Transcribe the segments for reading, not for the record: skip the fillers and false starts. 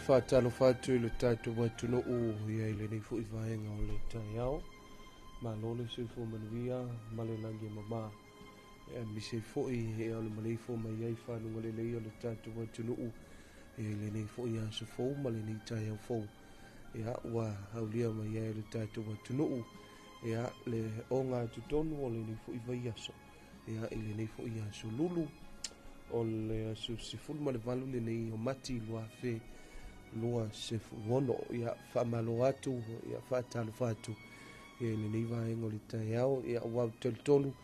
fa talofa tu le tatu watu no u ia ile nei fu i vaenga o le taiao ma lole se fu manuia ma le langi mama mi se fo i o le malei fo mai ai fa nunga le lei o le tatu watu no u ile nei fo i aso fo ma le nei taiao fo ia ua haulia mai ai le tatu watu no u ia le onga tutonu o le nei fo i vai aso ia ile nei fo i aso lulu o le aso sifulu ma le valu le nei o mati lua fe lua se wono ia fa malo atu ia fa talo fatu ia le nei vaenga o le taiao ia ua tolu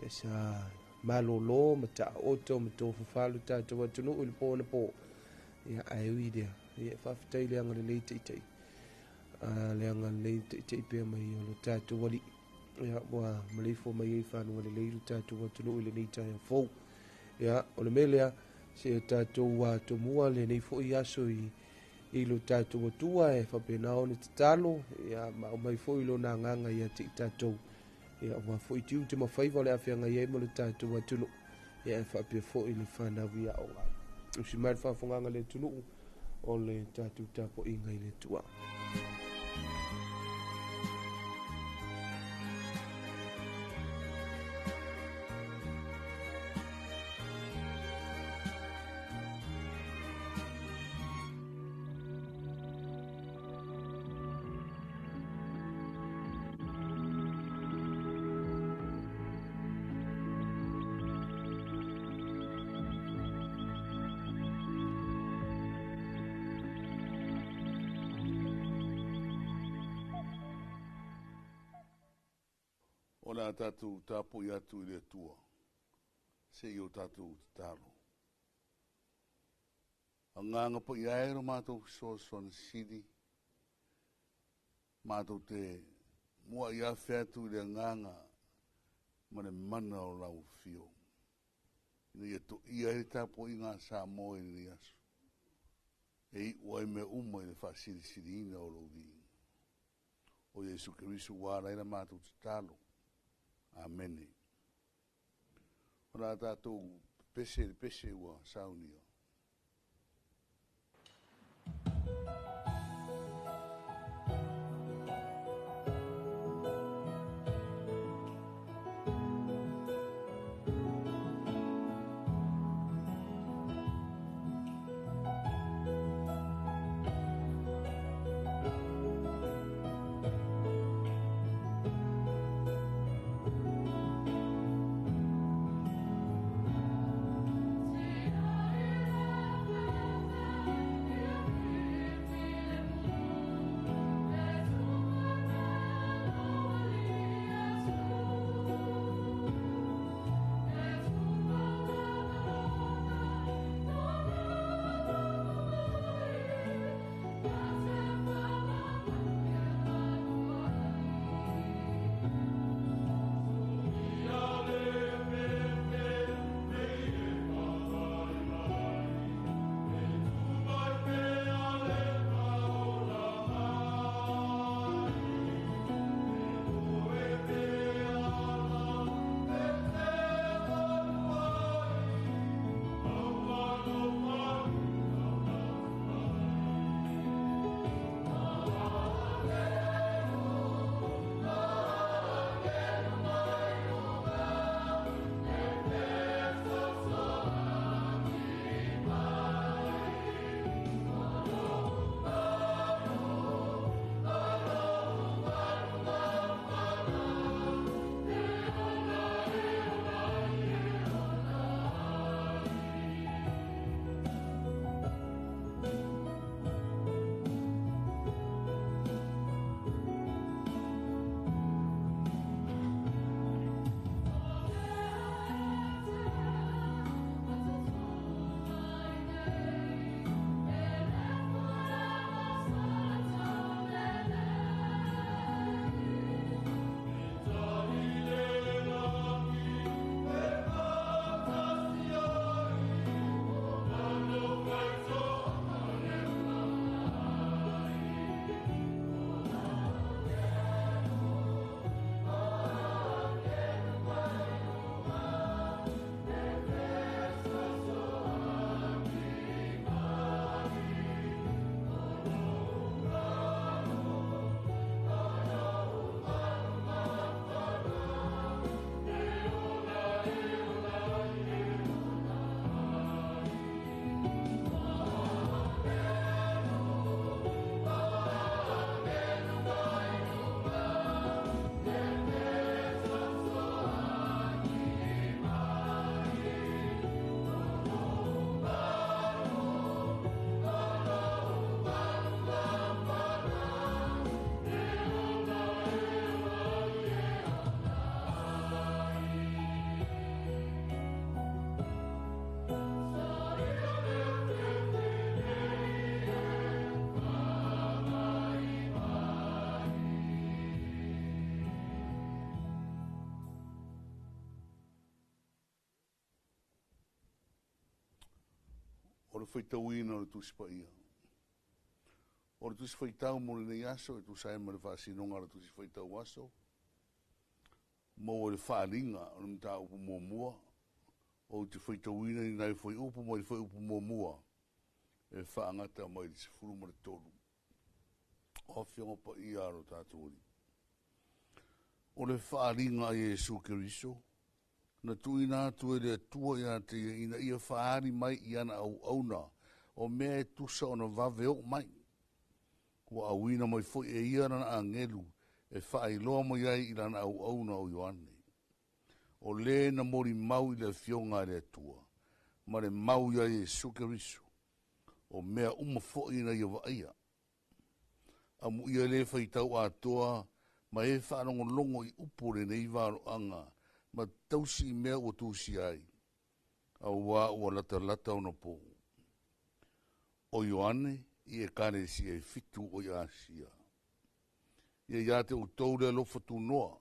ia sa malo lo mata oto mato falu tatu watu no il po na po ia ai dia ia fa fitai le anga le nei tei le anga le tei pe mai o le tatu wali ia ua malifo mai fa no le nei tatu watu no le nei taiao fo ia o le melea se tatu wa to mua le nei fo ia so i lo tatu tua e fa pena o ni talo ia ma mai fo ilo na nganga ia ti tatu ia wa fo tiu te ma fai vale afia nga ia mo le tatu wa tunu ia fa pe fo ile fa na via o o si mai fa fo nganga le tunu o le tatu tapo inga ile tua Ona tatu tapo i atu i le tua. Se i o tatu talo. A nganga po i aero mātou so son sidi. Mātou te mua i awheatu i le nganga ma le mana o lau fio. Ina i ato i aere tapo i ngā Samoa i le asu. E i ua i me uma i le wha sidi ina o lau di. O Jesu Kerisu wāra ina mātou talo. Amen. Ora tātou pese ua saunia. Say le whaitauina o le tusipa ia. O le tusi whaitau mo le nei aso, e tu sae ma le whaasinonga le tusi whaitau aso. Mo le whaaringa, o le mta upu mua, o te whaitauina ni nai whai upu mo le whai upu mua. E whaangata mai le sifuru mo le tolu. O whionga pa ia aro tātuari. O le whaaringa a Jesu Keriso, na tuina atu e le atua ia te ina ia whaari mai i ana au auna, o mea e tusa o na vaveo mai. Kua awina mai foi e ia na angelu, e whaailoa mai ai i lana au auna o Ioane. O le na mori mau i le fionga le atua, ma le mau ia Jesu Keriso, o mea uma foi na ia vaia. Amu ia le whaitau atoa, ma e whaanongo i upore nei varo anga, ma tausi i mea o tūsi ai. Au wā ua lata lata o na pō. O Ioane, i e kare si e fitu o i Asia. Ia ia te utou le alofa tu noa,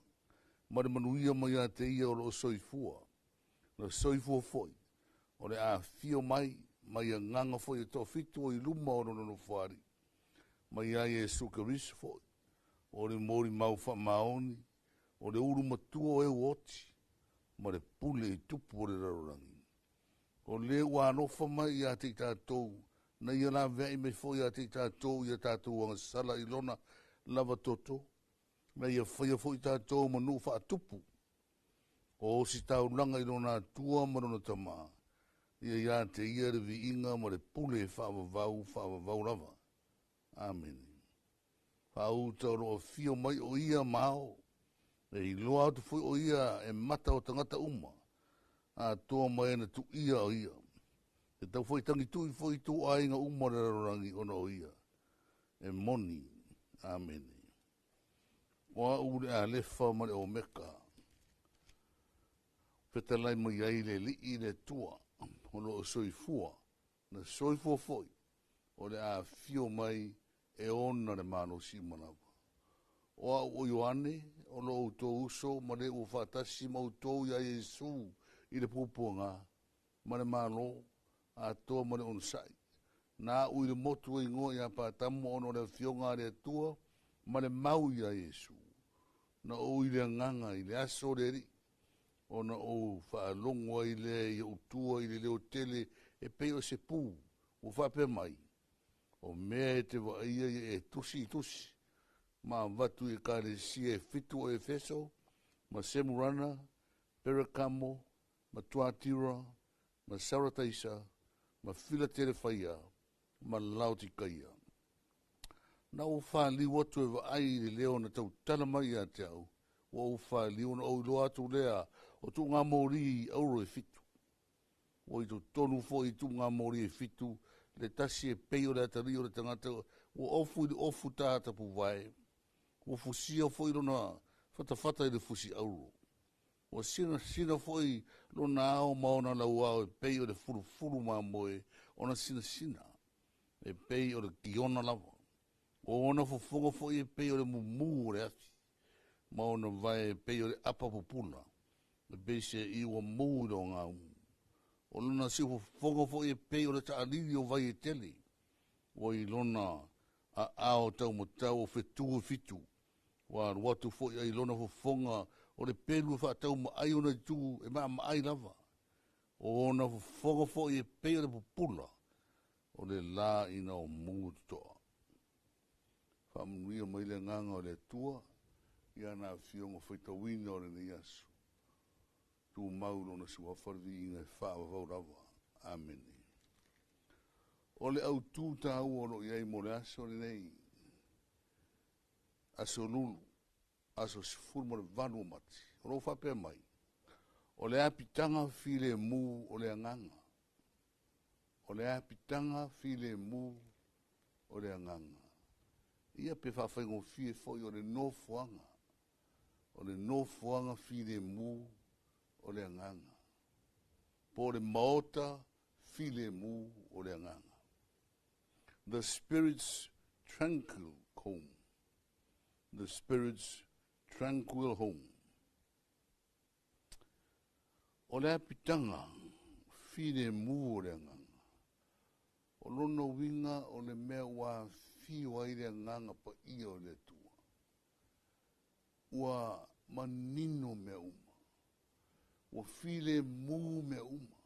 ma le manuia ma ia te ia o lo soifua. Na soifua foi, o le a fio mai, ma ia nganga foi e to fitu o i luma o no whari. Ma ia Jesu Keriso foi, o le mori mau wha maoni, o le uru matua o e uoti, ma le pule i tupu o le rarorangi. O le ua anofa mai ia te tātou, na ia la vei me foi ia te tātou, ia tātou anga sala i lona lava toto, na ia whaia foi tātou manu wha tupu. O si tau langa i lona tua marona tama, ia te ia le vi inga ma le pule wha lava. Amen. Whauta roa fio mai o ia mao, e i loa atu foi o ia e mata o tangata uma, a toa mai na tu ia o ia. E tau foi tangi tui foi tu ainga uma le rangi ona o ia. E moni. Amen. Wa ure a lefa ma le o meka. Petalai mo iai le li i le tua, ono o soifua, na soifua foi, o le a fio mai e ona le mano si manawa. O a o Ioane, o lo uto uso, ma le u fatasi ma uto ia Jesu i le pupunga, ma le mano, a toa ma le onsai. Na ui le motu e ngoa ia pātamo ono le fionga le tua, ma le mau ia Jesu. Na ui le nganga i le aso le ri, o na o whaalongwa i le i utua i le leo tele e peo se pū, o whape mai. O mea e te waia e tusi, ma watu e kare si e fitu o Efeso, ma Semurana, Perakamo, ma Tuatira, ma Sarataisa, ma Filadelfia, ma Laodikeia. Na o whaali watu e waai le leo na tau tala mai a te au, o whaali o na o ilo atu lea, o tu ngā mori auro e fitu. O i tu tonu fo i tu ngā mori e fitu, le tasi e peo le atari o le tangata, o ofu i le ofu tāta pu vai, o fusia fo i lona whatawhata i le fusi auro. O sina fo i lona ao maona lau au e peo le furu mā moe, o na sina, e peo le kiona lava. O ona fofonga fo i e peo le mumu le ati, maona vai e peo le apa pupuna, le beise i ua muu lo ngā umu. O lona si fofonga fo i e peo le taariri o vai e tele, o i lona a ao tau mo tau o fetu fitu, wa watu fo i lona fofonga o le pelu fa tau ma ai ona tu e ma ai lava. O ona fofonga fo i e peo le pupula, o le la ina o muu toa. Whamuia mai le nganga o le tua, ia nā fionga whaitawina o le ni asu. Tu maulo na siwa wharvi i ngai whaava vaurawa. Amen. O le au tū tāu o no iai mo le aso le nei. Aso lulu, aso sifuru mo le vanu mati. O no whapea mai. O le apitanga file mu o le anganga. O le apitanga file mu o le anganga. Ia pe whawhaingo fie foi o le nofuanga. O le nofuanga file mu o le anganga. Po le maota file mu o le anganga. The Spirit's tranquil home. The Spirit's tranquil home. O le apitanga file mu o le anganga. O lono winga o le mea ua fio ai le nganga pa ia o le tua. Ua manino mea uma. Ua file mu mea uma.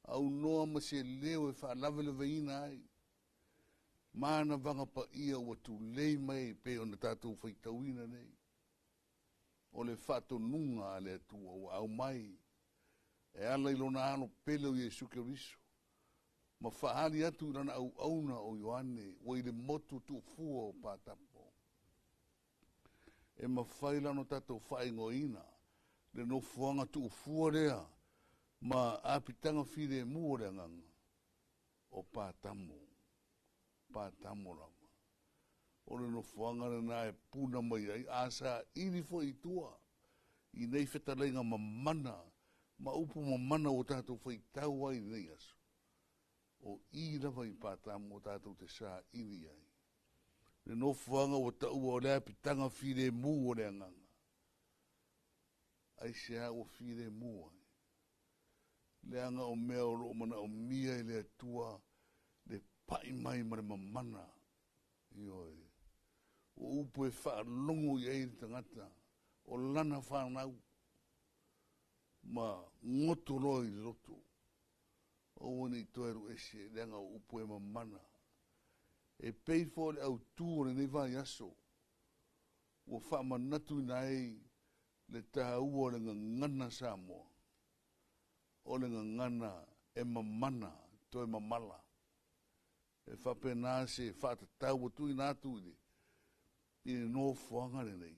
Au noa ma se leo e wha lave le veina ai. Mana vanga pa ia ua tu lei mai pe o na tātou whaitauina nei. O le whato nunga a le atua ua au mai. E ala ilona ano pele o Yesu Keriso. Ma whaari atu rana au auna o Ioane, wa i le motu tu fua o pātapo. E ma whaila no tātou whaingoina, le no fuanga tu fua rea, ma apitanga whire mua rea nganga, o pātamo, pātamo rama. O le no fuanga rana e puna mai ai, asa iri fo i tua, i nei whetalenga ma mana, ma upu ma mana o tātou whaitau ai nei asu. O i rawa i pātamo o tātou te sā iri ai. Le no fuanga o ta ua o lea pitanga whire mu o lea nganga. Ai sea o whire mu ai. Leanga o mea o loo mana o mia i lea tua, le pai mai ma le mamana. Ioi. O upu e wha longo i eiri tangata, o lana whanau, ma ngoto roi roto. O wani toeru ese, leanga o upu e mamana. E peifo le au tū le nei vai aso. Ua wha manatu nai le taha ua le ngana Samoa. O le ngana e mamana, to e mamala. E wha pena se wha tatau o tui nātu i le no fuanga le nei.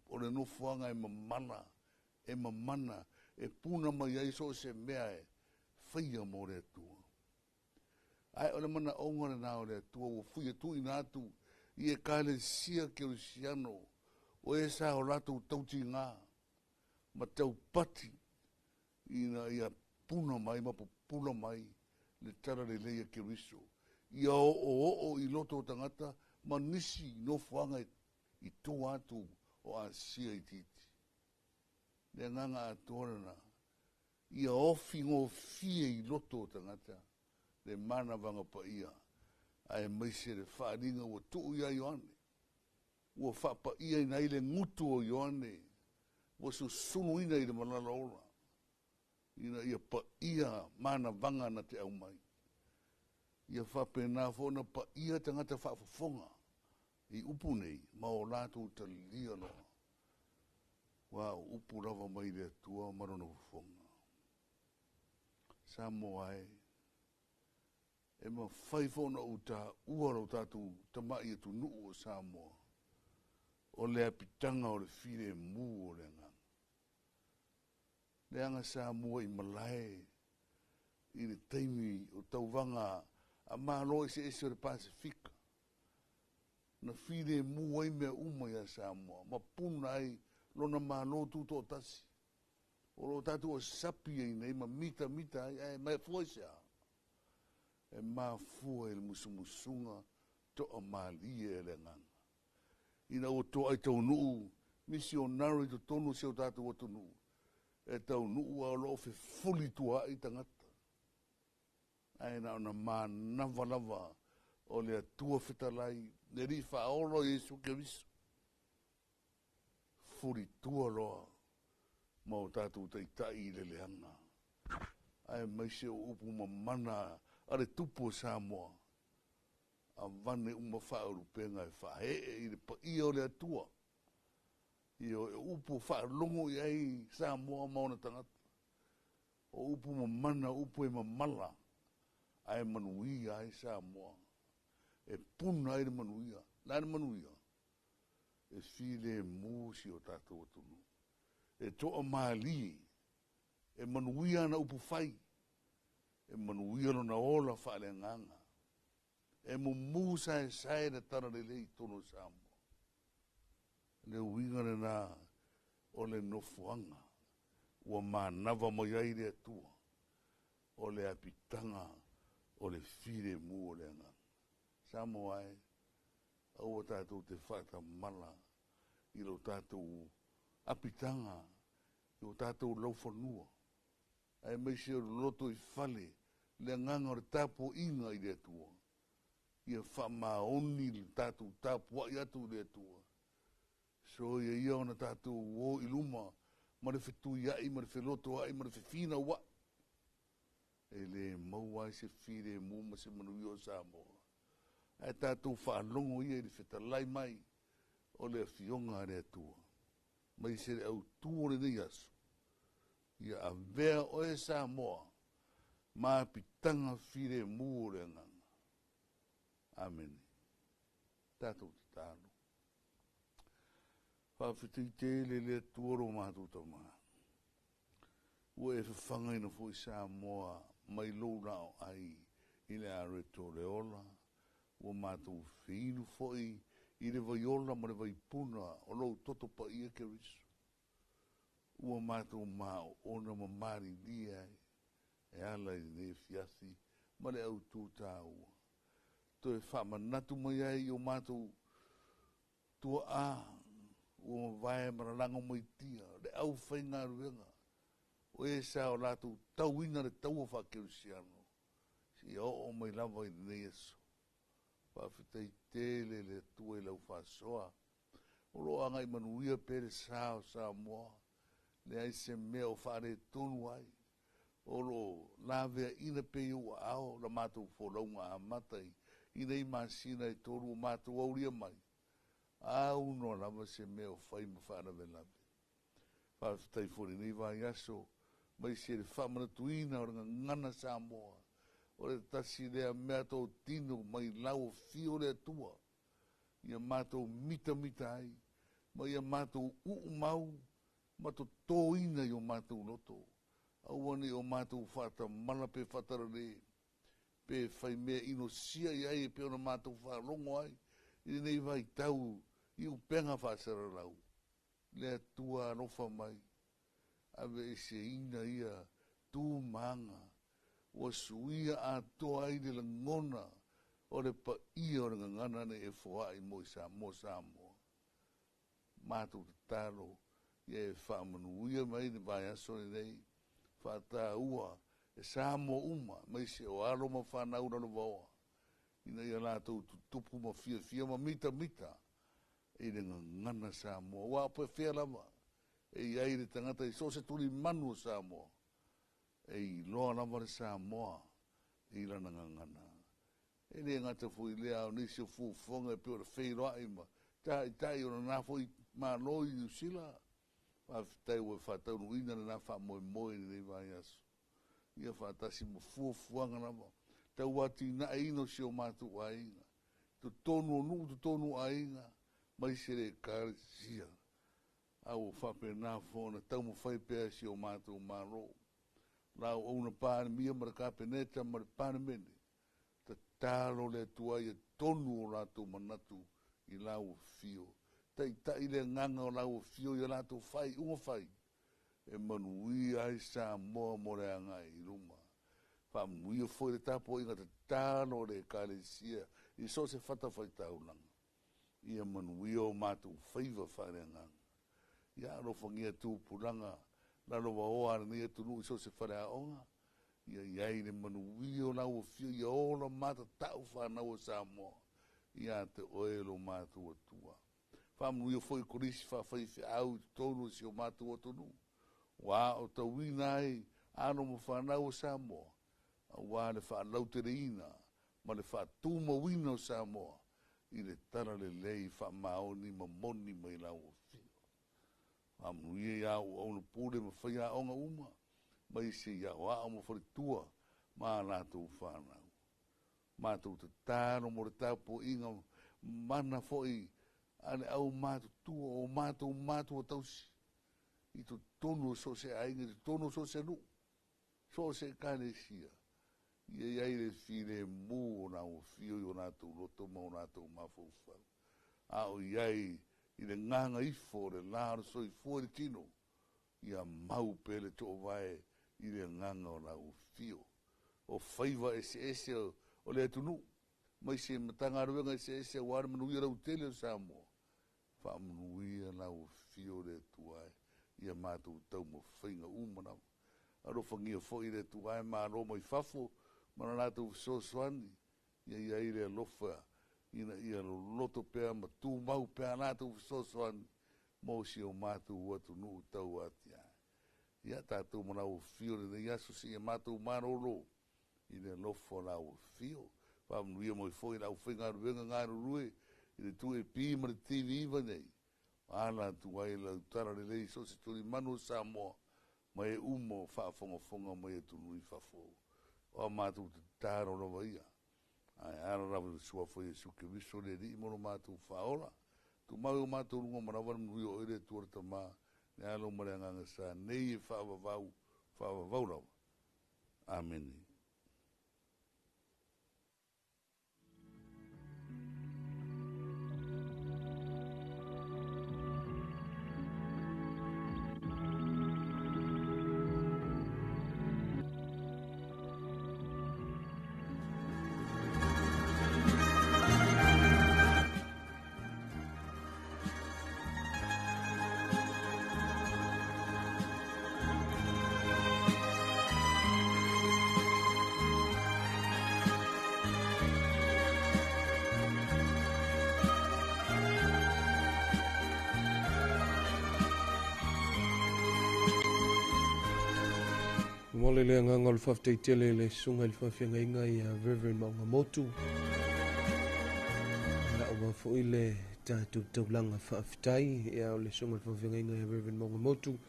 O le no fuanga e mamana, e puna mai aiso se mea e whaia mo le atua. Ai o le mana onga le nao le atua, o whaia tui nātu, i e kāle sia ke o siano, o e sa o lato tauti ngā, ma tau pati, i a puna mai, ma pula mai, le tara le leia ke riso. I a o i loto o tangata, ma nisi no fuanga i tō atu o a sia i titi. Le nganga a tōrana, i a ofi ngō fie i loto o tangata, le mana vanga pa ia, a e maise le whaaringa ua tuu ia Ioane. Ua wha pa ia i nei le ngutu o Ioane, ua su sunu ina i le malala ora. Ina ia pa ia mana vanga na te au mai. Ia wha pena fona pa ia tangata wha fafonga, i upu nei, ma o lātou ta lia loa. Wow, upu rawa mai le tua marona fafonga. Samoa e ma whaifona o ta uara o tātou tamai atu nuu o Samoa. O lea pitanga o le whire mu o le nganga. Leanga Samoa i malae i le taimi o tauwanga a malo ese ese o le Pasifika. Na whire mu ai mea umai a Samoa. Ma puna ai lona malo tuto o tasi. O lo tātou o sapi ai nei ma mita ai mai fuaisea. E ma fua e le musumusunga to a malie e le nganga. Ina o to ai tau nuu, misionari to tonu se o tātou o tonu. E tau nuu a lo fe fuli tua i tangata. Ai na ona ma lava o le atua fetalai, ne rifa olo Yesu Keriso. Fuli tua loa, ma o tātou taitai i le leanga. Ai maise o upu mamana, ale tupu Samoa. A vane uma wha urupenga e wha i le pa ia o le atua. I o upu wha longo i ai Samoa mauna tangata. O upu mamana, upu e mamala. Ai manuia ai Samoa. E puna ai le manuia. Lai manuia. E file musi o tātou atunu. E toa maali. E manuia na upu whai. E manuia no na ola whaale nganga. E mumusa e sae na tana le lei tono Samoa. Le uinga le na o le nofuanga. Ua manava mo iai le atua. O le apitanga o le fire mu o le nganga. Samoa e au o tātou te whata mala i lo tātou apitanga i o tātou lauwhanua. Ai meise o loto i whale le nganga o le tapo inga i le atua. Ia whamaoni le tātou tapo i atu le atua. So ia ona tātou o iluma, ma le whetu iai, ma le wheloto ai, ma le whewhina wa. E le maua se whire mu ma se manui o Samoa. E tātou whaalongo ia i le whetalai mai, o le fionga le atua. Mai se le au tuore nei aso. Ia a vea o e Samoa, ma pitanga whire mu o le nganga. Amen. Tātou te tāno. Whawhiti te le tuoro mātou tau maa. Ua e whawhanga ina fo i Samoa, mai lou nao ai, i le areto le ola, ua mātou whinu fo i le vaiola ma le vaipuna, o lou toto pa ia ke risu. Ua mātou mao ona ma mari dia e ala i ne fiasi ma le au tūtā ua. To e whamanatu mai ai o mātou tua a ua vai maralango mai tia le au whainga ruenga. O e sa o lātou tauina le tau o whakerusiano. Si o mai lava i ne yeso. Whawhitai tele le tua i lau whasoa. O roa ngai manuia pere sa o Samoa. Le ai se mea o whare tonu ai. O ro lavea ina pe ua ao la mātou wholaunga a matai. Ina i masina i toru o mātou auria mai. Au no lava se mea o whai ma whana velawe. Whawhitai fori nei vai aso. Mai se le whamana tuina o ringa ngana Samoa. O le tasi lea mea tō tino mai lau o fio lea tua. Ia mātou mita ai. Ma ia mātou mau. Ma to tōina i o mātou loto. Auane o mātou whata mana pe whatara le. Pe whai mea ino sia i ai pe ona mātou whalongo ai. I nei vai tau i upenga whasara lau. Lea tua anofa mai. Ave e se ina ia tū manga. Wa suia a toa ai le ngona. O le pa ia o le ngana ne e fua i mo Samoa. Mātou te talo. Ia e whaamanuia mai ni vai aso ni nei. Whata ua. E Samoa uma. Mai se o aroma whanaura no vaoa. Ina ia lātou tutupu ma fia ma mita. E le ngana Samoa. Wa pe whea lava. E iai le tangata i so se tuli manu o Samoa. E i loa lava le Samoa. E i lana ngana. E le ngata fui lea o nisi o fufonga e peo le wheiroa ima. Tai o na nafo i malo i usila. Whawhitai ua whataunu ina na wha moe ni nei vai aso. Ia whatasi mo fuafuanga lava. Tau ati na ino si o mātu a inga. Tu tonu a inga. Mai se le kāresia. Au whape nā whona. Tau mo whai pēa si o mātu māro. Lau au na pāne mia mara kāpeneta mara pāne mene. Ta tālo le tua ia tonu o lātou manatu i lau fio. Tai le nganga o lau fio i lātou whai, unga whai. E manui ai Samoa mo le anga i ruma. Whamui o foi le tapo inga ta tālo le kāresia. I so se whata whai taulanga. Ia manui o mātou whaiva whare nganga. Ia rofangia tūpuranga. Lalo wa oa ni e tunu i so se whare aonga. Ia iai le manui o lau fio. Ia ola mata tau whanau o Samoa. Ia te oelo mātou atua. Whamui o foi korisi whawhaiwhi au tonu si o mātou atonu. Wā o tauina ai ano mo whanau o Samoa. Wā le whanau te reina. Ma le whatuma wina o Samoa. I le tara le lei whamaoni ma moni mai lau o fio. Whamui e au au na pūre ma whaia onga uma. Ma isi ia wā o ma wharitua. Ma lātou whanau. Mātou te tāno mo re tāpo inga mana foi. Ane au mātu tua o mātu o tausi. I tu tonu so se ainga, i tonu so se nu. So se kāne sia. Ia iai le while mū o nā o fio i o nātou roto ma o nātou mawhauwhau. A o iai i le nganga ifo le lāra so i fuare tino. Ia mau pele to vai i le nganga o nā o fio. O whaiva ese o le atunu. Mai se matanga ruenga ese o ara manuia rau tele o Samoa. Whamanuia lau fio le tuai. Ia mātou tau mo whainga umana. Aro whangia fo i le tuai mā roma i whafo. mana nātou sosoani, ia ire lofa, ia loto pea, ma tū mau pea nātou sosoani, mo si o mātou watu nuu tau atia. Ia tātou mana o fio, le iaso si e mātou marolo, i le lofo la o fio. Whamnuia mo i fo i la o whenga ruenga ngāru rue, i le tu e pi ma le TV iwa nei. Ala tu ai la utara le lei, so se tuli manu Samoa, ma e umo whaafonga ma e tunu i whafo. O mātou te tāro rawa ia. Ai ara rawa sua fo i suke viso le ri mono mātou whaola. Tu mau mātou runga marawa nui o ere tuarata maa, ne alo mare nganga sa nei e whaavavau rawa. Amen. Mole le nganga o le whafteitele le sunga le whawhianga inga i a Reverend Maunga Motu. Na o wafo i le tātou taulanga whaafitai i a o le sunga le whawhianga inga i a Reverend Maunga Motu.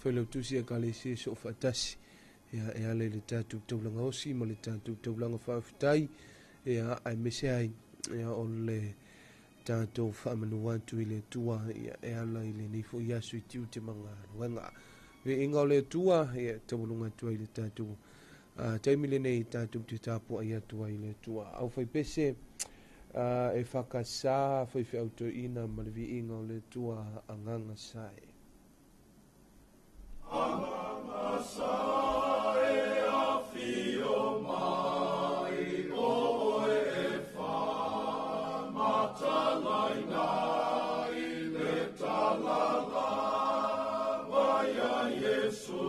Whaile utusi a kale si so whaatasi. Ia e ale le tātou taulanga osi ma le tātou taulanga whaafitai. Ia ai mese ai ia o le tātou whaamanu wantu i le tua ia e ala i le nifo i asu i tiu te manga ruenga. Ve inga o le tua, ia taulunga tua i le tātou. Taimile nei tātou te tāpua i atua i le tua. Au whai pese e whakasā, whai whiauto ina malivi inga o le tua anganga sae. Anganga sae a fio mai, o e wha, matalai nai le talala. Yesu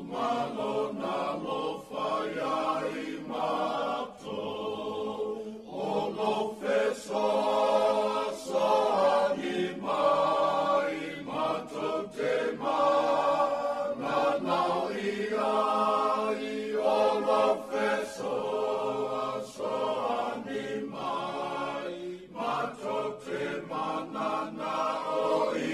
malona lo fai mato o lo feso so animai mato te na na ia o lo feso so animai mato te na o ia.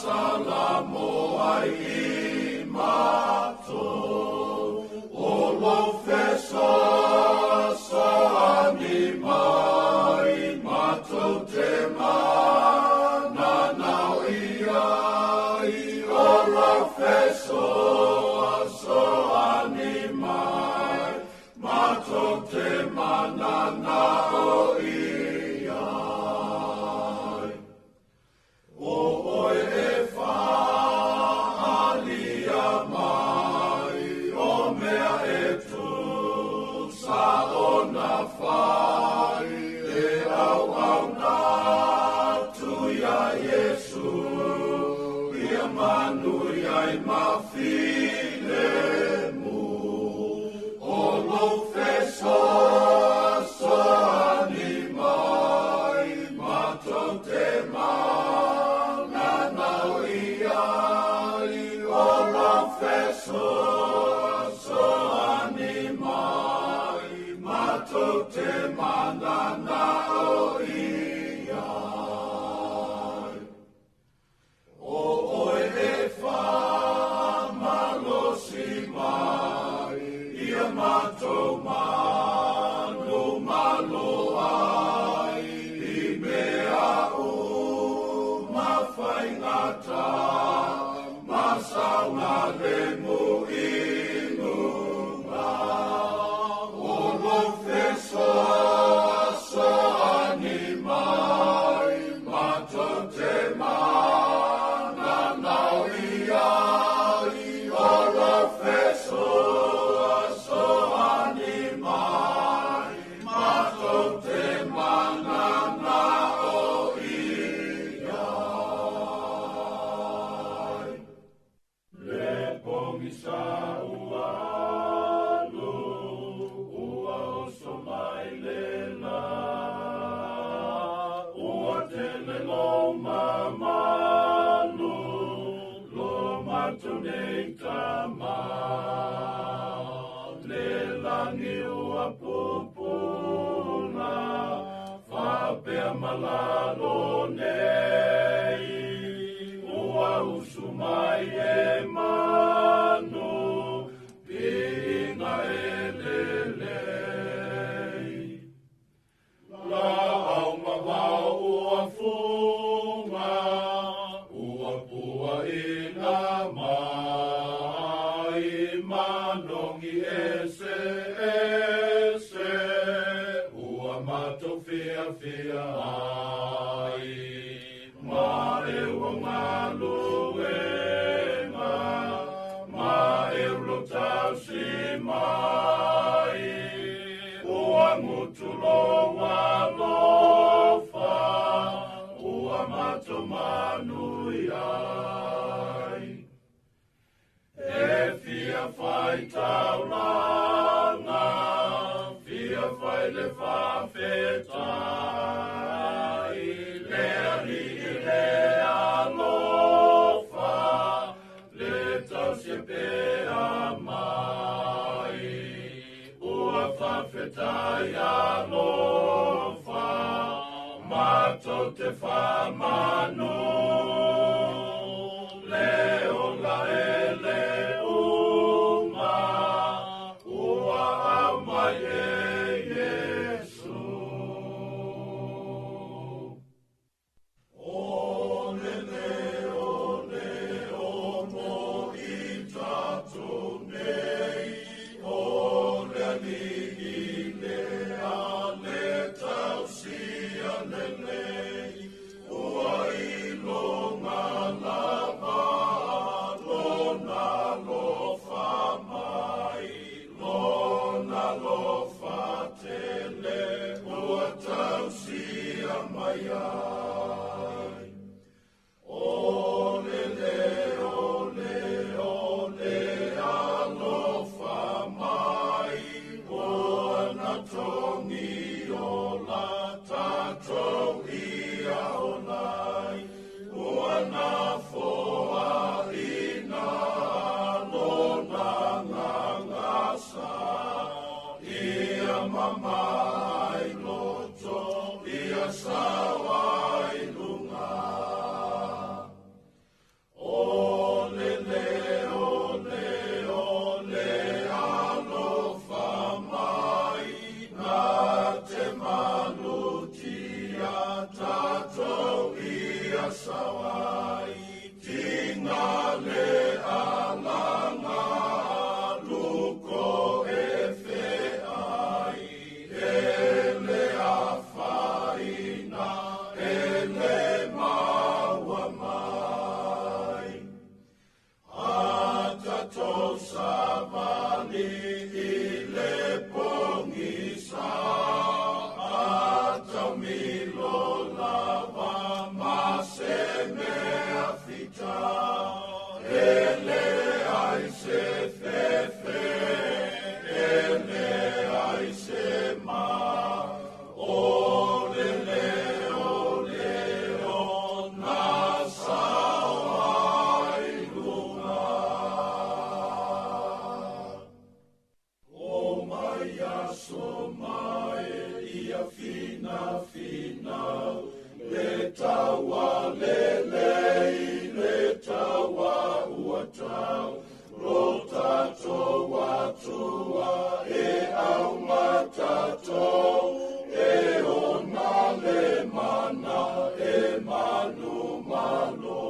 Salamo ai mato o lo feso so animai mato te na ia o lo feso so animai mato te na o ia. Animai, mato te mana, na, matomanu iai. E fia fai taulanga, fia fai le whawhetai, le ari le alofa, le tau se pea mai. Ua whawhetai alofa, mato te whamanu, leo la ele uma, ua au mai e Yesu. O mo i tatu nei, o le lihi le ale tau sia le nei, ua i longa lava, lona lofa mai, lona lofa tele, ua tau sia mai ai. Ole alofa mai, ona tongi ola tatou ia onai, ona foa ina lona ngangasa, ia mamai loto, ia sawai lunga. Ole alofa mai, na te manutia tatou ia sawai, tinga le alanga luko e feai, ele afaina, ele maua mai. Atato savani ile pongisa, atau milo lava maseme afita, ele ai se fefe, ele ai se ma, ole na sawai lunga. O mai aso mai ia fina, le taua lelei, le taua ua tau, lo tatou atua e au matatou, e ona le mana e manu malo.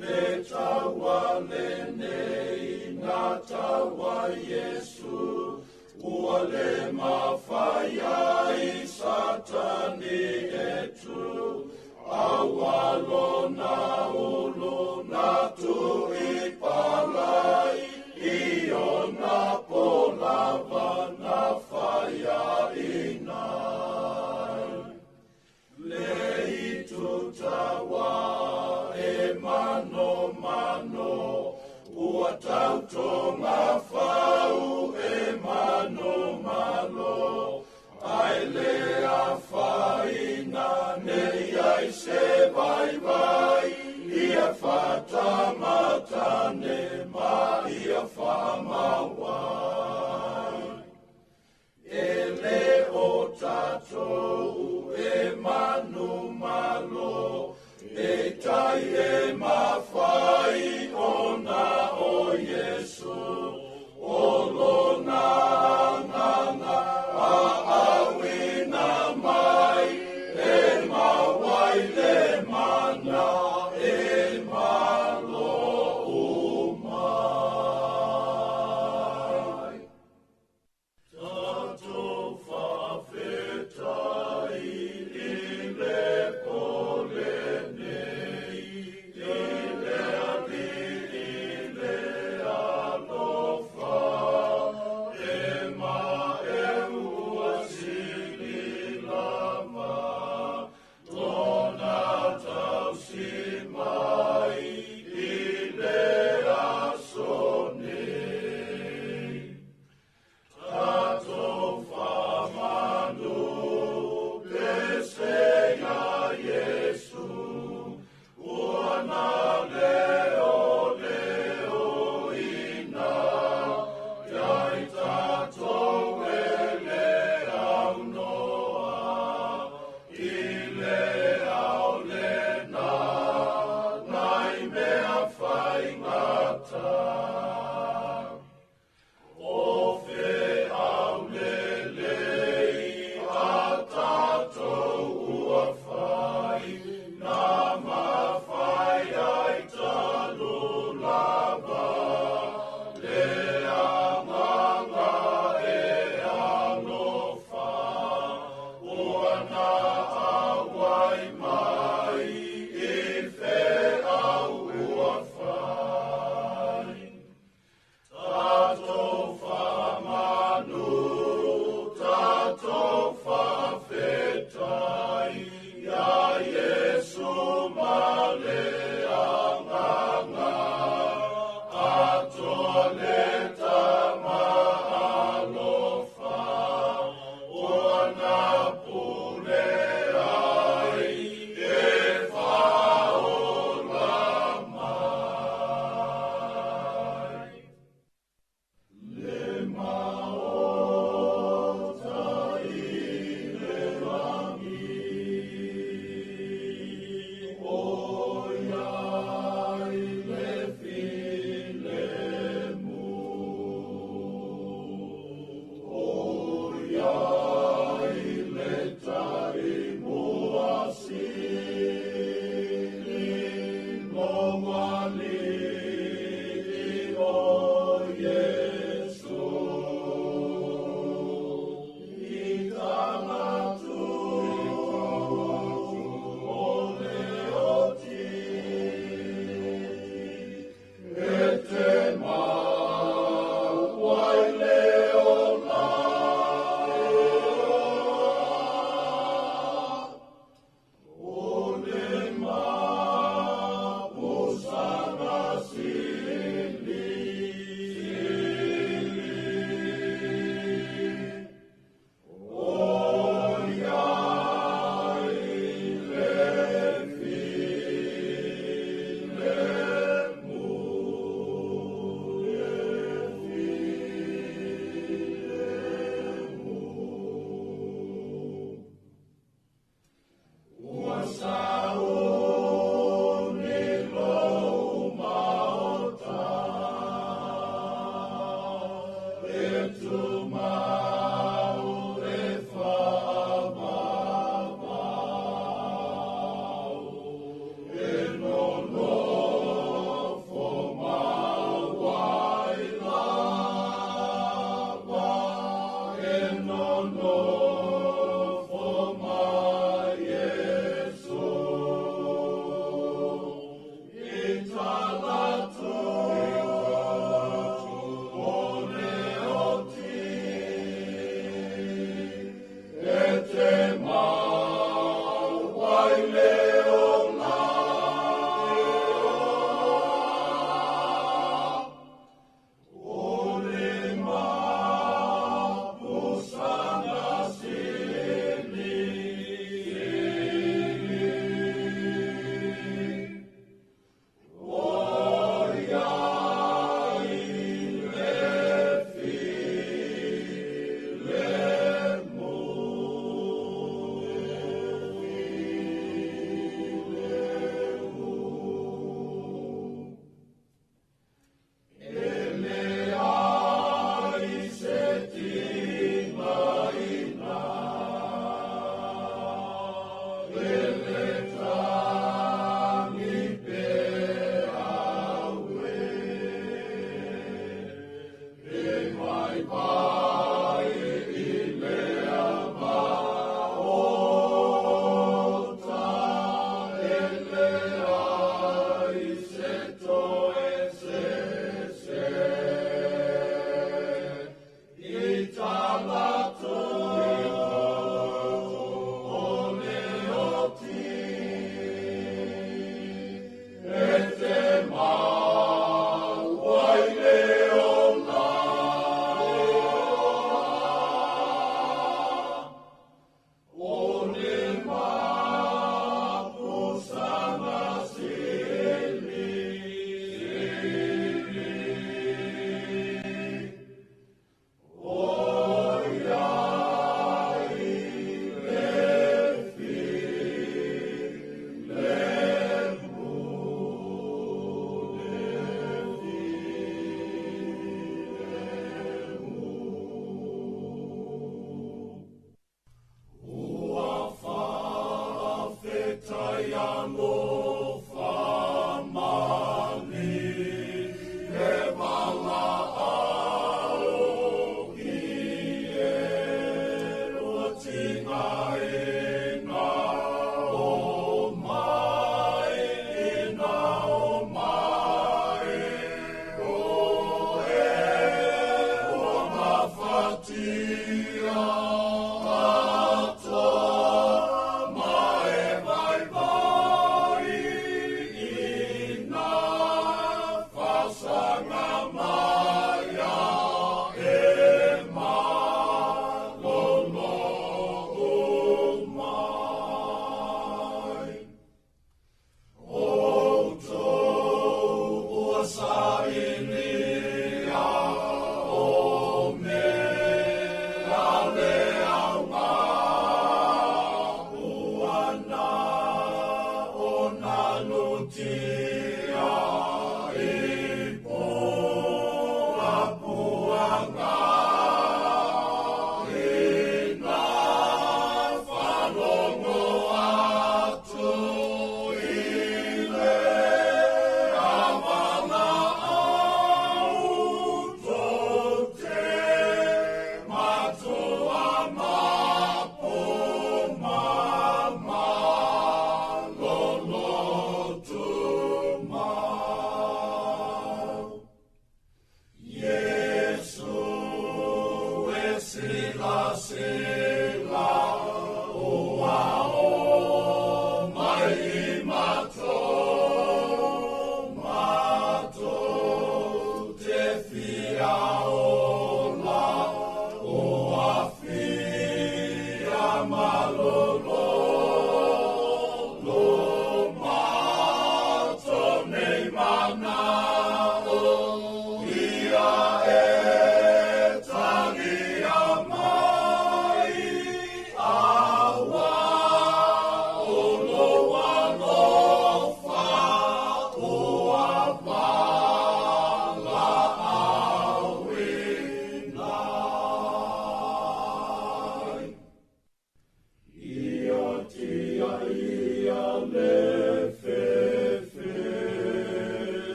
Le taua lenei na taua Yesu, ua le mawhai ai satani etu, awalo na ulu na tu i palai, io na polava na whaia inai. Le itu tawa e mano, ua tautonga whau e mano malo, ai le a whaina nei ai se vai, ia whatamatane ma ia whamawai. Ele o tatou e manu malo, e tai e mawhai ona o Yesu, o lona nganga a awina mai, e mawai le mana e malo umai.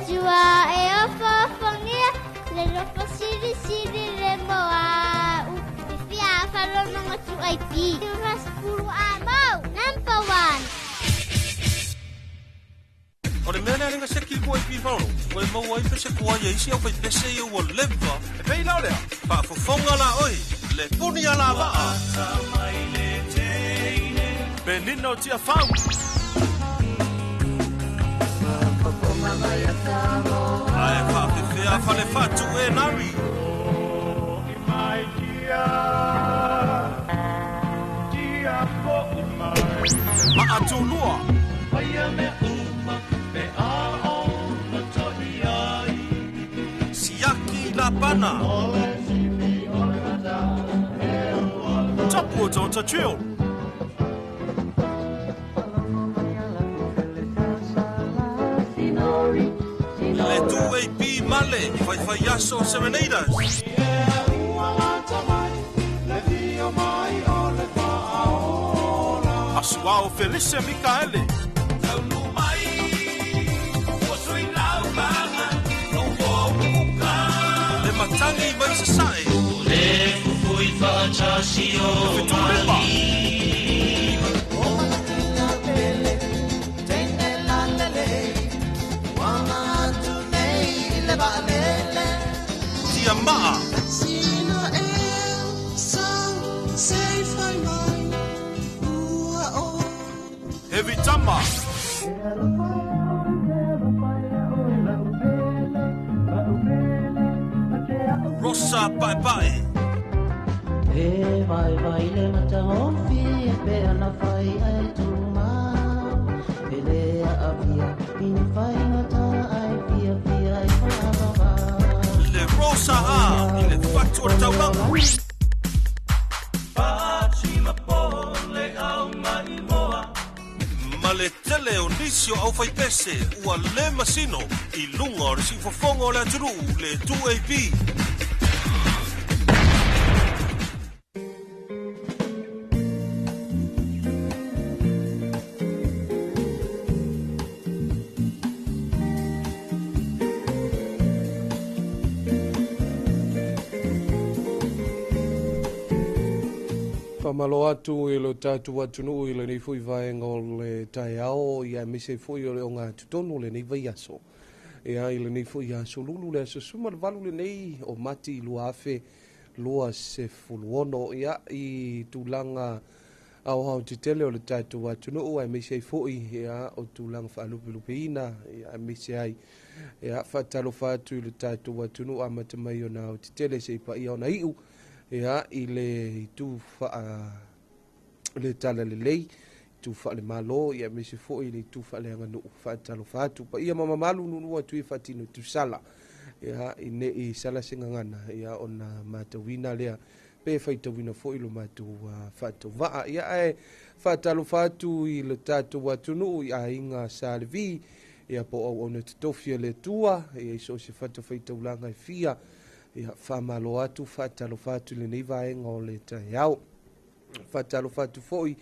chua e ofa fangia le rofa siri siri le moa u fia falo nanga tu ai pi ras pulu amau number 1 O le mea ringa seki ko i pifano. O e mau ai pese kua ia isi au fai pese i ua leva. E pei nao lea. Pa fofonga la oi. Le puni ala waa. Benino tia fau. Ae pa fefea fale fatu e nari. Ma atunua. Siaki la pana. Tapu o ta chill. Le tu AP male, fai aso serenaders. Asuao Felice Micaele. Le matangi mai se sae. Le fui facciasi o mali. Tia maa. Heavy tama. Rosa bye bye. E vai le mataofi e pe ana fai ai tuma. E le avia in fai mata ai via ai fa. Le rosa a, le faccio il tauranga. Ma le tele o nisio au fai pese ua le masino i lunga o le si fofonga o le aturu le 2AB. Malo atu e lo tatu atunu i le nei fui vaenga o le tai ao i a mise fui o le o ngā tutonu le nei vai aso. E a i le nei fui aso lulu le aso suma le valu le nei o mati i lua afe lua se fuluono i a i tūlanga au hao titele o le tatu atunu a mise fui i a o tūlanga whaalupe lupe ina i a mise ai. E a whatalo whatu i le tatu atunu a matamai o na o titele se ipa i o na iu. Ia i le tu fa le tala le lei tu fa le malo ia me se fo i le tu fa le nganu fa talo fatu pa ia mama malu nu atu i fatino tu sala ia i ne i sala singangana ia ona matawina lea pe fa tawina fo i lo matu fatu va ia e fa talo fatu i le tatu watu nu ia inga salvi ia po ona tofia le tua ia so se fatu fa tawlanga i fia ia famalo atu fatalo fatu le nei vaenga o le taiao fatalo fatu foi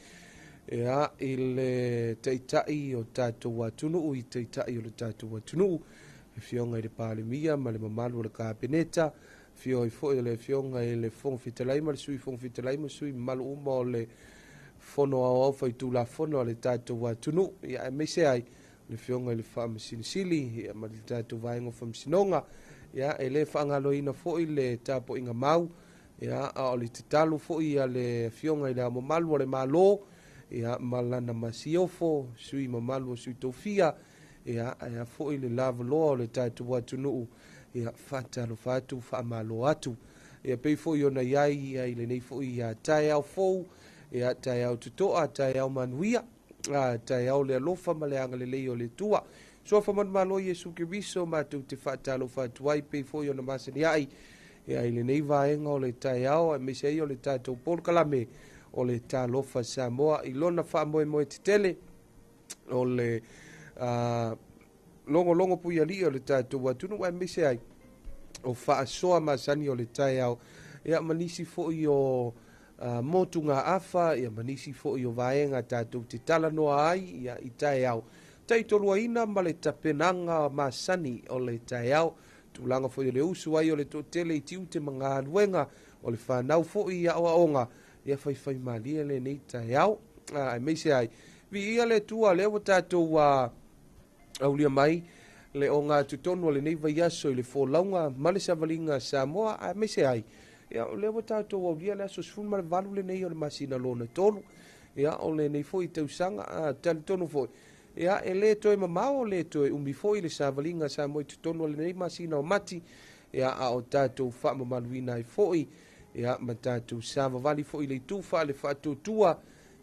ia ile taitai o tatou atunu i taitai o le tatou atunu e fionga i le palemia ma le mamalu o le kapeneta fio i foi le fionga i le fong fitalai ma le sui fong fitalai ma sui malu uma o le fono au fai tu la fono le tatou atunu ia e mese ai le fionga i le famasinisili ia ma le tatou vaenga famisinonga ia e le whaangaloina fo i le tapo inga mau ia a o le titalu fo i a le fionga i le mamalu o le malo ia malana masiofo sui mamalu o sui tofia ia ia fo i le lavaloa o le tatu atunuu ia fatalo fatu whaamalo atu ia pei fo i ona iai ia i le nei fo i a tae au fou ia tae au tutoa tae au manuia tae au le alofa ma le anga le lei o le tua so fa man malo Yesu Kiristo ma tu te fatalo fatu ai pe fo yo na masani ai ia ile nei vaenga o le taiao e mesei o le tatou Paul Kalame o le Talofa Samoa i lona fa mo te tele o le longo pui ali o le tatou atunu e mesei ai o fa soa masani o le taiao ia manisi fo yo motunga afa ia manisi fo yo vaenga tatou te tala noa ai ia i taiao taitoluaina ma le tapenaga masani o le taeao tulaga foi o le usu ai o le toʻatele i tiu te magaluega o le fanau foʻi ia oaʻoga ia faifai malia lenei taeao ae maise ai viia le tua lea ua tatou aulia mai le o ngā tutonu o lenei vaiaso i le folauga ma le savaliga Samoa ae maise ai ia o lea ua tatou aulia le aso sefulu ma le valu lenei o le masina lona tolu ia o lenei foʻi tausaga talitonu foʻi ia e lē toe mamao o lē toe umi foʻi le savaliga Samoa i tutonu o lenei masina o mati ia a o tatou faamamaluina ai foʻi ia ma tatou savavali foʻi le itu faa le faatuatua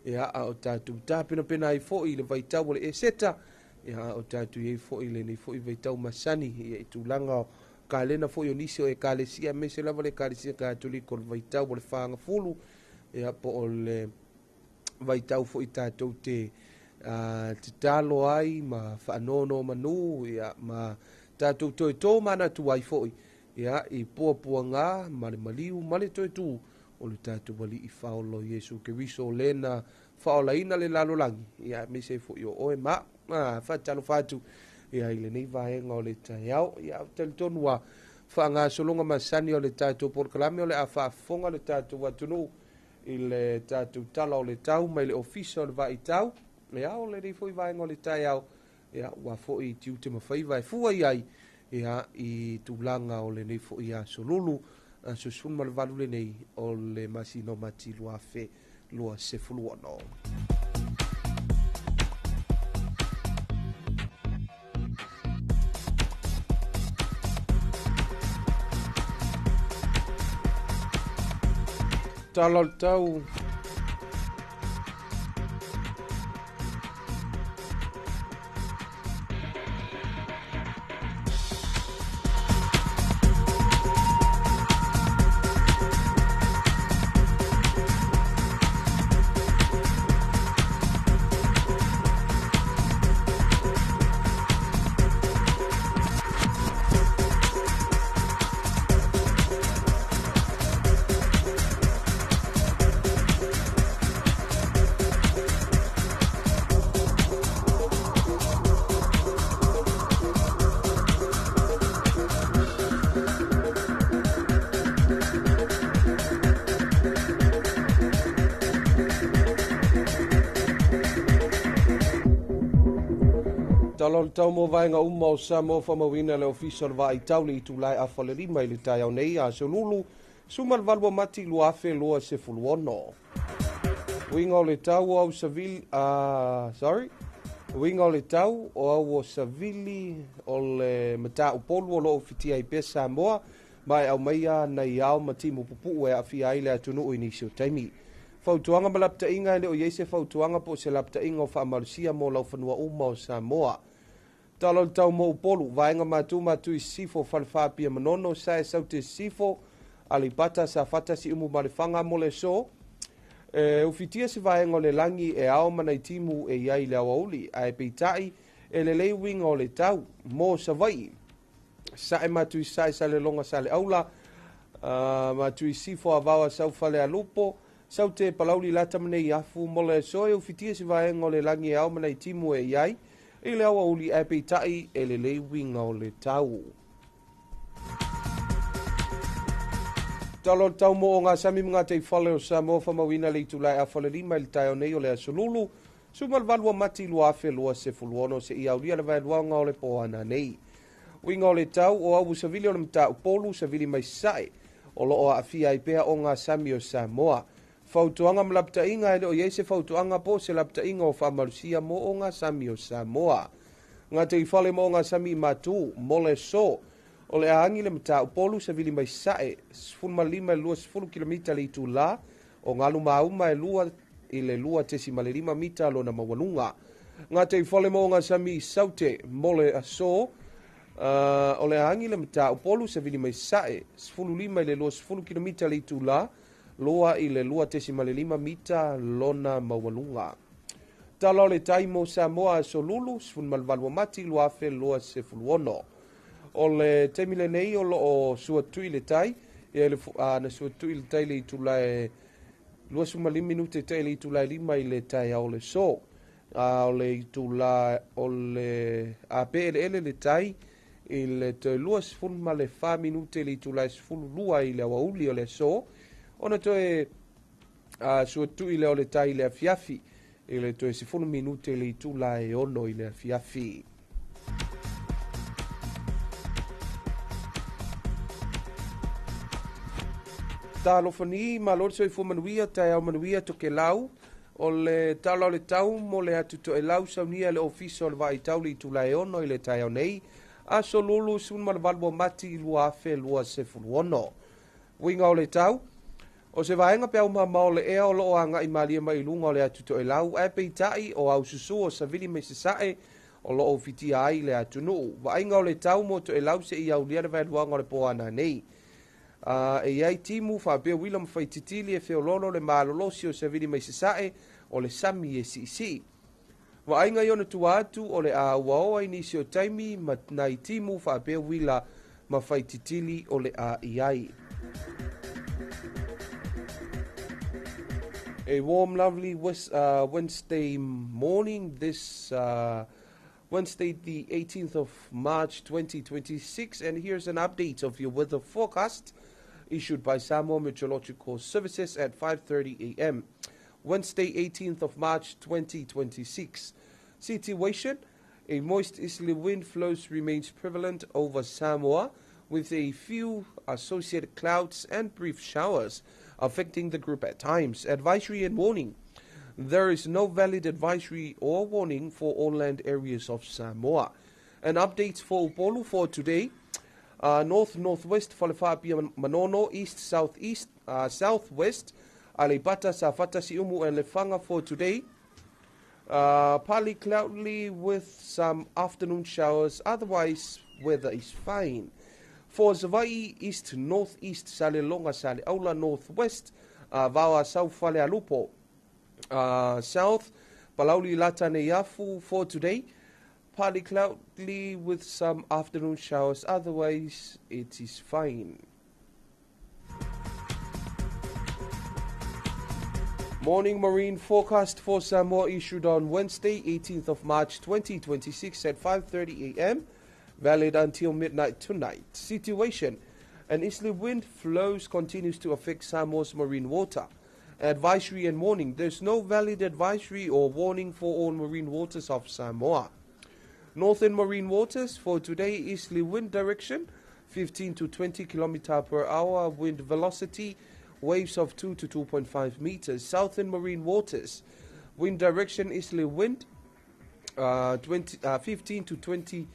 ia a o tatou tapenapena ai foʻi le vaitau o le eseta ia o tatou iai foʻi lenei foʻi vaitau masani ia i tulaga o kalena foʻi o nisi o ekalesia me se lava le ekalesia katoliko o le vaitau o le fagafulu ia po o le vaitau foʻi tatou te talo ai ma faanono manu ia ma tatou toetō manatu ai foʻi ia i puapuaga ma le maliu ma le toetū o le tatou alii faolo Iesu Keriso o lena faolaina le lalolagi ia me se foʻi o oe ma faatalofa atu ia i lenei vaega o le taeao ia o talitonu a faagasologa masani o le tatou polokalame o le a faafofoga le tatou atunuu i le tatou tala o le tau mai le ofisa o le vaʻitau ia o lenei foʻi vaega o le taeao ia ua foʻi tiu te mafai vaefua i ai ia i tulaga o lenei foʻi a solulu sosufulu ma le valu lenei o le masino mati luafe lua sefulu ono tala o le tau Talol tau mo vaenga uma o Samoa famawina le official vaitau le itulai a falerima i le taiau nei a solulu suma le valua mati luafe lua sefulu ono. Winga o le tau au savili, winga o le tau o au o savili o le mata upolu o loo fitia i pe Samoa mai au maia na iau matimu pupu e a fia ile atunu o inisio taimi. Fautuanga ma lapta inga ele o yeise fautuanga po se lapta inga o whaamarusia mo lau whanua uma o Samoa. Talo tau mo upolu, vaenga matu i sifo falfapia manono sa e saute sifo alipata sa fata si umu marifanga mo le so. Ufitia se vaenga o le langi e ao mana i timu e iai le awauli a e peitai e le lei winga o le tau mo sa vai. Sa e matu i sa e sa le longa sa le aula, matu i sifo a vawa sau fale a lupo, sau te palauli lata mene i afu mo le so e ufitia se vaenga o le langi e ao mana i timu e iai e le awa uli e peitai e le lei winga o le tau. Talo tau mo o ngā sami mga te whale o Samoa whamawina le itulai a whale lima le tai o nei o le asolulu, sumal valua mati lua afe lua se fuluono se ia ulia le vai luanga o le poana nei. Winga o le tau o au savili o le mta upolu savili mai sae o loo a fia i pea o ngā sami o Samoa. Fautuanga mlapta inga ele o yeise fautuanga po se lapta inga o whamarusia mo o ngā sami o Samoa. Ngā te i whale mo o ngā sami matu, mo le so, o le aangi le mta upolu sa vili mai sae, sfulma lima e lua sfulu kilomita le itu la, o ngā luma auma e lua i le lua tesi male lima mita lo na mawalunga. Ngā te i whale mo o ngā sami saute, mo le aso, o le aangi le mta upolu sa vili mai sae, sfulu lima i le lua sfulu kilomita le itu la, loa i le lua tesimale lima mita lona mawalunga. Talo le taimo Samoa solulu, sfun malvalua mati lua afe lua se fuluono. O le temile nei o lo o suatui le tai, e le na suatui le tai le itulae lua sumalimi minute tai le itulae lima i le tai au le so. o le tula o le a pe le tai i le te lua sifunu ma le 5 minute le tula sifunu lua i le wauli o le so ona toe sua tu i le o le tai le afiafi i le toe sifunu minute le tula e ono i le afiafi. Talofa ni ma lor soi fu manuia tai au manuia toke lau o le talo le tau mo le atu to e lau saunia le ofisa o le vai tau li tula e ono i le tai au nei a so lulu sun ma le valbo mati i lua afe lua sefulu ono. Winga o le tau o se vaenga pe au ma le ea o loo anga i malia mai lunga o le atu to e lau e peitai o au susu o savili me se sae o loo fitia ai le atu nuu. Vaenga o le tau mo to e lau se i au lia le vai luanga o le poa na nei. E iai timu whaapea wila mawhaititili e whiolono le malolosi o savili mai sasae o le sami e si. Wa ainga iona tua atu o le a waoa inisi o taimi nai timu whaapea wila mawhaititili o le a iai. A warm, lovely Wednesday morning, this Wednesday the 18th of March 2026, and here's an update of your weather forecast issued by Samoa Meteorological Services at 5:30 a.m. Wednesday 18th of March 2026. Situation: a moist easterly wind flows remains prevalent over Samoa with a few associated clouds and brief showers affecting the group at times. Advisory and warning: there is no valid advisory or warning for all land areas of Samoa. An update for Upolu for today: north-northwest Falefapia Manono, east-southeast, southwest Alipata Safata Siumu and Lefanga for today. Partly cloudy with some afternoon showers, otherwise weather is fine. For Zavai, east-northeast Sale Longa Sale Aula, northwest Vawa South Fale Alupo. South Palauli Latane Yafu for today. Partly cloudy with some afternoon showers, otherwise it is fine. Morning marine forecast for Samoa issued on Wednesday, 18th of March 2026 at 5:30 a.m. valid until midnight tonight. Situation: an easterly wind flows continues to affect Samoa's marine water. Advisory and warning: there's no valid advisory or warning for all marine waters of Samoa. Northern marine waters for today: easterly wind direction 15 to 20 km per hour, wind velocity waves of 2 to 2.5 meters. Southern marine waters: wind direction easterly wind 15 to 20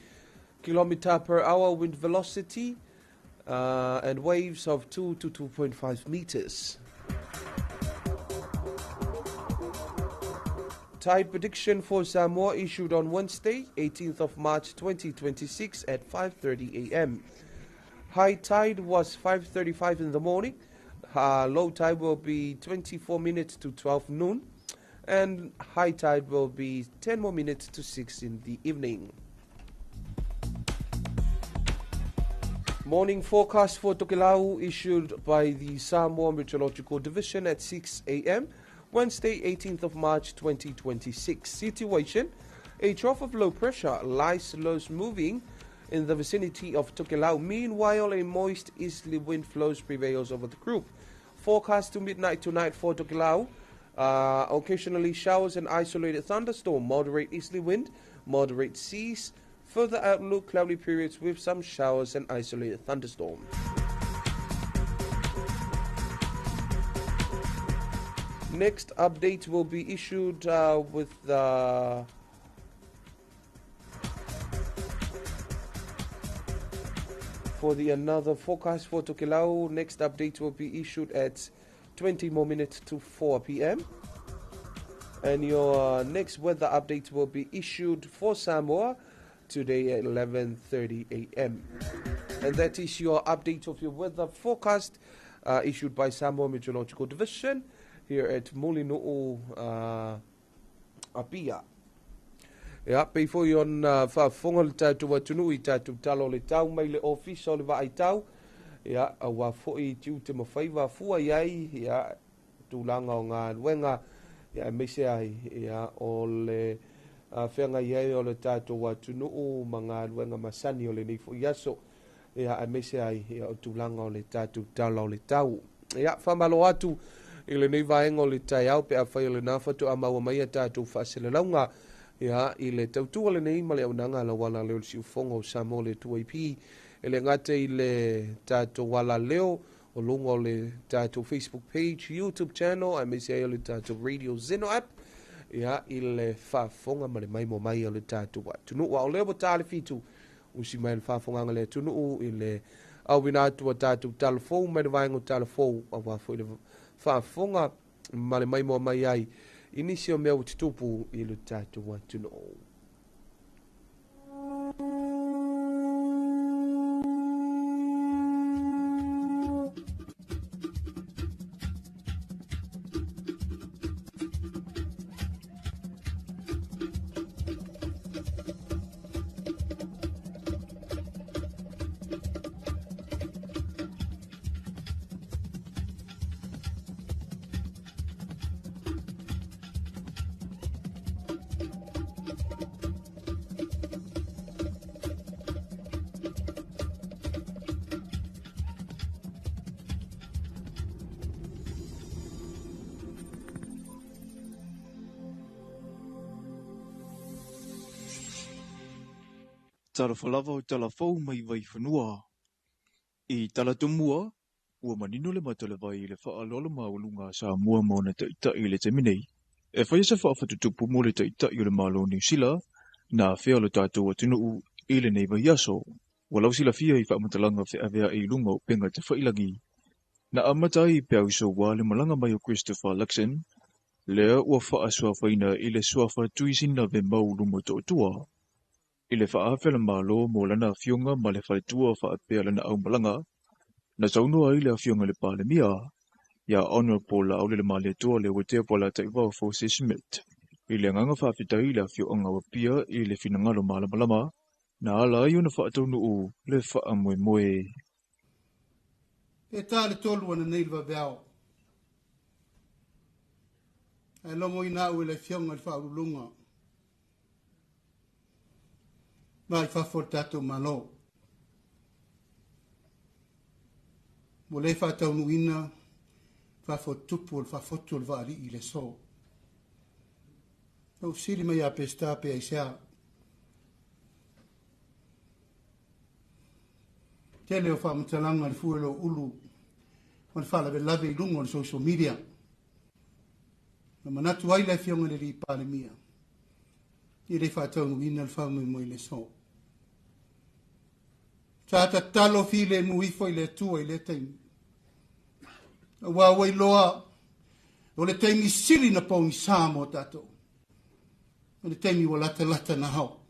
km per hour, wind velocity and waves of 2 to 2.5 meters. Tide prediction for Samoa issued on Wednesday, 18th of March 2026 at 5:30 a.m. High tide was 5:35 in the morning. Low tide will be 24 minutes to 12 noon. And high tide will be 10 more minutes to 6 in the evening. Morning forecast for Tokelau issued by the Samoa Meteorological Division at 6 a.m. Wednesday, 18th of March 2026. Situation: a trough of low pressure lies slow moving in the vicinity of Tokelau. Meanwhile, a moist easterly wind flows prevails over the group. Forecast to midnight tonight for Tokelau: occasionally showers and isolated thunderstorm, moderate easterly wind, moderate seas. Further outlook: cloudy periods with some showers and isolated thunderstorms. Next update will be issued with for the another forecast for Tokelau. Next update will be issued at 20 more minutes to 4 p.m. And your next weather update will be issued for Samoa today at 11:30 a.m. And that is your update of your weather forecast issued by Samoa Meteorological Division here at Mulino'u Apia. Ia, pei foi on whaafonga le tātou atunu I tātou talo le tau mai le ofisa o le wa tau. Ia, a wa foi tiu te mawhai wa fua iai, ia, tūlanga o ngā nuenga, ia, meise ai, ia, o le whenga iai o le tātou atu no o mga luenga masani o le nei fo iaso ia a mese ai ia o tūlanga o le tātou tala o le tau. Ia whamalo atu i le nei vaenga o le tai au pe a whai o le nāwhatu a maua mai a tātou whaasele launga ia i le tautua le nei ma le aunanga la wala leo le siufonga o Samoa le tuaipi e le ngate i le tātou wala leo o lunga o le tātou Facebook page, YouTube channel, a mese ai o le tātou Radio Zeno app ia i le whaafonga ma le maimo mai o le tātou atu. No wa o leo bo tāle fitu usi mai le whaafonga le tunu u i le au wina atua tātou talafou mai le vaenga o talafou a wafo i le whaafonga ma le maimo mai ai inisi o mea o titupu i le tātou atu no. Talofa lava o talafou mai vai whanua. I talatumua, ua manino le matole vai i le whaalolo maulunga Samoa mauna taita i le teminei. E whai sa whaafatutupu mo le taita i le malo New Zealand, na whea le tātou atunu u i le neiva iaso. Walau sila fia i whaamatalanga whaavea i lunga o penga te whailangi. Na amatai pe au so wa le malanga mai o Christopher Luxon, lea ua whaasua whaina i le suafa tuisina ve maulunga to'otua. I le whaafela malo mo lana fionga ma le whaitua whaapea lana au malanga, na taunua i le fionga le pale mia, ia Honorable la aule le male tua le watea pola taiwa o Fose Smith. I le nganga whaafita i le fionga wa pia i le finangalo malamalama, na ala i una whaataunu u le whaamoe moe. E tā le tolu ana nei lwa beao. E longo ina ue le fionga le whaurulunga. Mai whafo tatou malo. Mo le whataunu ina, whafo tupu o whafotu o whaari i le so. Au siri mai a pesta pe ai sea. Tele o whaamatalanga le fuelo ulu, ma le whala lave i lungo le social media. Na manatu ai le fionga le ri palemia. I le whataunu ina le whamu mo i le so. Tata talo file muifo i le tua i le teimi. Wa wai loa, o le teimi sili na pōngi Samoa tato. O le teimi wa lata na hao.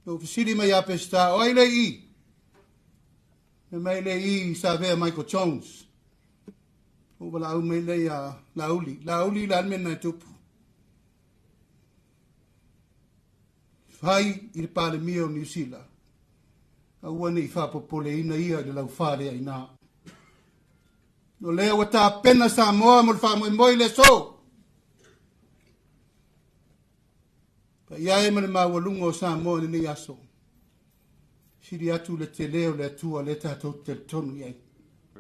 O sili mai apesta, o ai le i. Me mai le i sa vea Michael Jones. O wala au mai le a lauli. Lauli la almena tupu. Fai i le pale mia o New Zealand. Aua nei whapopole ina ia i le lau whare ai nā. No lea wa tā pena Samoa mo le whamoe moi le so. Pa ia e mane mawalunga o Samoa ni nei aso. Siri atu le te leo le atua le tātou te tonu iai.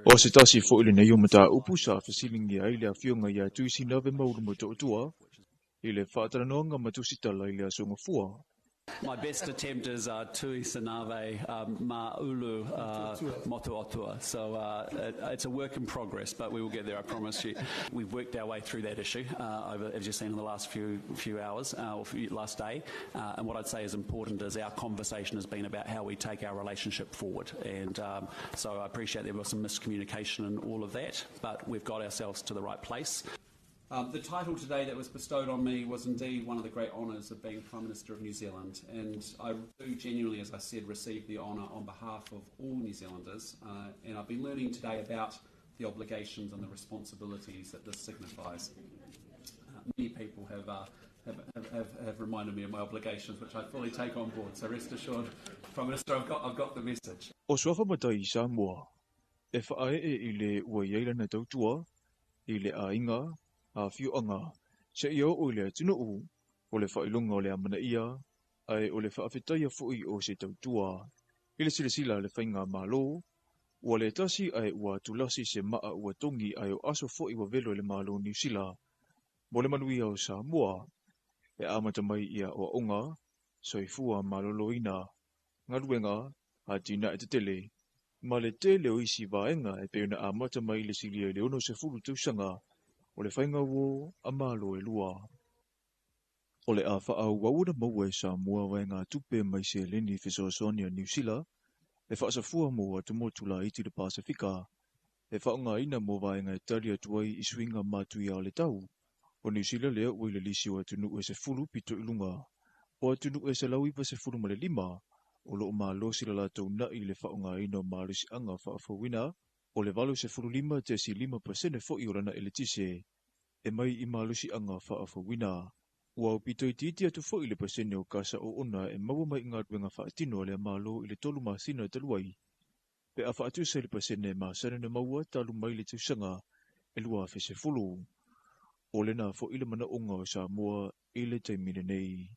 O se tasi fo ili nei o mata upu sa whasilingi ai le awhionga ia tuisi nawe mauru mo to'otua, i le whaataranoanga matusitala i le asunga fua. My best attempt is Tui Sanave Ma'ulu Motu Otua. So it's a work in progress, but we will get there, I promise you. We've worked our way through that issue over, as you've seen in the last few hours, or last day. And what I'd say is important is our conversation has been about how we take our relationship forward. And so I appreciate there was some miscommunication and all of that, but we've got ourselves to the right place. The title today that was bestowed on me was indeed one of the great honours of being Prime Minister of New Zealand, and I do genuinely, as I said, receive the honour on behalf of all New Zealanders, and I've been learning today about the obligations and the responsibilities that this signifies. Many people have reminded me of my obligations, which I fully take on board, so rest assured, Prime Minister, I've got the message. O swafa matai i Samoa, e whaae i le ua iaila na tautua, i le ainga, a whiuanga, se i o le atunu u, O le whailunga o le amana ia, ai o le whaafetaia fui o se tautua. I le silasila le whainga malo, ua le tasi ai ua tulasi se maa ua tongi ai o aso fui wa velo le malo New Zealand. Mo le manuia o Samoa, e amata mai ia o onga, soifua maloloina, ngaruenga, a tina e te tele, ma le tele o isi vaenga e peuna amata mai le silia le ono se furu tausanga, o le whainga wo a malo e lua. O le a whaau wawuna maua e Samoa waenga tupe mai se leni Fisosonia New Zealand, le whaasafua mo atu motula iti le Pasifika, le whaonga ina mo vaenga e tali atuai i swinga matui a le tau, o New Zealand lea ui le lisi o atunu e se fulu pito ilunga, o atunu e se lau ipa se fulu ma le 5, o lo ma lo sila la tau na i le whaonga ina marusi anga whaafawina, o le valo se fulu 5 te si 5% fo i orana ele tise, e mai i marusi anga whaafawina. Ua o pito i titi atu fo i le pasene o kasa o ona e maua mai ngā ruenga whaatino le malo i le tolu masina taluai. Pe a whaatu se le pasene ma sanana maua talu mai le tausanga e lua fese fulu. O le na fo i le mana onga o Samoa i le taimine nei.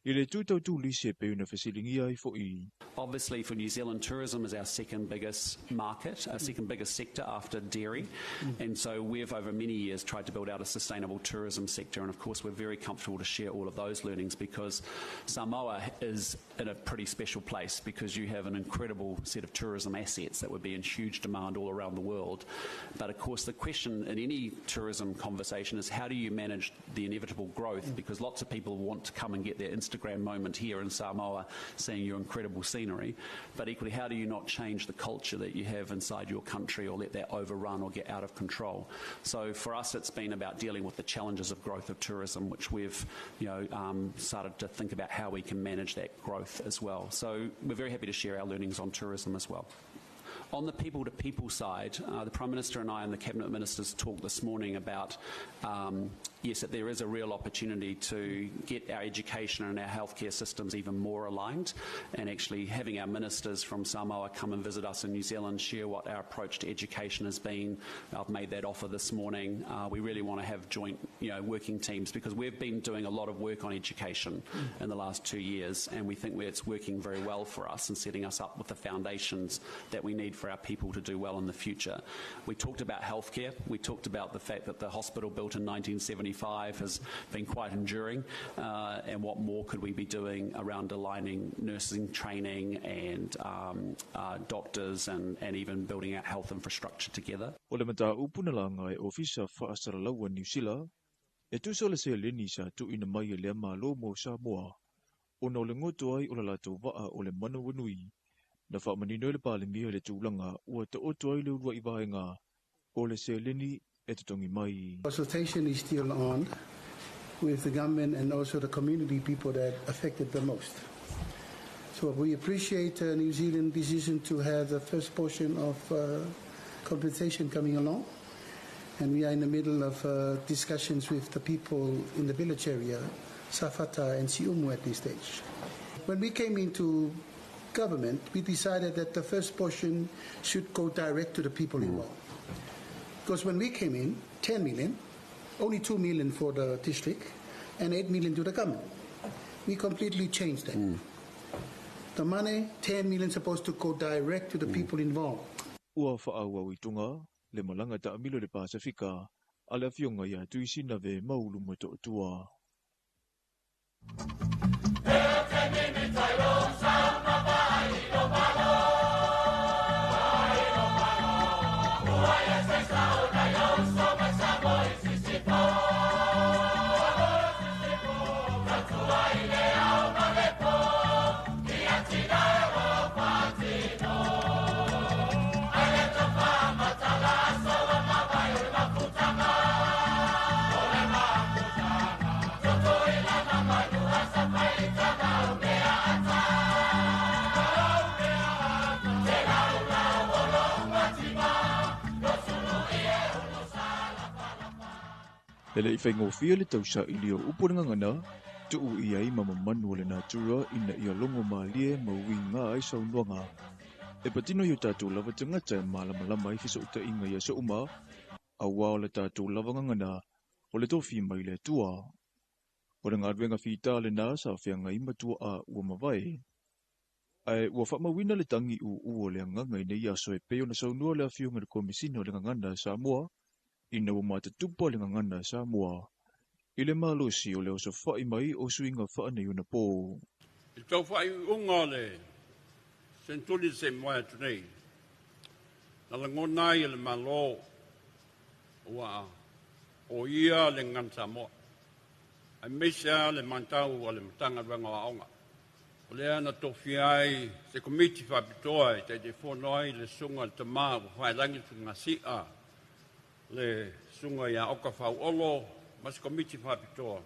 I le tūtau tū lise pe una fesilingia i fo i. Obviously, for New Zealand, tourism is our second biggest market, our second biggest sector after dairy. And so we've, over many years, tried to build out a sustainable tourism sector. And of course, we're very comfortable to share all of those learnings because Samoa is in a pretty special place because you have an incredible set of tourism assets that would be in huge demand all around the world. But of course, the question in any tourism conversation is how do you manage the inevitable growth? Because lots of people want to come and get their Instagram moment here in Samoa, seeing your incredible scenery, but equally how do you not change the culture that you have inside your country or let that overrun or get out of control? So for us it's been about dealing with the challenges of growth of tourism, which we've started to think about how we can manage that growth as well. So we're very happy to share our learnings on tourism as well. On the people-to-people side, the Prime Minister and I and the Cabinet Ministers talked this morning about, yes, that there is a real opportunity to get our education and our healthcare systems even more aligned, and actually having our ministers from Samoa come and visit us in New Zealand, share what our approach to education has been. I've made that offer this morning. We really want to have joint working teams because we've been doing a lot of work on education in the last 2 years, and we think it's working very well for us and setting us up with the foundations that we need for our people to do well in the future. We talked about healthcare. We talked about the fact that the hospital built in 1975 has been quite enduring, and what more could we be doing around aligning nursing training and doctors and even building out health infrastructure together. O le mata upunalanga e ofisa whaasaralaua New Zealand, e tusa se leni sa tu ina mai e lea malo mo Samoa, o na o le ngoto ai o la lato waa o le mana wanui. Na whaamanino le pālemia le tūlanga ua te oto ai le urua i vaenga o le se leni e te tongi mai. Consultation is still on with the government and also the community people that affected the most. So we appreciate New Zealand's decision to have the first portion of compensation coming along. And we are in the middle of discussions with the people in the village area, Safata and Siumu at this stage. When we came into government, we decided that the first portion should go direct to the people involved. Because when we came in, 10 million, only 2 million for the district, and 8 million to the government. We completely changed that. The money, 10 million, supposed to go direct to the people involved. Ua whaaua witunga, le malanga ta amilo le Pasifika, ala fionga ia tuisina ve maulu mo to tua. Lele i whaingofia le tausa i leo uporinga ngana, tuu i ai mama manu le natura ina ia longo maalie maui ngā ai saunuanga. E patino i o tātou lava tangata e malamalama i whisa uta inga ia sa uma, a wao le tātou lava ngangana o le tofi mai le tua. O le ngadwenga fita le nā sa whianga imatua a ua mawai. Ai ua whamawina le tangi u le anganga i nei aso e peo na saunua le awhiunga le komisino le ngangana Samoa, ina ua matatupa le ngangana Samoa. I le malosi o le oso whai mai o suinga whaane una pō. I tau whai unga le sentuli se moa tunei. Na la ngonai le malo ua o ia le ngan Samoa. Ai mesia le mantau o le matanga ranga o aonga. O lea na tofi ai se komiti whapitoa i te whonoi le sunga le tamā o whailangi tu ngasia le sunga ia oka whau olo ma se komiti whapitoa.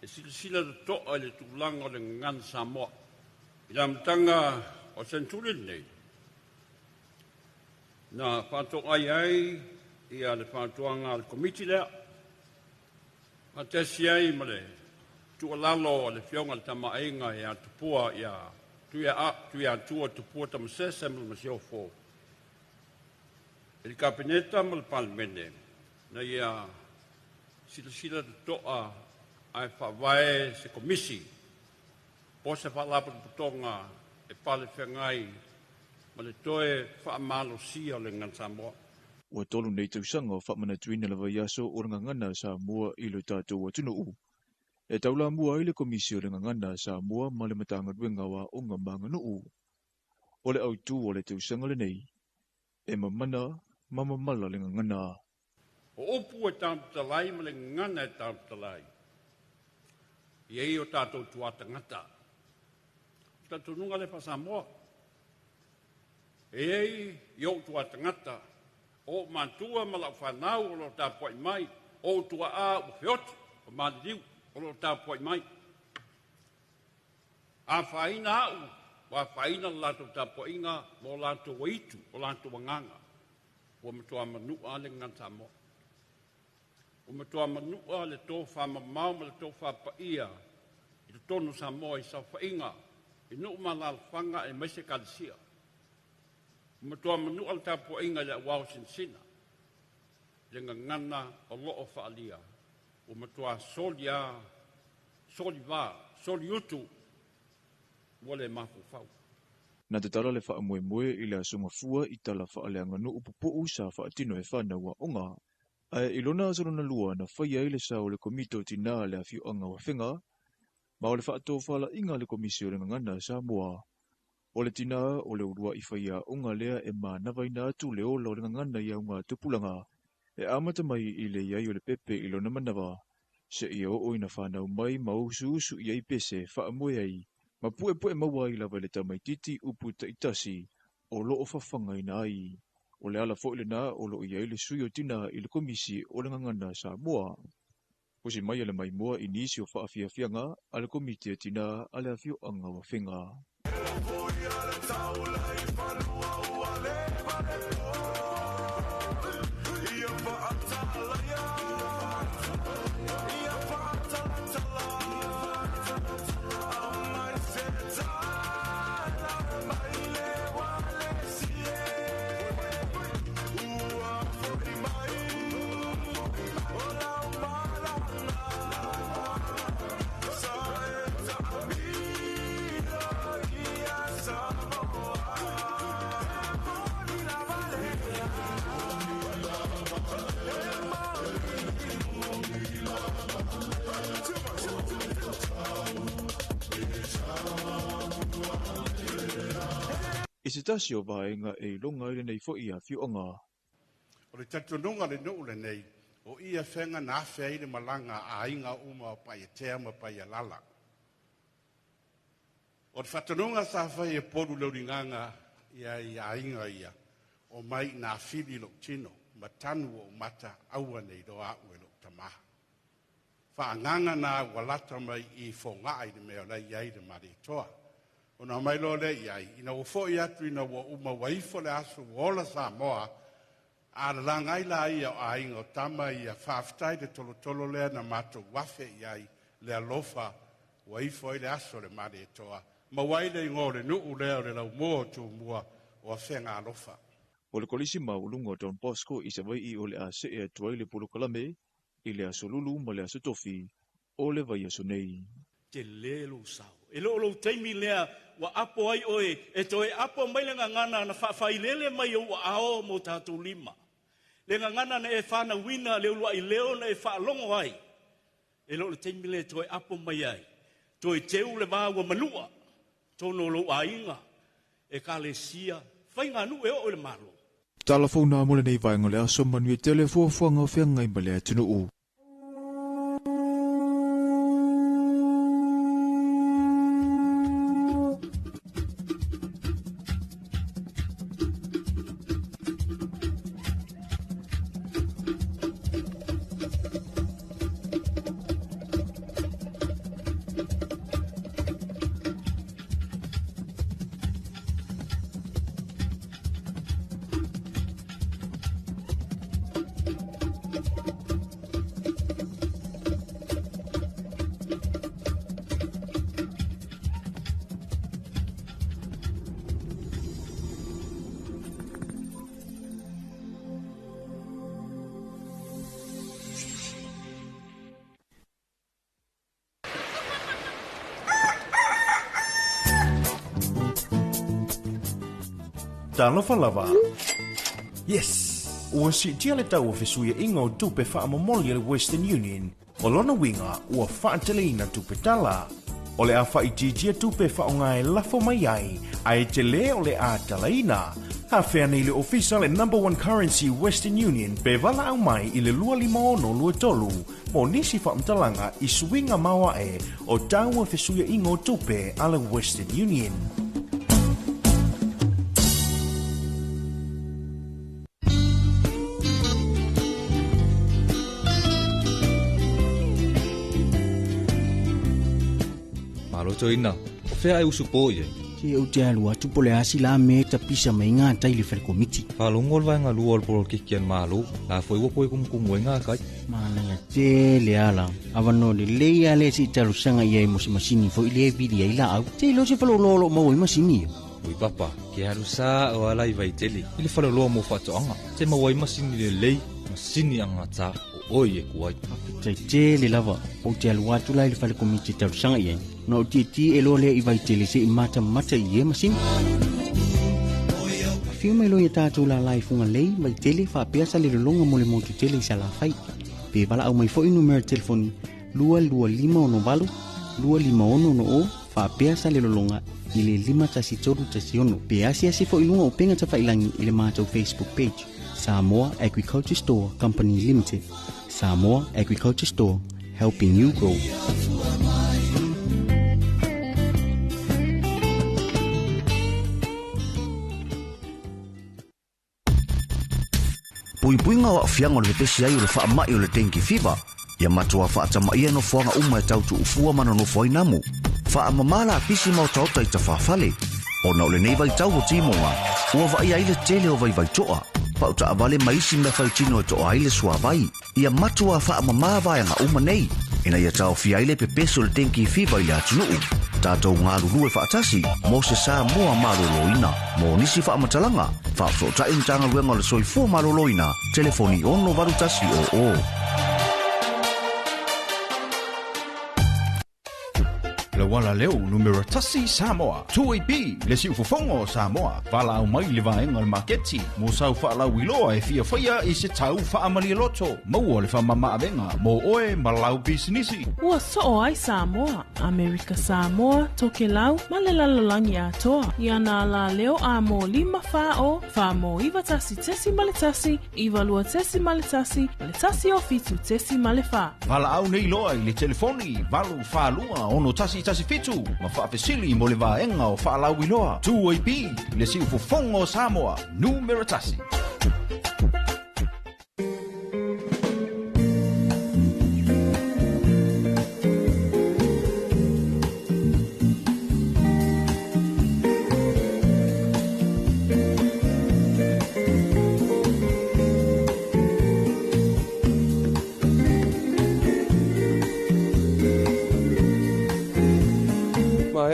E sila le toa le tūlanga o le ngan Samoa. I la matanga o sentuli nei. Na whatoa ai ia le whatoanga le komiti lea. Ma tesi ai ma le tualalo le fionga le tamaenga ia tupua ia tuia tua tupua tamasese ma le masiofo. Il kabineta ma le palmene na ia sila toa ai whawae se komisi po se whalapa putonga e pale whengai ma le toe whaamalo sia le ngan Samoa. Ua tolu nei tausanga o whamana tuina la vaiaso o ngangana Samoa i lo tātou atunu u. E taula mua i le komisio le ngangana Samoa ma le matanga duenga wa o ngā manganu u. O le autu o le tausanga le nei. E mamana mamamala le ngangana. O opu e tāmtalai ma le ngana e tāmtalai. Iei o tātou tuatangata. Tātou nunga le pa Samoa. Iei i o tuatangata. O mantua ma lau whanau o lo tāpoi mai. O tua a o whioti o maliriu o lo tāpoi mai. A whaina au. Wa whaina lato tāpoi inga mo lato waitu o lato wanganga. O matua manua le ngan Samoa. O matua manua le tō whamamau ma le tō whapaia. I te tonu Samoa i sa whainga. I nuu ma la whanga e maise kalisia. O matua manua le tāpua inga le wau sinsina. Le ngangana o loo whaalia. O matua solia, soli wā, soli utu. Wale mafu whau. Na te tala le wha mue i le asunga fua i tala wha aleanga no upupu sa wha atino e whana wa onga. Ai ilona asarona lua na whai ai le sa o le komito tina le awhiu anga wa whenga. Ma o le wha ato whala inga le komisio le ngangana Samoa. O le tina o le urua i whai a onga lea e ma nawaina atu le ola o le ngangana i aunga tupulanga. E amata mai i le iai o le pepe ilona manawa. Se i o oina whanau mai mausu usu i ai pese wha amue ai. Ma pue maua i lawa le tamaititi upu taitasi o loo whawhanga ina ai. O le ala fo le na o lo i ai le sui o tina i le komisi o le ngangana Samoa. O si mai ale mai mua i nisi o whaafiafianga a le komiti a tina a le awhio anga wa whenga. I se tasi o vaenga e longa i le nei fo i a whionga. O le tatununga le nuu le nei, o ia whenga na whea i le malanga a inga uma o pai e tea ma pai e lala. O le whatanunga sa whai e poru leo ringanga ia i a inga ia, o mai na whiri lo tino, ma tanu o mata aua nei do a ue lo tamaha. Whaanganga na walata mai i whonga i le mea lai iai le mare toa. O na mai lo le iai, ina o fo i atu ina o uma waifo le asu wola Samoa, a la ngai la ia o a inga o tama ia whaafitai le tolo lea na mato wafe iai le alofa waifo i le aso le mare e toa. Ma waile ingo le nuu lea o le lau mua tu mua o a whenga alofa. O le kolisi maulunga o Don Bosco i se vai i o le a se e tuai le polo kalame, i le aso lulu ma le aso tofi, o le vai aso nei. Te lelo sao. E lo teimi lea wa apo ai oe e toe apo mai le ngana na whailele mai o ao mo tātou lima. Le ngana na e whana wina le ulua i leo na e whaalongo ai. E lo teimi lea toe apo mai ai. Toe teu le vāua manua. Tono lo ainga. E ka le sia. Whai ngā nu e o le malo. Talafona mo le nei vai ngole aso manu e tele fuafuanga o whianga i male atunu u. Talofa lava. Yes. Ua si tia le tau o fesuia inga o tupe wha mamoli le Western Union. O lona winga ua wha teleina tupe tala. O le a wha i titia tupe wha o ngai lafo mai ai. Ai te le o le a talaina. Ha whea nei le official e #1 currency Western Union. Pe wala au mai i le 250 mo nisi wha mtalanga i swinga mawa e o tau o fesuia inga o tupe a le Western Union. Toina, o whea e usu po ye. Ke o te alua tupo le asi la me ta pisa mai ngā tai le whare komiti. Whalongol vai ngā lua polo kikian malo, la foi wapo e kumkumu e ngā kai. Mananga te le ala, awano le leia le si taru sanga ia e mosi masini fo ile vidi ai la au. Te lo se whalo lolo mau i masini yo. Ui papa, ke haru sa o alai vai tele, ile whalo loa mo whatoanga. Te mawai masini le lei, masini anga ta o oi e kuai. Te le lava, o te alua tu lai le whare komiti taru sanga ia. No ti e lo le i vai tele se i mata i e masini. Fio mai lo i tātou la lai funga lei, mai tele wha peasa le longa mo le motu tele i sa la whai. Pe wala au mai fo i numero telefoni 225 251 o wha peasa le longa i le 5 Pe asia se fo i lunga o penga ta whailangi i le mātou Facebook page. Samoa Agriculture Store Company Limited. Samoa Agriculture Store, helping you grow. Puinga wa fianga le pesi ai le fa mai o le tenki fiba. Ia matua fa tama ia no foanga uma tau tu ufua mana no foi namu. Fa mamala pisi mau tau tai ta fa fale. Ona le nei vai tau o timoa. Ua va ia ile tele o vai vai toa. Pa uta avale maisi me fai tino to ai le sua vai. Ia matua fa mama vai nga uma nei. Ina ia tau fia ile pe peso le tenki fiba ia tunu. Tatou ngā lulu e whaatasi, mo se sā mua maroloina, mo nisi whaamatalaga, whaafo ta intanga luenga le soifua maroloina, telefoni ono varutasi o. Le wala leo numero tasi Samoa. 2AB le si ufofongo Samoa. Wala au mai le vaenga le maketi. Mo sau whaala wiloa e fia whaia i se tau whaamali loto. Maua le whamama avenga. Mo oe malau bisinisi. Ua soo ai Samoa. Amerika Samoa, toke lau, malelalolangi atoa. Iana la leo a mo 5 whao. Wha mo iwa tasi tesi maletasi. Iwa lua tesi maletasi. Maletasi o fitu tesi malefa. Wala au nei loa i le telefoni. Walu whalua ono tasi fitu, ma whaafesili mo le vaenga o whaalau iloa. 2AB, le si ufofongo Samoa, numero tasi.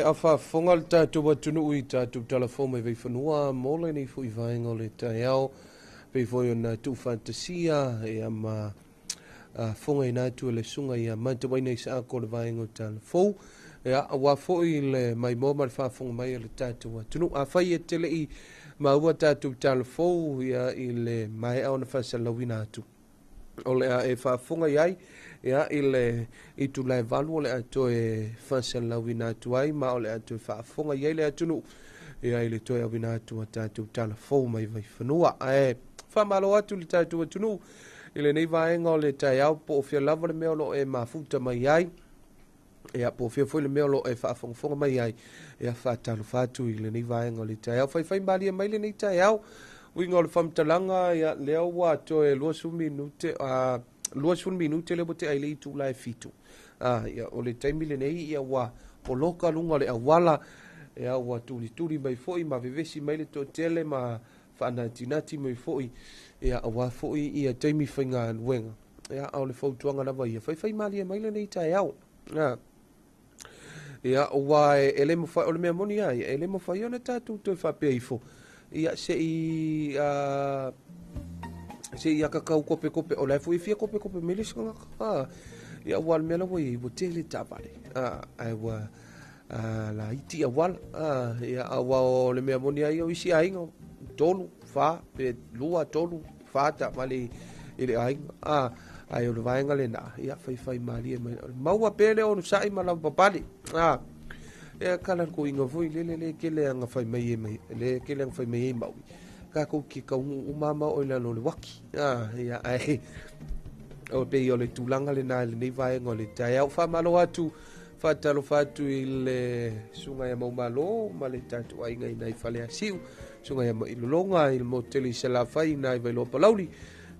A whaafonga le tātou atunu ui tātou talafoma i vei whanua mole nei fu i vaenga o le tai au pei foi o nā tū fantasia e ama fonga ina tu le sunga ia manta mai nei sa ko le vaenga Talofou ia wa foi le mai mo mal fa fonga mai le tatu tunu a fai e tele i ma ua tatu Talofou ia i le mai au na fasalawina atu o le a e fa fonga iai ia i tu lai valu o le ato e fasalawina atu ai ma o le ato e fa fonga iai le atunu ia i le toi awina atu a tatu Talofou mai vai whanua e fa malo atu le tatu atunu i le nei vaenga o le tai au po o fia lava le mea lo e mafuta mai ai ia po fia foi le mea lo e whaafongafonga mai ai ia whaatalofa atu i le nei vaenga o le tai au whai malia mai le nei tai au winga o le whamtalanga ia lea ua ato e 2 minute 2 minute le bote ai le itu la e fitu ia o le taimi le nei ia ua poloka lunga le awala ia ua tuli mai foi ma vevesi mai le totele ma whaanatinati mai foi ia awa foi ia taimi whainga nuenga ia au le fautuanga lava ia whai malia mai le nei tai au ia ua ele mo fai o le mea moni ai ele mo fai ona tatu toi whapea ifo ia se i kakau kope o lai foi fia kope melis ia ua le mea lawa ia iwa tele tavale ai ua la iti awala ia awa o le mea moni ai o isi ainga tolu fa pe lua tolu fata mali ile ainga ai o le vaenga le na ia fai mali mai maua pele o sai mala papali ia kala ko inga voi le kele anga fai mai le kele anga fai mai mau ka ko ki ka u mama o le no le waki ia ai o pe o le tulanga le na le nei vaenga le tai au fa malo atu fa talofa atu i le sunga ya mau malo ma le tatu ai ngai nai fale asiu sunga ya mai longa il moteli se la fai nai vai lo palauli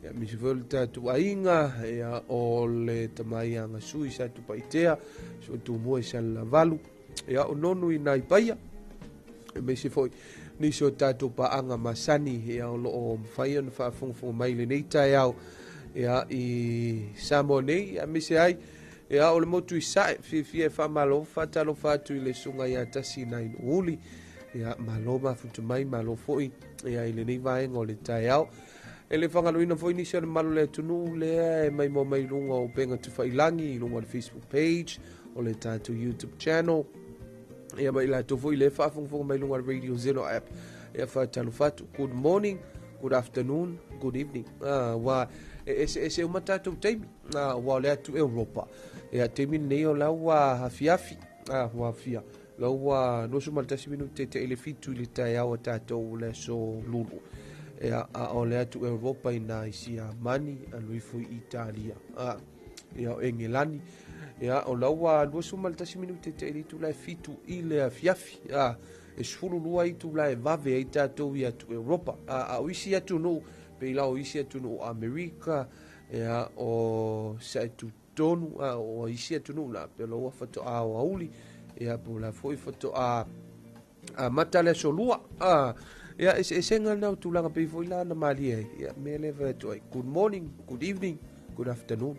ya mi se vol tatu ainga ya o le tamai anga sui sa tu paitea so tu mo se la valu ya o nonu i nai paia me se foi ni so tatu pa anga masani ya o lo fai on fa fung mai le nei tai au ya i samone ya mi se ai ya o le motu i sae fie fa malo fa talofa atu i le sunga ya tasi nai uli ia malo mafutu mai malo foi ia ile nei vaenga o le tai au ele whangaluina foi ni se malo le tunu le mai mo mai lunga o penga tu whailangi lunga o Facebook page o le tatu YouTube channel ia mai la tu foi le whafungfunga mai lunga Radio Zero app ia whatalufatu good morning good afternoon good evening wa ese umatatu taimi wa le atu Europa ia taimi nei o la wa hafiafi wa fia laua no su maltasi minute te ele fitu le tai au tatou le so lulu ia o le atu Europa ina isia mani a lui foi Italia ia o Engilani ia o laua no su maltasi minute te ele tu le fitu i le afiafi e sfulu lua i tu le vave i tatou i atu Europa o isi atu no pe la o isi atu no Amerika ia o sa tu tonu o isi atu no la pe lo fato a auli ia po la foi foto a matale solua ia ese ngal na tulanga pe foi la na mali ia mele veto good morning good evening good afternoon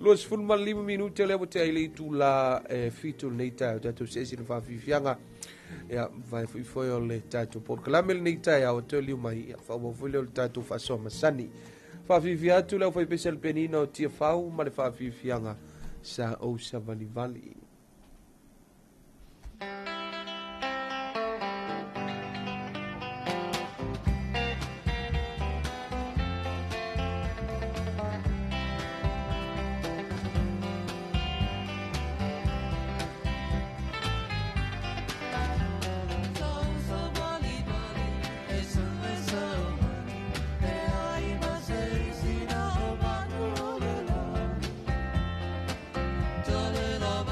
los ful mal 5 minuti le bote ile tu la fitu neita tato sesi fa fifianga ia vai foi o le tato por clamel neita ia o toli mai ia fa foi le tato fa soma sani fa fifiatu le foi pesel penina o tia fau ma le fa fifianga sa o sa vali Dale la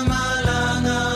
Malanga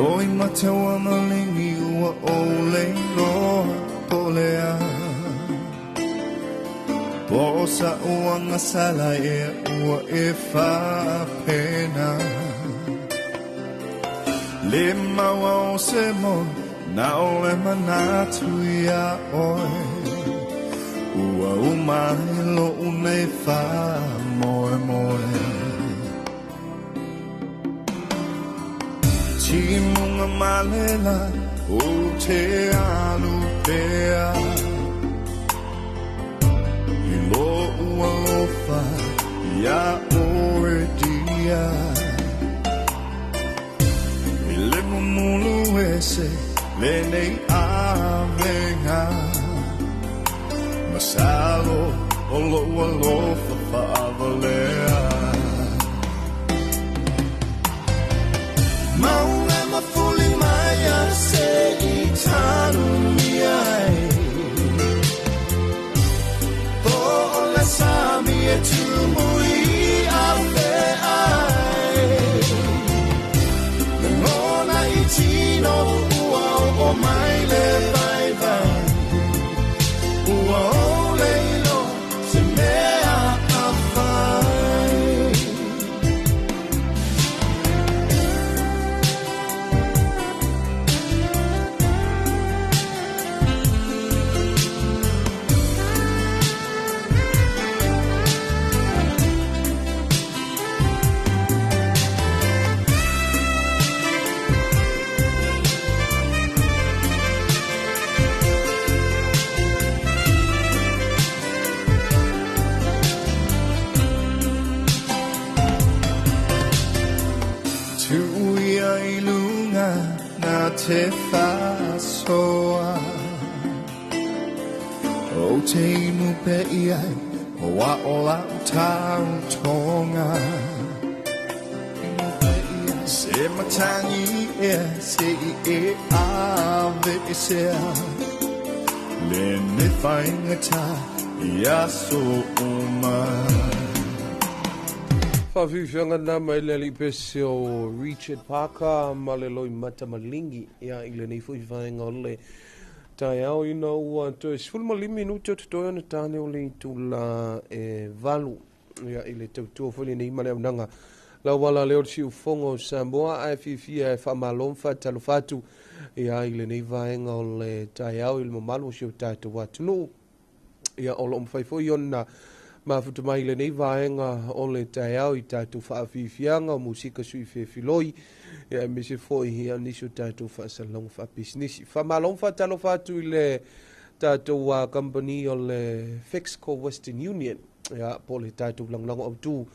Oi matawa malingi ua ole loa polea Po sa uanga sala ua pena Le maua o se mo na ole manatu ia oe Ua umai lo une moe moe Timunga malela o te alu pea I lo ua lofa ia oe dia I le mumulu ese le nei avenga Masalo o lo ua lofa whaavalea Maunga mafuli maya se I tanu miai Po ole sami e tumui a fe ai Ngona I tino ua o mai le vai vai Ua o leilo se mea a fai Te whasoa O te inu pe iai O wa o la tau tonga Se matangi e se I e ave e sea Le ne whaingata Ia so uma Whawhiwhianga nā mai leli pese o Richard Parker ma le loi mata malingi ia I le nei fui whaenga o le tai au ina ua to e sifulu malimi minuti o te toi ana tāne o le tu la valu ia I le tautua fwili nei ma le aunanga la wala leo si ufongo Samoa ai fifia e whamalomfa talofatu ia I le nei whaenga o le tai au I le mamalu o si o tātou watu no ia o lo mwhaifoi ona mafuta mai le nei vaenga o le taiao I tātou whaafifianga o musika sui whiwhiloi ia me se foi hia niso tātou whaasalong whaapisnisi. Whamalong whaatalo whātu I le tātou company o le Fexco Western Union ia po le tātou langlango au tū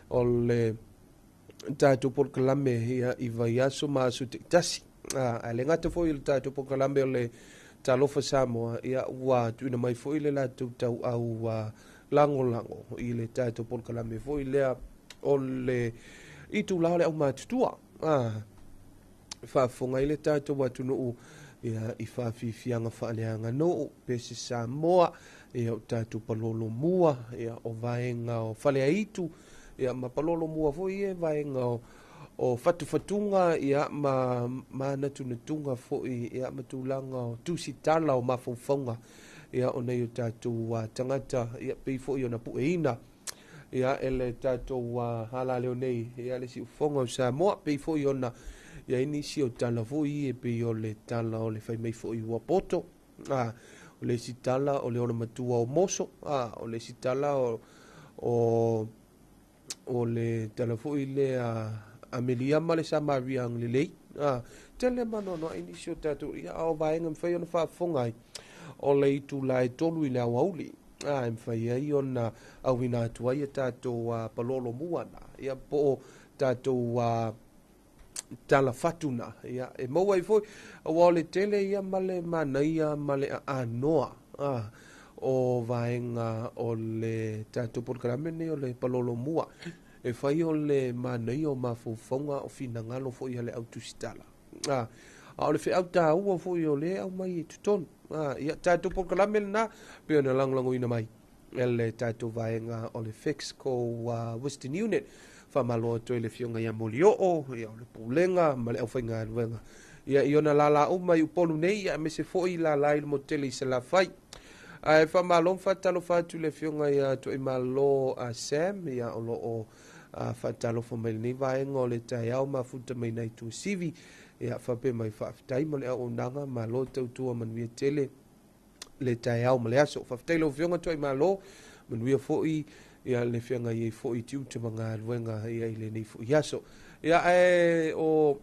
o le tātou por kalame ia I vai aso maasu te tasi. A le ngata foi le tātou por kalame o le Talofa Samoa ia ua tuina mai foi le lātou tau au lango I le tātou por kalame foi lea o le I tu lao le au mātutua whaafonga I le tātou watu no ia I whaafifianga whaaleanga no pese Samoa ia o tātou palolo mua ia o vaenga o whalea itu ia ma palolo mua foi e vaenga o whatuwhatunga ia ma natunatunga foi ia ma tūlanga o tūsitala o mawhauwhaunga ia o nei o tātou tangata ia pei fo I ona pueina ia ele tātou hala leo nei ia le si ufonga o Samoa pei fo I ona ia ini si o tala fo I e pei o le tala o le whai mei fo I wapoto o le si tala o le ona matua o moso o le si tala o le tala fo I le Amelia ma le Samaria ang le lei tele manono ini si o tātou ia o vaenga mwhai ona whaafonga ai o le itu lai tolu I le awauli e mwhai ai ona awina atu ai tātou palolo muana ia po tātou tala fatuna ia e maua I foi o le tele ia male mana ia male anoa o vaenga o le tātou porkaramene o le palolo mua e whai o le mana ia o mawhauwhaunga o finangalo fo ia le autusitala o le whi au tā ua fo I o le au mai I tutonu ia tātou pokalame na pe ona langlango ina mai ele tātou vaenga o le Fexco Western Union whamaloa toi le fionga ia moli o ia o le pulenga ma le au whainga aluenga ia iona lala mai upolu nei ia me se foi la lai mo tele se la fai ai fa malo fa talo fa tu le fionga ia to i malo a Sam ia o lo o fa talo fo mai nei vai ngole tai au ma futa mai nei tu sivi ia fa pe mai fa tai mo le o nanga malo tu tu man vi tele le tai au mo le aso fa tele fionga to i malo man vi foi ia le fionga ia foi tu te manga luenga ia ile nei foi aso ia o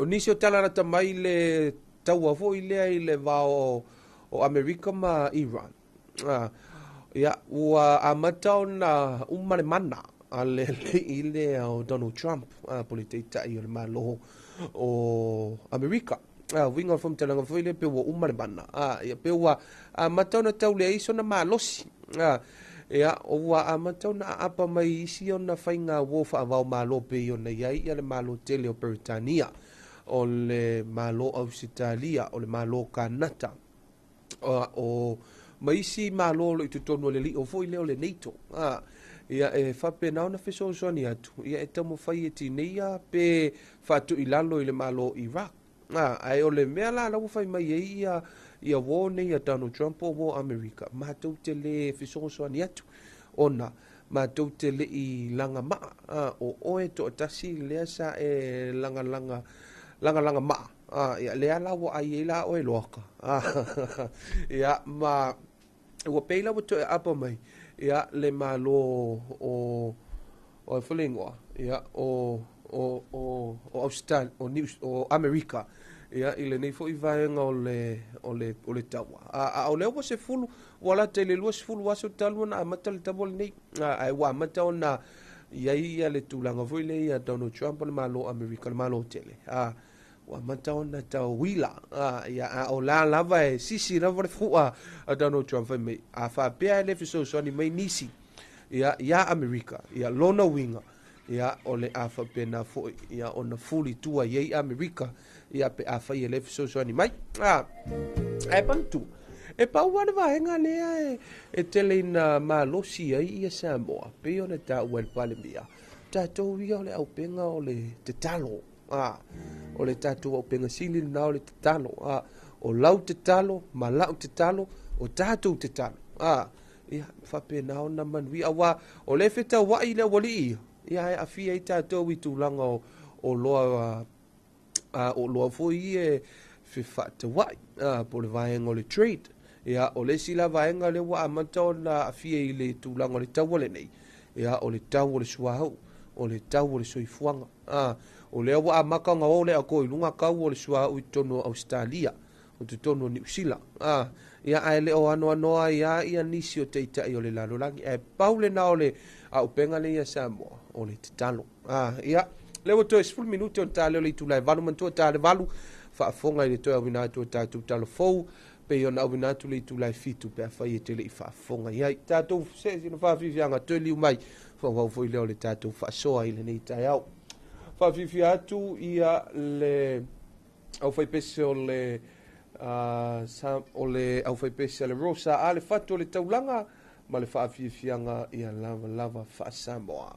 nisio tala ta mai le tau fo ile va o America ma Iran ia ua amatau na umare mana ale ile o Donald Trump politita i le malo o America winga from telanga fo ile pe ua umare mana ia pe ua amatau na tau le iso na malosi ia ua amatau na apa mai isi ona fainga wo fa va malo pe ona ia le malo tele o Britania o le malo Australia o le malo Kanata o maisi malo lo itu tonu le li o foi le o le NATO ia fa pe na ona fiso soni atu ia e tamo fai e tinia pe fa tu ilalo i le malo Iraq ai o le mea la fai mai ia wo ne ia Donald Trump o wo America ma tu te le fiso soni atu ona ma tu te le i langa ma o oe to tasi le sa e langa ma ia le ala wo ai la o loka ia ma wo peila wo to apa mai ia le malo o fulingwa ia o Australia o News o America ia ile nei fo i vaenga o le tawa o le wo se fulu wala te le luas fulu waso talu na matal tabol nei ai wa mata ona ia le tulanga foi le ia Donald Trump le malo America le malo tele wa matau na tau wila ia o la lava e sisi lava le fua a Donald Trump me a fa pea le fiso so ni mai nisi ia America ia lona winga ia o le a fa pena fo ia ona fuli tua ia America ia pe a fa ia le fiso so ni mai e pantu e pa wana va henga le e tele na malosi ia Samoa pe ona ta wel palemia ta to ia le au penga o le te talo o le tatu o penga sili na o le talo o lau te talo ma lau te talo o tatu te talo ia fa pe na ona man wi awa o le feta wa ile wali ia a fi ai tatu wi tu langa o loa fo ie fe fa te wa po le vai ngole trade ia o le sila vai ngale wa amata na fi ai le tu langa le tawole nei ia o le tawole suahau o le tawole soifuanga o le wa amaka nga o le ako i lunga kau o le sua u tono Australia o te tono New Zealand ia ai le o ano ia nisi o teita i o le lalolangi e paule na o le a upenga le ia Samoa o le titalo ia le o to 10 minuti o tale o le itulai valu mantua tale valu fa afonga i le toa winatu tatu talo fou pe yo na winatu le itulai fitu pe afai e tele i fa afonga ia tatu se no fa vivianga toli umai fa wau foi le o le tatu fa soa i le nei tai au fa vivi atu ia le au fai pese o le au fai pese le rosa ale fatu le taulanga ma le fa vivianga ia lava fa Samoa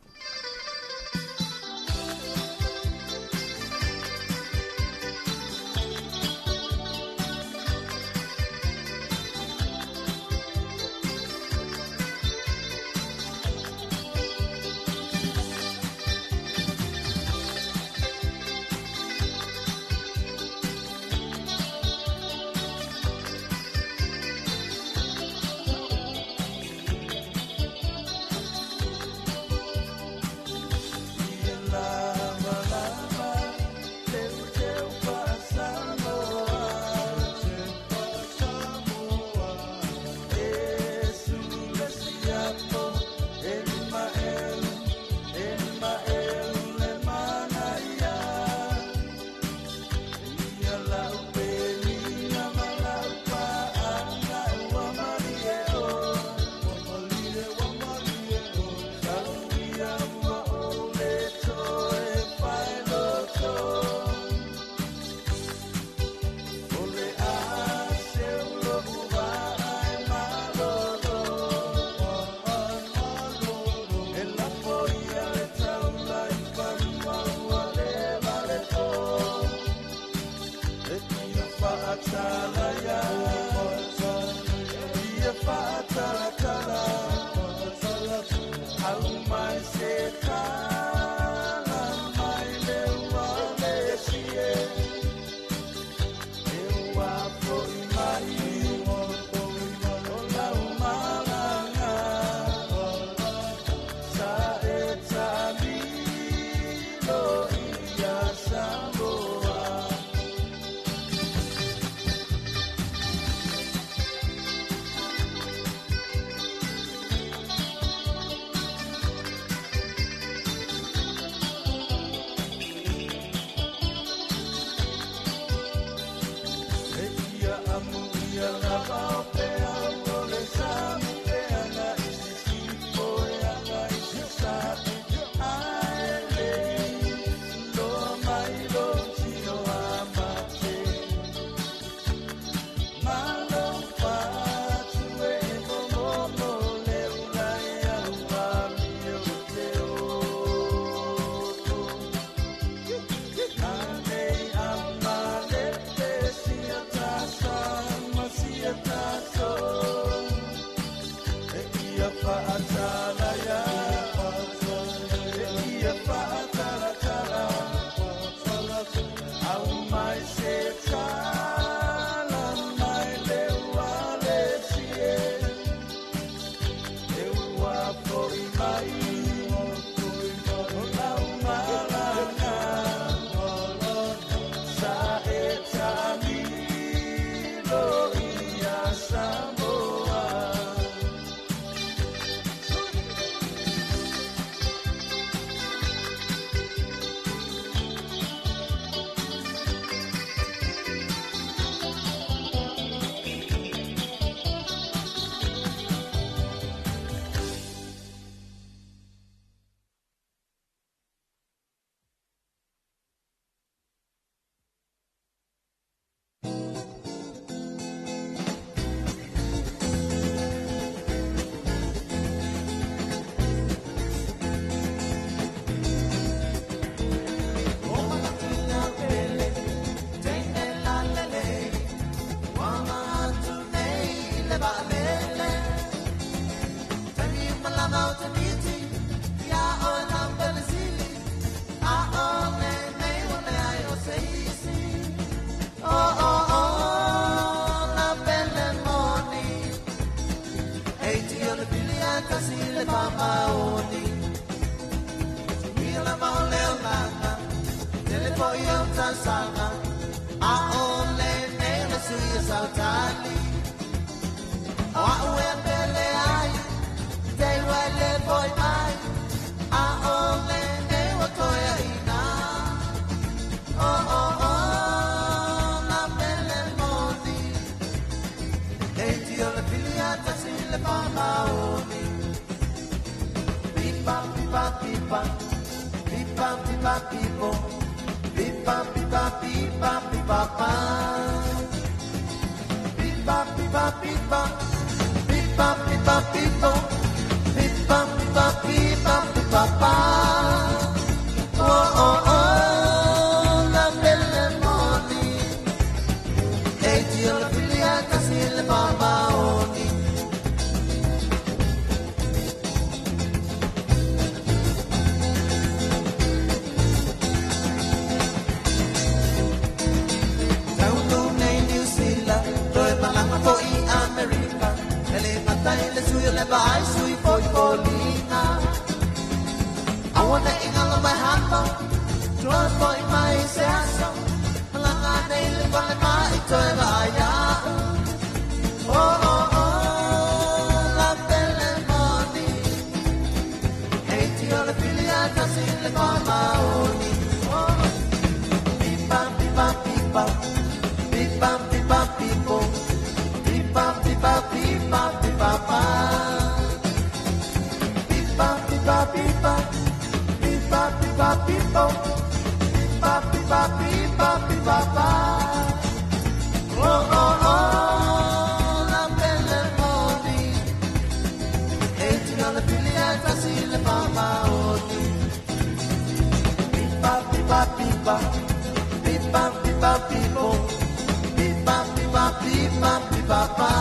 pipa, pipa, pa.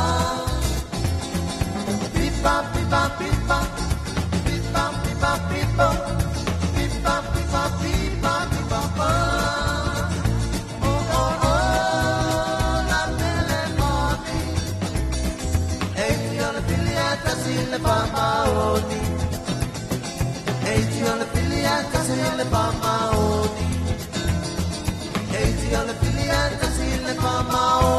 Pipa, pipa, pipa. Pipa, pipa, pipa. Pipa, pipa, pipa, pipa, pa. Oh, oh, oh, la belle moni. Eiti on the filiata sile pa maoni. Eiti on the filiata sile pa maoni. Eiti on the filiata sile pa maoni.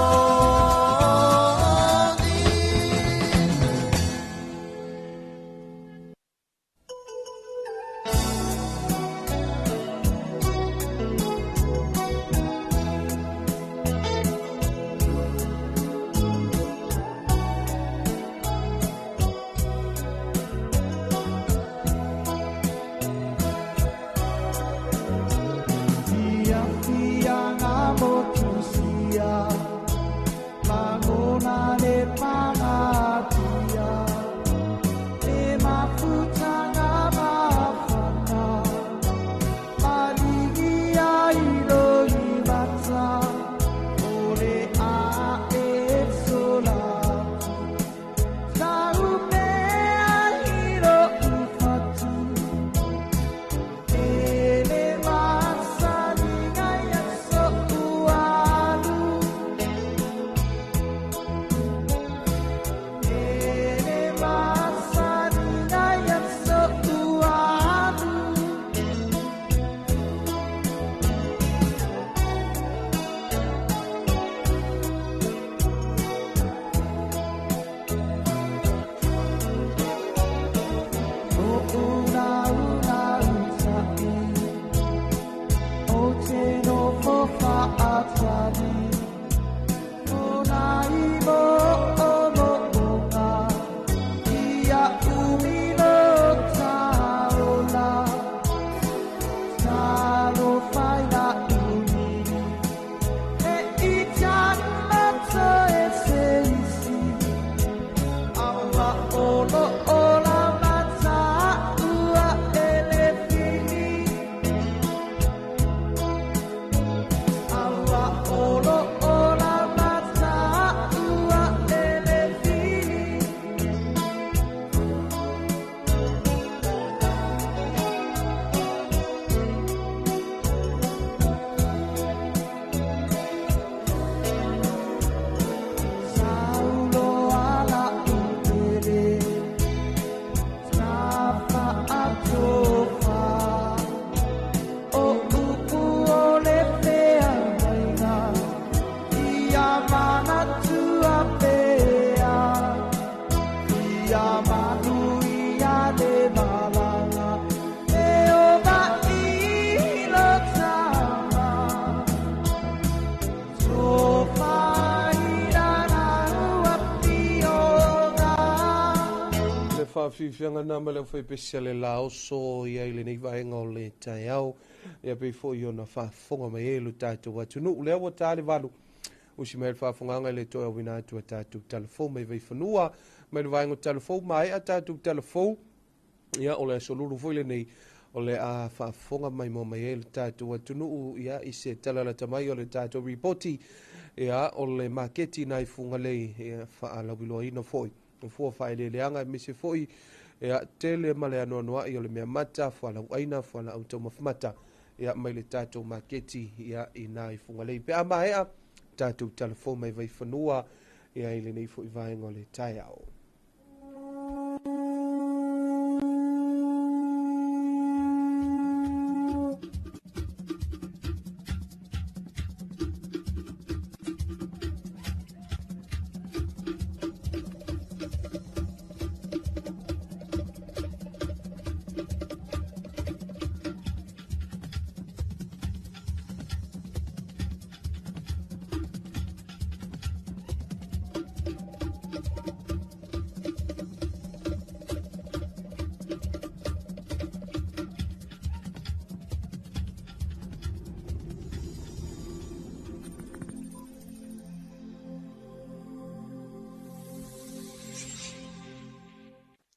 Fianga na mele foi pesiale la oso ia ile nei vaenga o le tai au ia pe fo yo na fa fonga mai elu tatu watu no le wa tali valu o si mel fa fonga le to wina tu tatu telefon mai vai fanua mai le vaenga telefon mai a tatu telefon ia o le solulu foi le nei o le a fa fonga mai mo mai elu tatu watu no ia i se tala la tamai o le tatu reporti ia o le maketi nai funga le ia fa ala bilo ina foi o fua fai le leanga me se foi e tele male ano noa i o le mea mata fua la uaina fua la auto mafmata ia mai le tatou maketi ia i nā i funga lei pe ama ea tatou telefon mai vai whanua ia i le nei fu i vaenga o le tai au.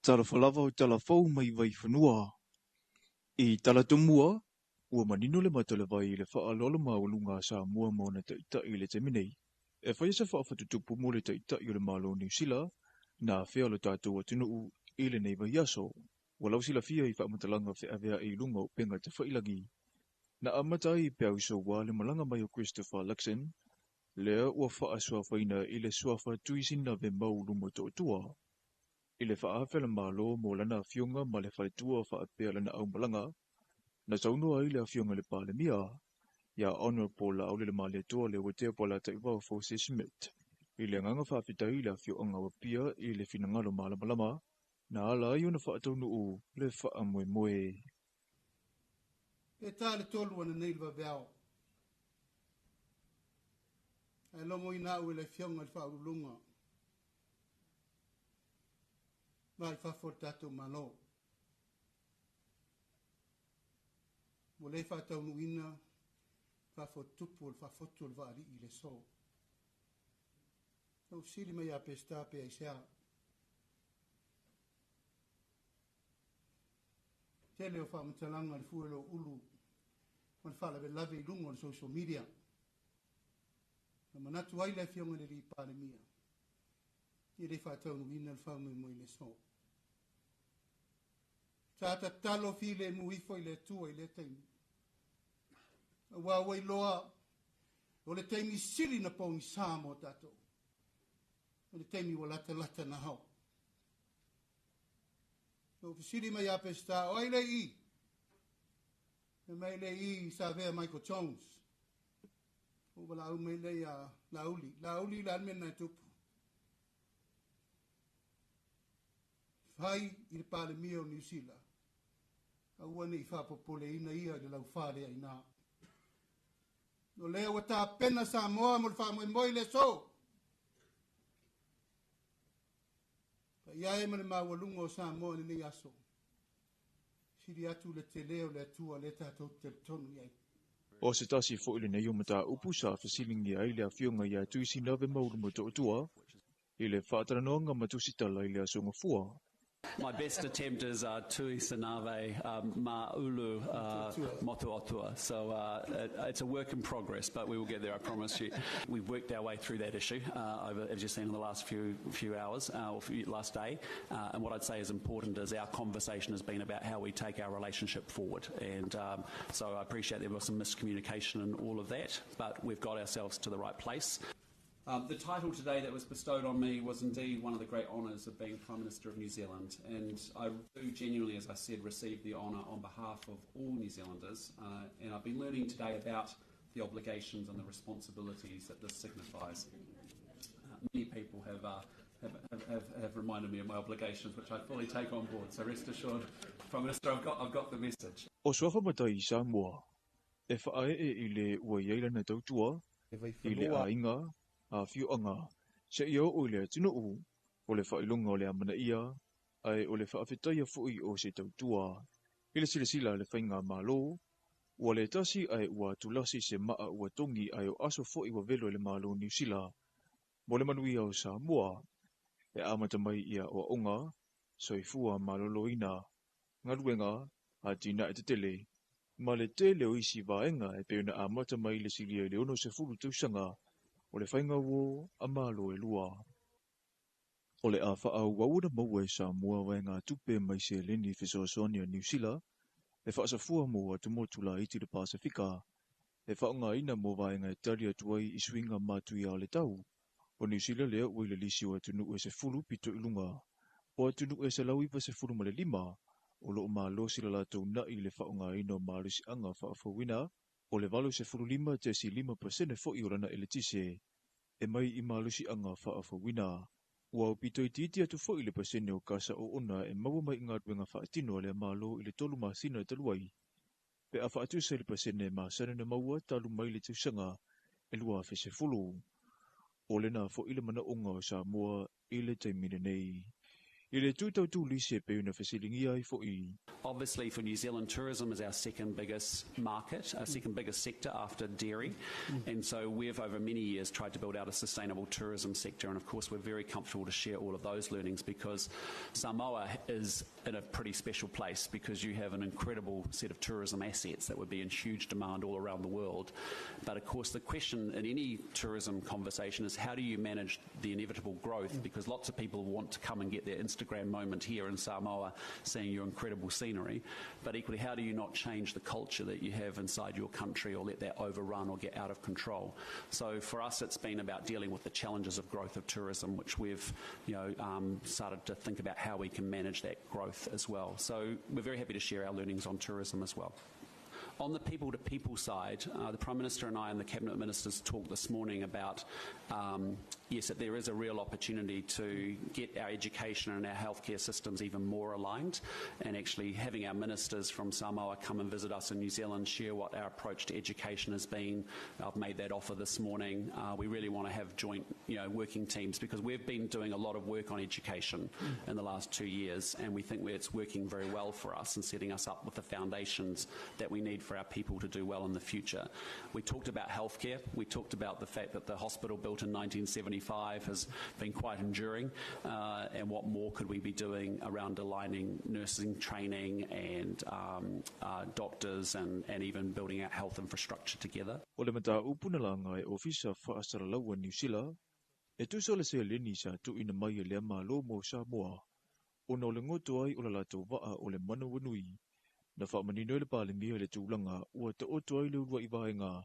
Talofa lava o talafou mai vai whanua. I talatumua, ua manino le matole vai le whaalolo maulunga Samoa mo na te ita i le teminei. E whai se whaafatutupu mo le taita i o le malo New Zealand, na whea lo tātou atunu u i le neiva iaso, walau sila fia i whaamatalanga whea vea i lunga o penga te whailangi. Na amatai pe au so wa le malanga mai o Christopher Luxon, lea ua whaasua whaina i le suafa tuisina ve mau lumo to tua. I le whaafela malo mo lana fionga ma le whaletua whaapea lana au malanga, na taunua i le fionga le pale mia, ya Honorable la aule le male toa le watea pola ta iwa o Fose Smith. I le nganga whaafita i le fionga wa pia i le finangalo malamalama, na ala i una whaataunu u le wha moe moe. E tā le tolu ana nei lwa beao. E longo ina ue le fionga le whaurulunga. Mai whafo tato malo. Mo le whaataunu ina, whafo tupu o le whafotu o le waari i le so. Au siri mai a pesta pe ai sea. Tele o whaamatalanga le fuelo ulu. Man whala ve lave i lungo le social media. Na manatu ai le fionga le ri pandemia. I re whaataunu ina le whaunga mo i le so. Tata talo fi le muifo i le tua i le teimi. Wa wai loa o le teimi siri na pongi Samoa tato. O le teimi wa lata na hao. O siri mai apesta o ai le i. E mai le i sa vea Michael Jones. O wala au mai le a lauli. Lauli la almen na tupu. Fai i le pale mia o New Zealand. Au ane i whapopole ina ia de lau whare ai nā. No leo wa tā pena Samoa mo le whamoe moi le so. Pa ia e male mawalunga o Samoa ni nei aso. Siri atu le te leo le atua le tātou te tonu iai. O se tasi fo ile nei o mata upu sa fasilingi ai le afionga ia tuisi nave maulu mo to tua, ile whaataranoanga matusitala ile asonga fua. My best attempt is Tui Sanave Ma Ulu Motu Otua. So it's a work in progress, but we will get there, I promise you. We've worked our way through that issue over, as you've seen in the last few hours, or last day. And what I'd say is important is our conversation has been about how we take our relationship forward. And so I appreciate there was some miscommunication and all of that, but we've got ourselves to the right place. The title today that was bestowed on me was indeed one of the great honours of being Prime Minister of New Zealand, and I do genuinely, as I said, receive the honour on behalf of all New Zealanders, and I've been learning today about the obligations and the responsibilities that this signifies. Many people have reminded me of my obligations, which I fully take on board, so rest assured, Prime Minister, I've got the message. O soafa matai i Samoa, e whaae i le ua iaila na tautua, i le ainga, a fioanga, se ia o le atino o le whailunga o le amana ia, ai o le whaafetaia fui o se tautua, i le silasila le whainga malo, ua le tasi ai ua tulasi se maa ua tongi ai o aso fui wa velo le malo New Zealand, mo le manuia o Samoa, e amata mai ia o onga, soifua maloloina, ngaluenga, a tina e te tele, ma le tele o isi vaenga e peona amata mai le silia le ono se fulu tausanga, o le whainga wo a malo e lua. O le a whaau wawuna maua e Samoa waenga tupe mai se leni Fisoasonia New Zealand, e whaasafua mo a tumotula iti le Pasifika, e whaonga ina mo vaenga e tali atuai i swinga matui a le tau, o New Zealand lea ui le lisi o atunu e se fulu pito ilunga, o atunu e se lau iwa se fulu ma le lima, o lo ma lo sila la tau na i le whaonga ina o marisi anga whaafawina, o le valo se fulu lima te si 5% fo i orana ele tise, e mai i malusi anga whaafawina. Ua o pito i titi atu fo i le pasene o kasa o ona e maua mai inga duenga whaatino le malo i le tolu masina taluai. Pe a whaatu se le pasene ma sana na maua talu mai le tausanga e lua fese fulu. O le na fo i le mana onga o Samoa i le taimine nei. I le tūtau tū lise pe una whasilingi ai fo i. Obviously, for New Zealand, tourism is our second biggest market, our second biggest sector after dairy. And so we've, over many years, tried to build out a sustainable tourism sector. And of course, we're very comfortable to share all of those learnings because Samoa is in a pretty special place because you have an incredible set of tourism assets that would be in huge demand all around the world. But of course, the question in any tourism conversation is how do you manage the inevitable growth? Because lots of people want to come and get their Instagram moment here in Samoa, seeing your incredible scenery, but equally, how do you not change the culture that you have inside your country or let that overrun or get out of control? So for us, it's been about dealing with the challenges of growth of tourism, which we've started to think about how we can manage that growth as well. So we're very happy to share our learnings on tourism as well. On the people-to-people side, the Prime Minister and I and the Cabinet Ministers talked this morning about, yes, that there is a real opportunity to get our education and our healthcare systems even more aligned, and actually having our ministers from Samoa come and visit us in New Zealand, share what our approach to education has been. I've made that offer this morning. We really want to have joint working teams because we've been doing a lot of work on education in the last 2 years, and we think it's working very well for us and setting us up with the foundations that we need for our people to do well in the future. We talked about healthcare. We talked about the fact that the hospital built in 1975 has been quite enduring, and what more could we be doing around aligning nursing training and doctors and even building out health infrastructure together. O le mata upunalanga e ofisa whaasaralaua New Zealand, e tuso le se leni sa tu ina mai e lea malo mo Samoa, o na o le ngoto ai o le lato waa o le mana wanui, na whaamanino le pāle mia le tūlanga ua te oto ai le urua i vaenga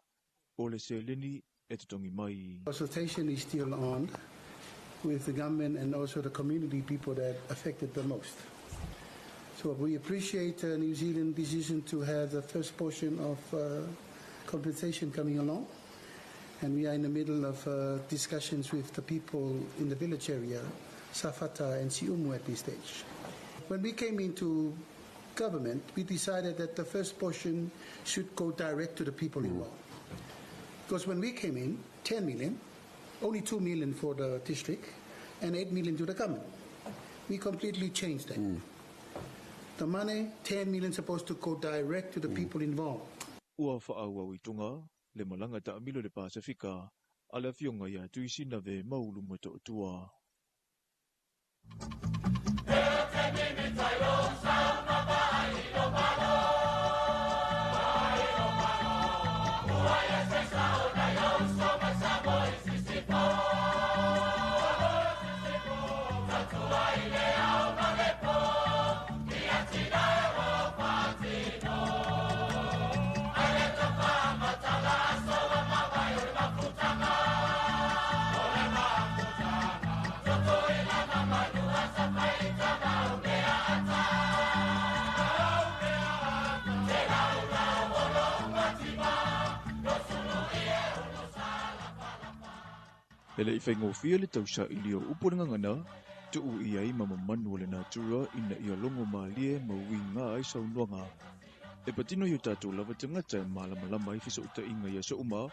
o le se leni e te tongi mai. Consultation is still on with the government and also the community people that affected the most. So we appreciate New Zealand's decision to have the first portion of compensation coming along. And we are in the middle of discussions with the people in the village area, Safata and Siumu at this stage. When we came into government, we decided that the first portion should go direct to the people involved. Because when we came in, 10 million, only 2 million for the district, and 8 million to the government. We completely changed that. The money, 10 million, supposed to go direct to the people involved. Ua whaaua witunga, le malanga ta amilo le Pasifika, ala fionga ia tuisina ve maulu moto tua. Lele I whaingofia le tausa I leo uponangangana, tuu I ai mamamanu le natura ina ia longo maalie maui ngā ai saunuanga. E patino yu tātou lava tangata malamalama I fisa uta inga ia sa uma,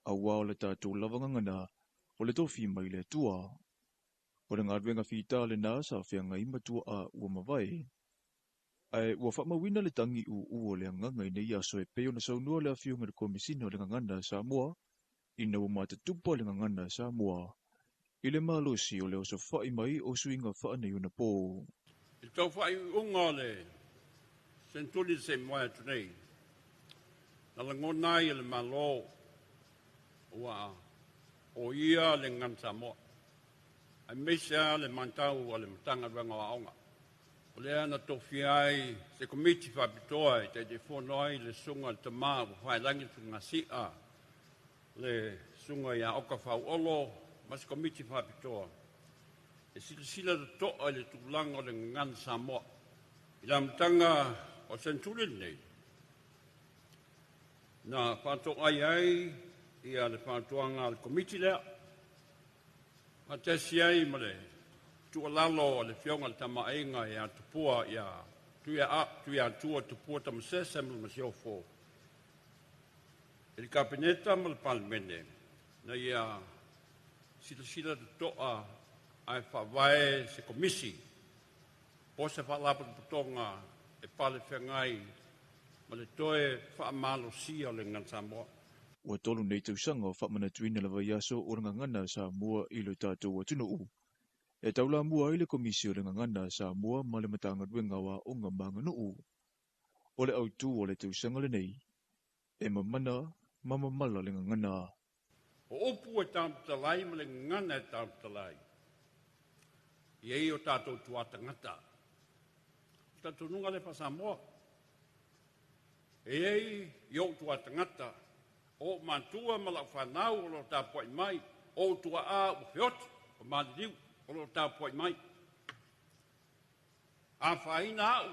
a wao le tātou lava ngangana o le tofi mai le tua. O le ngadwenga whita le nā sa whianga imatua a ua mawai. Ai ua whamawina le tangi u le nganga I nei aso e peo na saunua le awhiunga le komisina o le ngangana Samoa, ina umata tupa le ngangana Samoa. I le malosi o le oso whai mai o suinga whaane una pō. I tau whai unga le sentuli se moa tunei. Na la ngonai le malo ua o ia le ngan Samoa. Ai mesia le mantau o le matanga ranga o aonga. O le ana tofi ai se komiti whapitoa I te whono ai le sunga le tamaa whai langi tu ngasia. Le sunga ia oka whau olo, mas komiti whapitoa. E sila le toa le tūlanga o le ngan Samoa. I la mtanga o sentuli nei. Na whanto ai ia le whantoanga le komiti lea. Matesi ai ma le tualalo le fionga le tamaenga ia tupua ia tuia tua tupua tamasese ma le masiofo. Il kabineta ma le palmene na ia sila de toa ai whawae se komisi O se whaalapu putonga e pale whengai ma le toe whaamalo sia le ngan Samoa. Ua tolu nei tausanga o whamana tuina lawa iaso o ngangana Samoa i lo tātou atunu u. E taula mua i le komisio le ngangana Samoa ma le matanga duenga wa o ngā manganu u. O le autu o le tausanga le nei. E mamana mamamala le ngangana. O opu e tāmtalai ma le ngana e tāmtalai. Iei o tātou tuatangata. Tātou nunga le pa Samoa. Iei i o tuatangata. O mantua ma la whanau o lo tāpoi mai. O tua a o whiot o mandiu o lo tāpoi mai. A whaina au.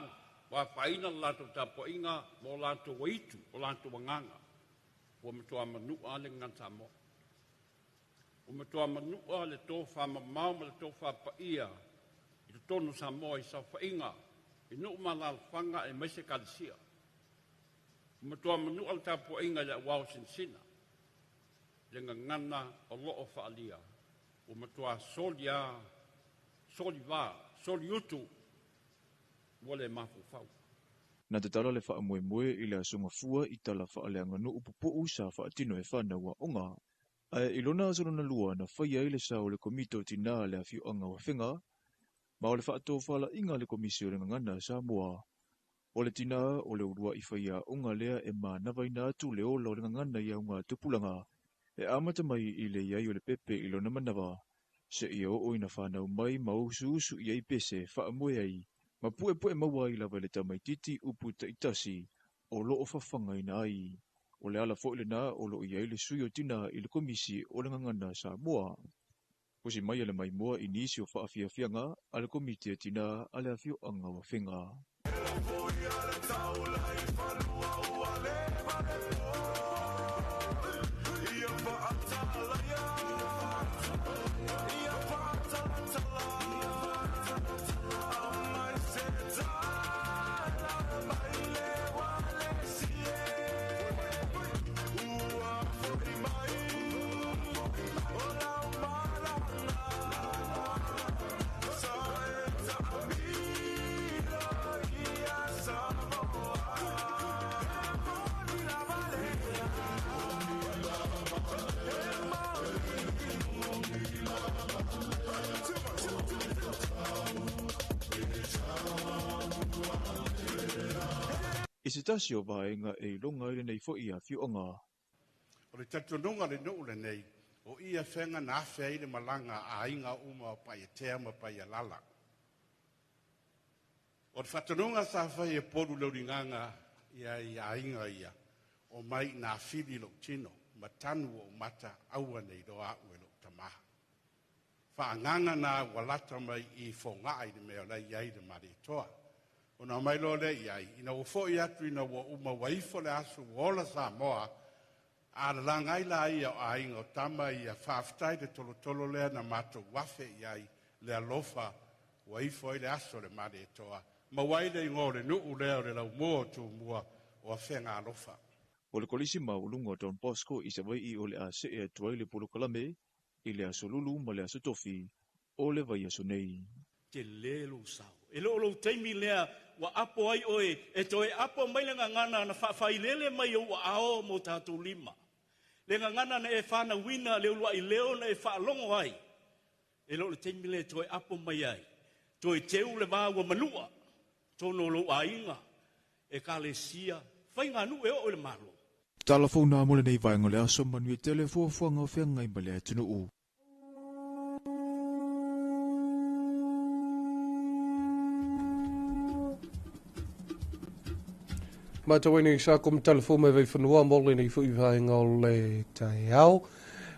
Wa whaina lato tāpoi inga mo lato waitu o lato wanganga. O matua manua le ngan Samoa. O matua manua le tō whamamau ma le tō whapaia. I te tonu Samoa i sa whainga. I nuu malalwhanga e maise kalisia. O matua manua le tāpua inga le wau sinsina. Le ngangana o loo whaalia. O matua solia, soli wā, soli utu. Wale mafu whau. Na te tala le wha mue mue i le asunga fua i tala wha leanga no upupu sa wha atino e whana wa onga. Ai ilona asurana lua na whaia i le sa o le komito tina le afiu anga wa whenga. Ma o le wha ato whala inga le komisio le ngangana Samoa. O le tina o le urua i whaia onga lea e ma nawaina atu le ola o le ngangana i aunga tupulanga. E amata mai i le iai o le pepe ilona manawa. Se i o oina whanau mai ma usu usu i ai pese wha mue ai. Ma pue maua i lawa le tamaititi upu taitasi o loo whawhanga ina ai. O le ala fo ile na o lo i le sui o tina i le komisi o le ngangana Samoa. O si mai ale mai mua i nisi o whaafia fianga a le komiti a tina a le afio anga wa whenga. I se tasi o vaenga e longa ile nei fo i a fionga. O le tatununga le nuu le nei, o ia whenga na awhia i le malanga a inga uma o pai e tea ma pai e lala. O le whatanunga sa whai e poru leo ringanga ia i a inga ia, o mai na whiri lo tino, ma tanu o mata aua nei do a ue lo tamaha. Whaanganga na walata mai i whonga ai le mea lai iai le mare toa. O na mai lo le iai, ina o fo i atu ina o uma waifo le asu wola Samoa, a la ngai la ia o ainga o tama ia whaftai de tolo lea na mato wafe iai le alofa waifo i le aso le mare e toa. Ma waile i ngore nuu lea o le lau mua tu mua o a whenga alofa. O le kolisi maulunga o Don Bosco i se vai i o le a se e tuai le polo kalame, i le aso lulu ma le aso tofi, o le vai aso nei. Te lelo sao. E lo teimi lea wa apo ai oe, e toe apo mai le ngangana na whailele mai o wa ao mo tātou lima. Le ngangana na e whana wina le ulua i leo na e whaalongo ai. E lo teimi lea toe apo mai ai. Toe teu le vā wa manua. Tono lo ainga. E ka le sia. Whai ngā nu e o le malo. Talafona mole nei vaenga le aso manu e tele fuafuanga o whenga i male atunu u. Matawini i sa kum talafoma vei whanua mole nei fu i vaenga o le tai au.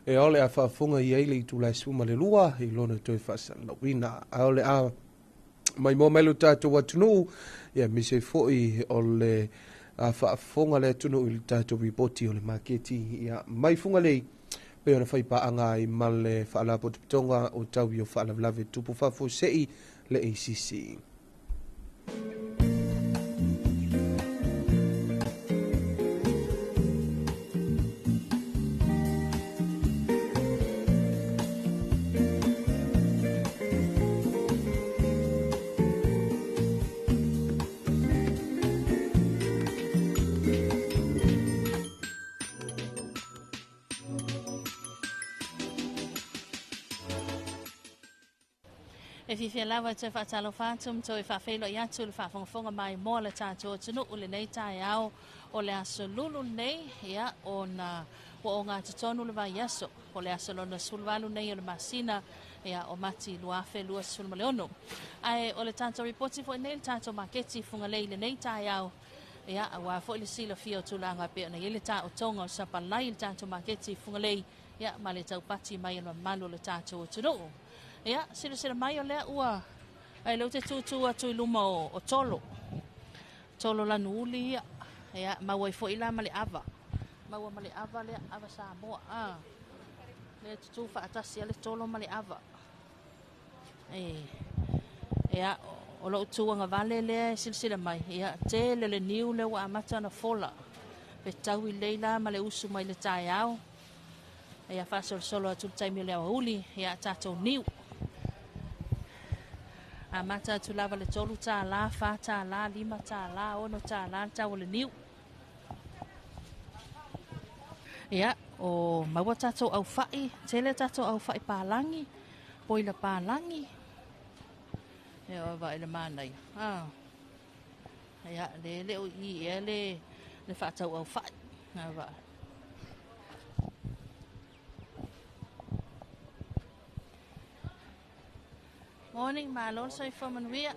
E ole a whaafunga i eile i tu lai suma le lua i lona toi whaasana wina. A ole a mai mo melu tātou atunu ia mise foi o le a whaafunga le atunu i tātou i boti o le maketi ia mai funga lei pe ona whaipaanga i male whaalapo tupitonga o tau i o whaalavlave tupu whafo sei le ACC. E fifia lava te whaatalofa atu mto e whawhelo i atu le whawhongafonga mai moa le tātou tunu o le nei tai au o le aso lulu nei ia o na o ngā tutonu le vai aso o le aso lona sulwalu nei o le masina ia o mati luafe lua sulmaleono. Ai o le tātou reporti fo nei le tātou maketi funga le nei tai au ia awa fo le sila fio tulanga pe na ile ta o tonga o sapalai le tātou maketi funga le ia ma le tau pati mai o malu le tātou tunu. Ia, sila mai o lea ua. Ai leo te tutu atu I luma o tolo. Tolo la nuuli ia. Ia, maua I fo ila male ava. Maua male ava lea, ava Samoa. Lea tutu whaatasi ale tolo male ava. Ia, o lo utuanga vale lea sila mai. Ia, te le niu lea wa amata na fola. Pe tau I leila male usu mai le tai au. Ia, whasol solo atu taimi lea wa uli. Ia, tato niu. A mata tu lava le tolu ta la fa ta la lima ta la ono ta la ta le niu. Ia o maua tato au fai tele tato au fai palangi poila palangi. Ia o vai le manai. Ia le o I le fa tau au fai. Va. Morning, Marlon. Sorry for Manuia.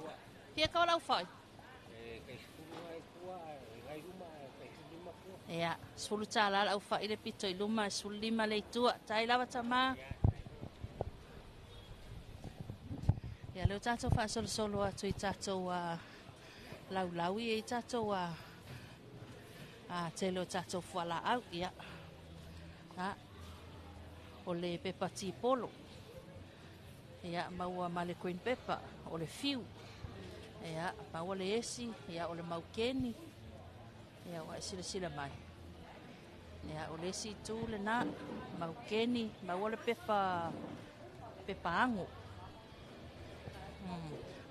Here, go out fight. Yeah, Sulutala, out fight the pito, Luma, Sulima, Leitua, Tailavatama. Yeah, Lutato Fasol Solo to Itato Laulawi, Itato Telo Tato Fala out, yeah. Ole Pepati Polo. Ia maua male queen pepper o le fiu. Ia maua le esi, ia o le maukeni. Ia wa sila mai. Ia o le esi tu le na maukeni, maua le pepa ango.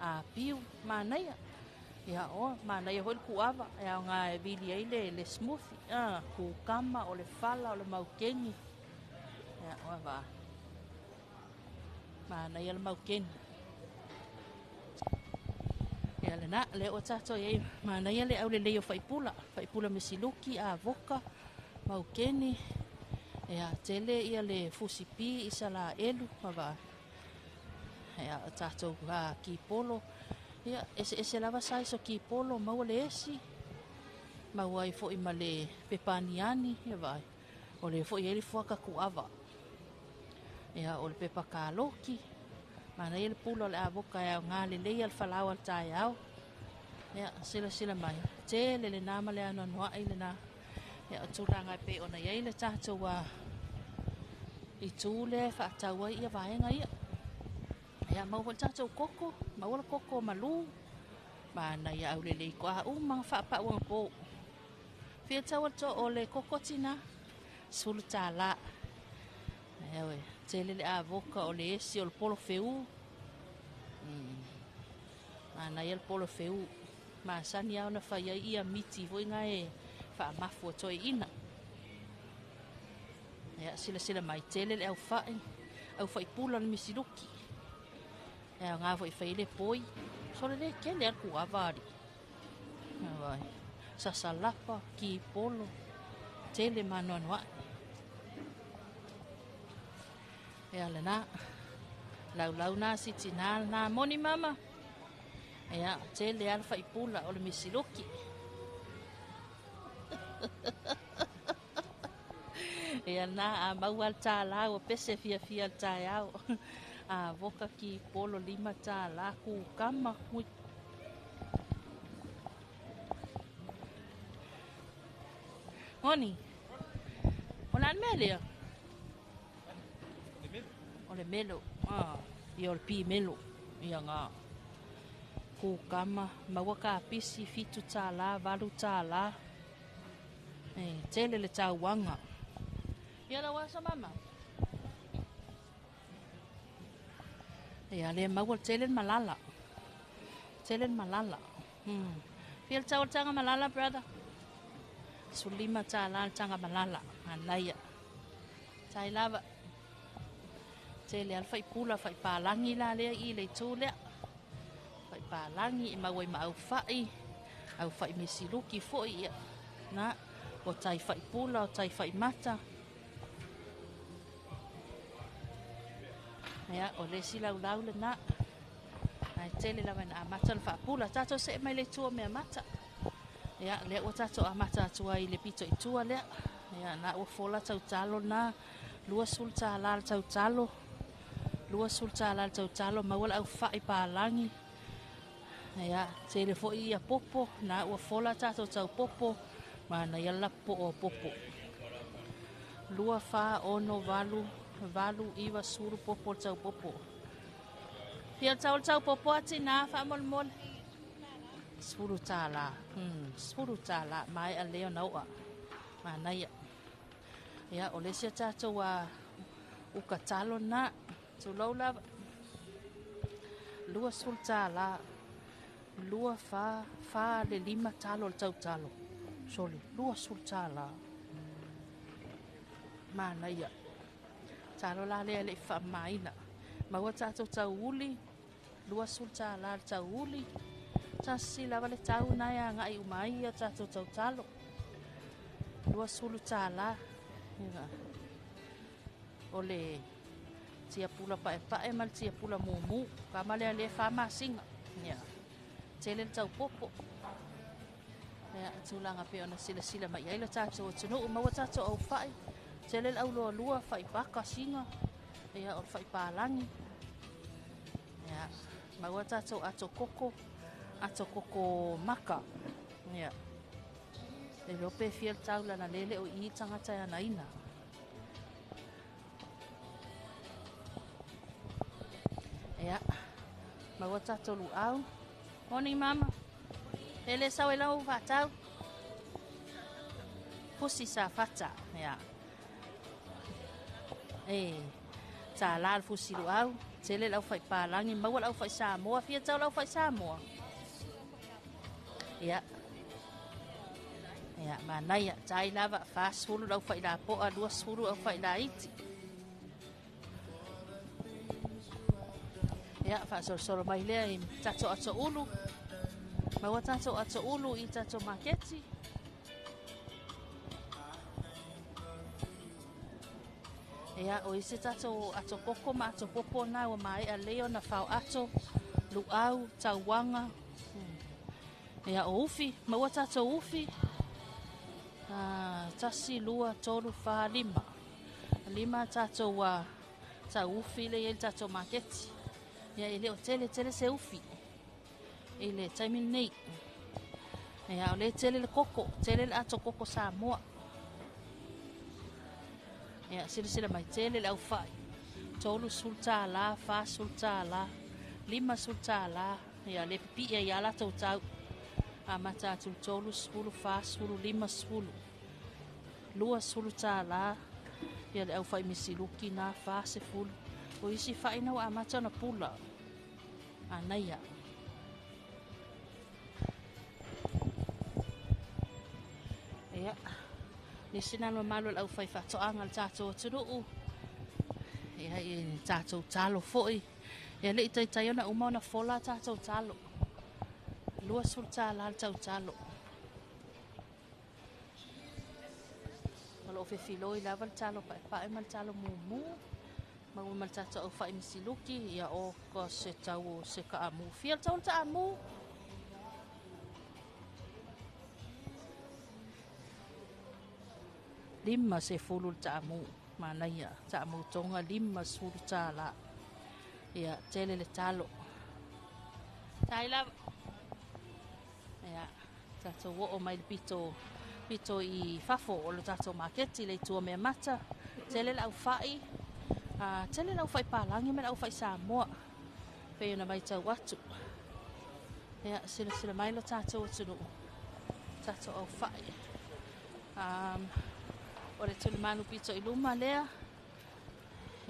A piu manaia. Ia o manaia hol kuava, ia nga vili ai le smoothie, ku kama o le fala o le maukeni. Ia o va. Mana ia le maukeni. Ia le na, le o tato ia, mana ia le au le leo faipula mesiluki a voka, maukeni, ia tele ia le fusipi isa la elu, mava. Ia tato ki polo, ia ese lava sai so ki polo, maua le esi, maua I fo ima le pepaniani, ia vai, o le fo ia le fuaka kuava. Ia o le pepa kaloki mana ia le pulo le avoka ia ngā le lei al falau al tai au ia sila mai te le nama le ano noa i le na ia o tūranga pe ona ia le tātou I tūle whaatau ai ia vaenga ia maua tātou koko maua koko malu mana ia au le lei koa mga whaapa uang po fia tau ato o le kokotina sulu tāla ia we tele le avoka o le esi o le polo feu. Ana ia le polo feu. Ma sani au na whaia ia miti voi ngā wha mafu o toi ina. Ia sila mai tele le au whai pula le misiruki. Ia ngā voi whai le poi. So le kele ar kua avari. Ia sasalapa ki polo. Tele manoanoa. Ia le na lau na sitinal na moni mama ia tele alfa ipula o le misiloki ia na mau al tala o pese fia tai au a voka ki polo lima tala ku kama Moni ona melia o le melo, I o le pi melo, ia ngā ku kama, maua ka pisi, fitu tā la, valu tā la, tele le tā wanga. Ia la wasa mama? Ia le maua tele malala. Tele malala. Pia le tā o tanga malala, brother? Sulima tā la, tanga malala, anaya. Tai lava. tele al fai pula fai palangi la le I le tu le fai palangi I mawai ma au fai mesiluki fo ia na o tai fai pula o tai fai mata ya o le sila ulau le na ai tele la na mata le fa pula tato se mai le tu me mata ya le o tato a mata tua I le pito I tua le ya na o fola tau talo na lua sul tala tau talo lua sul tala tau talo ma wala au fai palangi ya tele fo ia popo na o fola tato tau popo ma na ia lapo o popo lua fa ono valu iwa suru popo tau popo pia tau popo ati na fa mol suru tala mai a leo na oa ma na ya o le sia tato wa uka talo na tu lola lua sul tala lua fa le 5 talo tau talo soli lua sul tala ma na ia talo la le fa maina ma wa tato tau uli lua sul tala tau uli tasi la vale tau na ya ngai umai ya tato tau talo lua sul tala ia ole tia pula pae mal tia pula mumu kamale le fa masinga ya tele tau popo ya tulanga pe ona sila mai ai la tato tunu ma wa tato au fai tele au lua fai baka singa ya o fai palangi ya ma wa tato ato koko maka ya le lope fiel tau la na lele o I tangata ya naina ya ma wa tato lu au morning mama ele sawe lau fatau pusi sa fata ya sa lal fusi lu au tele lau fai palangi ma wa lau fai Samoa fia tau lau fai Samoa ya mana ya tai lava fast food lau fai la po a duas furu au fai la iti ya fa solo mai le tato ato ulu ma wa tato ato ulu I tato maketi ya o isi tato ato koko ma ato popo na wa mai a leo na fau ato lu au tawanga ya o ufi ma wa tato ufi tasi lua tolu fa lima tato wa ta ufi le el tato maketi ya ile o tele se ufi ile taimi nei ya ole tele le koko tele le ato koko Samoa ya sila mai tele le au fai tolu sulta la fa sulta la 5 sulta la ya le pipi ya la tau amata tu tolu sulu fa sulu 5 sulu lua sulta la ya le au fai misiluki na fa se fulu o isi fai na wa amata na pula anaya ya ni sinano malo au fai fa to angal tato tunu ya tato talo foi ya le tai ona umona fola tato talo lua sulta la talo malo fe filoi lava talo pa mal talo mumu ma mal tato au fai misiluki ya o ko se tau se ka amu fiel tau ta amu lima se fulu tamu mana ya tamu tonga 5 sulu tala ya tele le talo taila ya tato wo mai pito I fafo o lo tato marketi le tu me mata tele la fai palangi me la fai Samoa pe na mai tau watu ya sila mai lo tato tunu tato au fai o le tuli manu pito I luma lea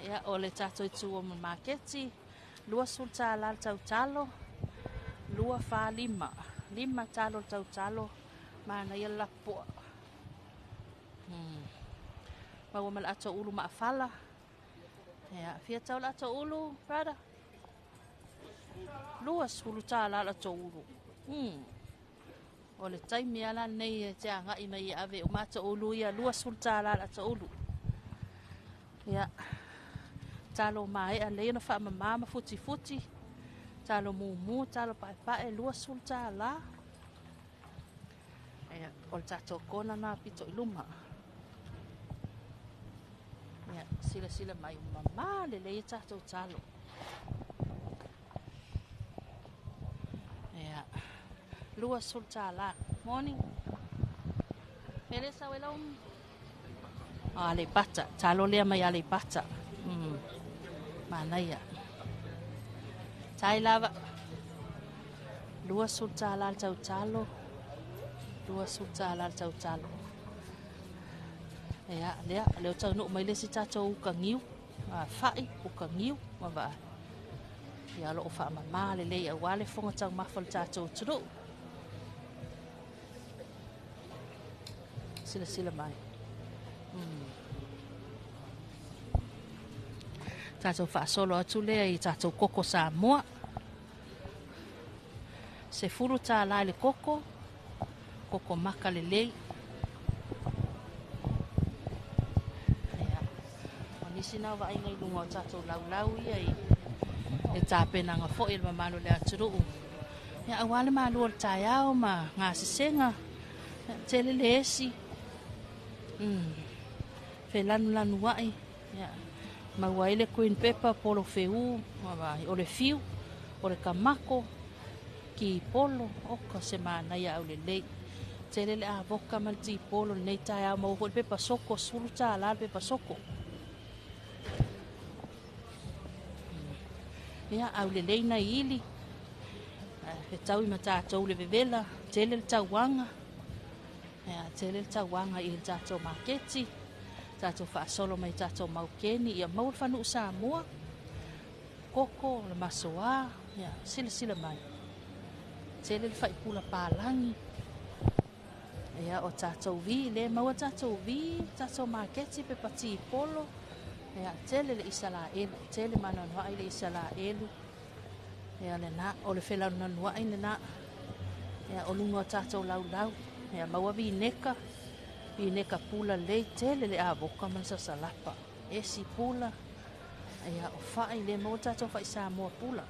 ya o le tato I tuo marketi lua sulta la tau talo lua fa 5 talo tau talo mana ia lapo ma wa mal ato ulu ma fala Ya, fia tau la to ulu, brother. Luas hulu tā la to ulu. O le taimi ala nei e te anga i mai ave o mata ulu ia luas hulu tā la to ulu. Ya, talo mai a le na wha mama futi futi. Talo mumu, talo pae luas hulu tā la. Ya, o le tato kona na pito i luma. Ya, sila mai o mama le tato talo. Ya, luas sultala. Morning. Pele sa welong. Ale pata, talo le mai ale pata. Mana ya. Tai lava. Luas sultala tau talo. Luas sultala tau talo. Ya, le tau no mai le si tato ukangiu. Fai ukangiu, ma va. Ya lo fa mama le le wale fonga tang mafal tato tru. Sila mai. Tato fa solo atu le I tato koko Samoa. Se furu ta la le koko. Koko maka le le. Ya. Onisi na wa ingai lunga tato lau ia e tāpena ngā fo il mamalo le aturu. Ya awale malu o taiao ma ngā sisenga. Tele le esi. Fe lanu wai. Ya. Ma waile queen pepper polo feu. O le fiu. O le kamako. Ki polo. Oka se mana ia au le lei. Tele le avoka malti polo nei taiao ma o le pepa soko. Sulu ta ala pepa soko. Ya au le leina ili. He tau I matatou le vevela. Tele le tauanga. Ya tele le tauanga I le tatou maketi. Tatou whaasolo mai tatou maukeni. Ia mau whanu Samoa. Koko le masoa. Ya sila mai. Tele le whaipula pālangi. Ya o tatou vi. Le maua tatou vi. Tatou maketi pe pati polo. Ya tele le isala elu, tele mananua I le isala elu. Ya le na o le fela nanua I le na. Ya o lunga tatou lau. Ya maua vineka pula le tele le avoka man sa salapa. Esi pula. Ya o fai le maua tatou fai Samoa pula.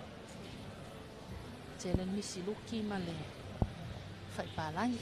Tele misi luki man le fai palangi.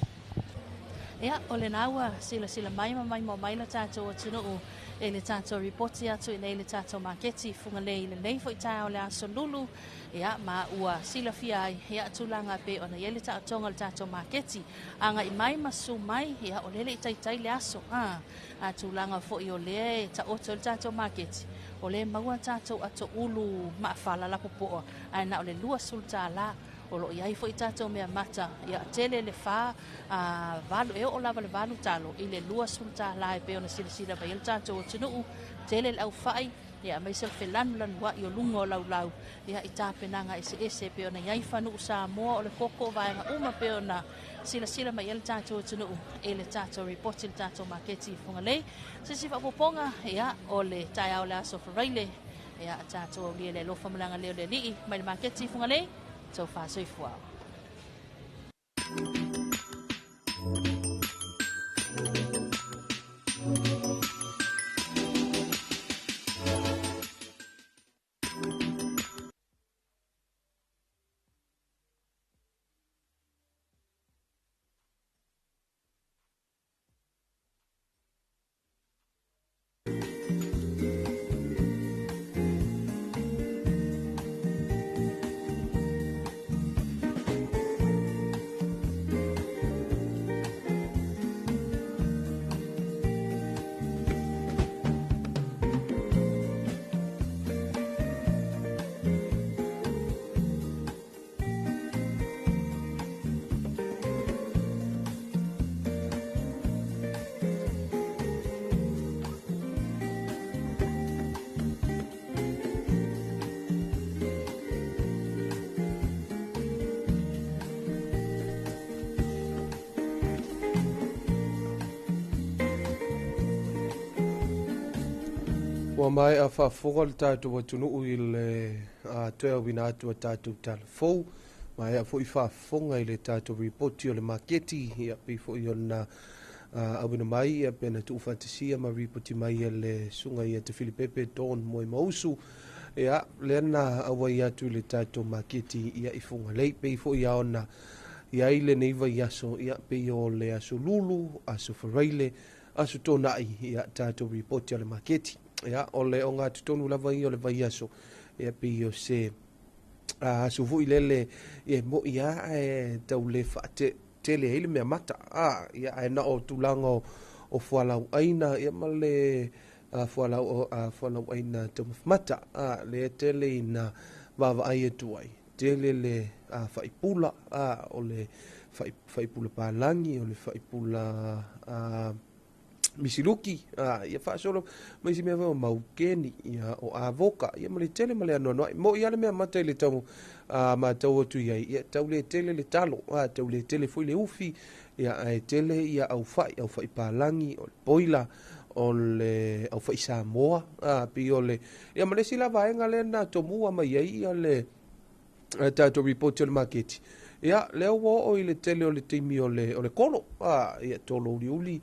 Ya o le naua sila mai la tatou atunu e le tatou reporti atu I le tatou maketi funga le nei fo I tau le aso lulu ia ma ua sila fia ai ia tulanga pe ona ia le tatonga le tatou maketi anga I mai masu mai ia o lele I tai le aso a tulanga fo I o le ta oto le tatou maketi o le maua tatou ato ulu ma fala la popo ai na o le lua sulta la o lo ia I fo I tatou mea mata ia tele le fa valu e o lava le valu talo I le lua sulta la e pe ona sila vai le tatou tunu tele le au fai ia mai sel felan wa I o lungo lau ia I tapenanga ese pe ona ia fanu Samoa o le koko vai nga uma pe ona sila mai le tatou tunu e le tatou report le tatou maketi funga le sisi fa poponga ia o le tai au le aso fraile ia tatou le lofa malanga le li mai le maketi funga le so far so far. Wa mai a whaafonga le tātou wa tunu i le toea wina atu a tātou Talofou. Mai a fo i whaafonga i le tātou ripoti o le maketi. Ia pifo i ona awina mai ia pena tu ufatisia ma ripoti mai e le sunga i te Filipepe Don Moi Mausu. Ia le ana awai atu le tātou maketi ia i funga lei. Pifo i ona ia i le neiva i aso ia pe o le aso lulu, aso whareile, aso tonai ia tātou ripoti o le maketi. Ia ole o ngā tutonu lava i o le vai aso ia pe o se aso vui lele ia mo ia e tau le whaate tele hele mea mata ia e na o tulanga o whalau aina ia ma le whalau aina tau mata le tele i na wawa ai e tuai tele le whaipula o le whaipula pālangi o le whaipula misiluki ia whaasolo mai si mea wau maukeni ia o avoka ia ma le tele ma le anoa mo ia le mea mata i le tau ma tau atu iai ia tau le tele le talo tau le tele fui le ufi ia e tele ia au whai pālangi o le poila o le au whai Samoa pi o le ia ma le sila vaenga le na tomua mai iai ia le tātou report o le maketi ia leo o i le tele o le teimi o le kolo ia tolo uli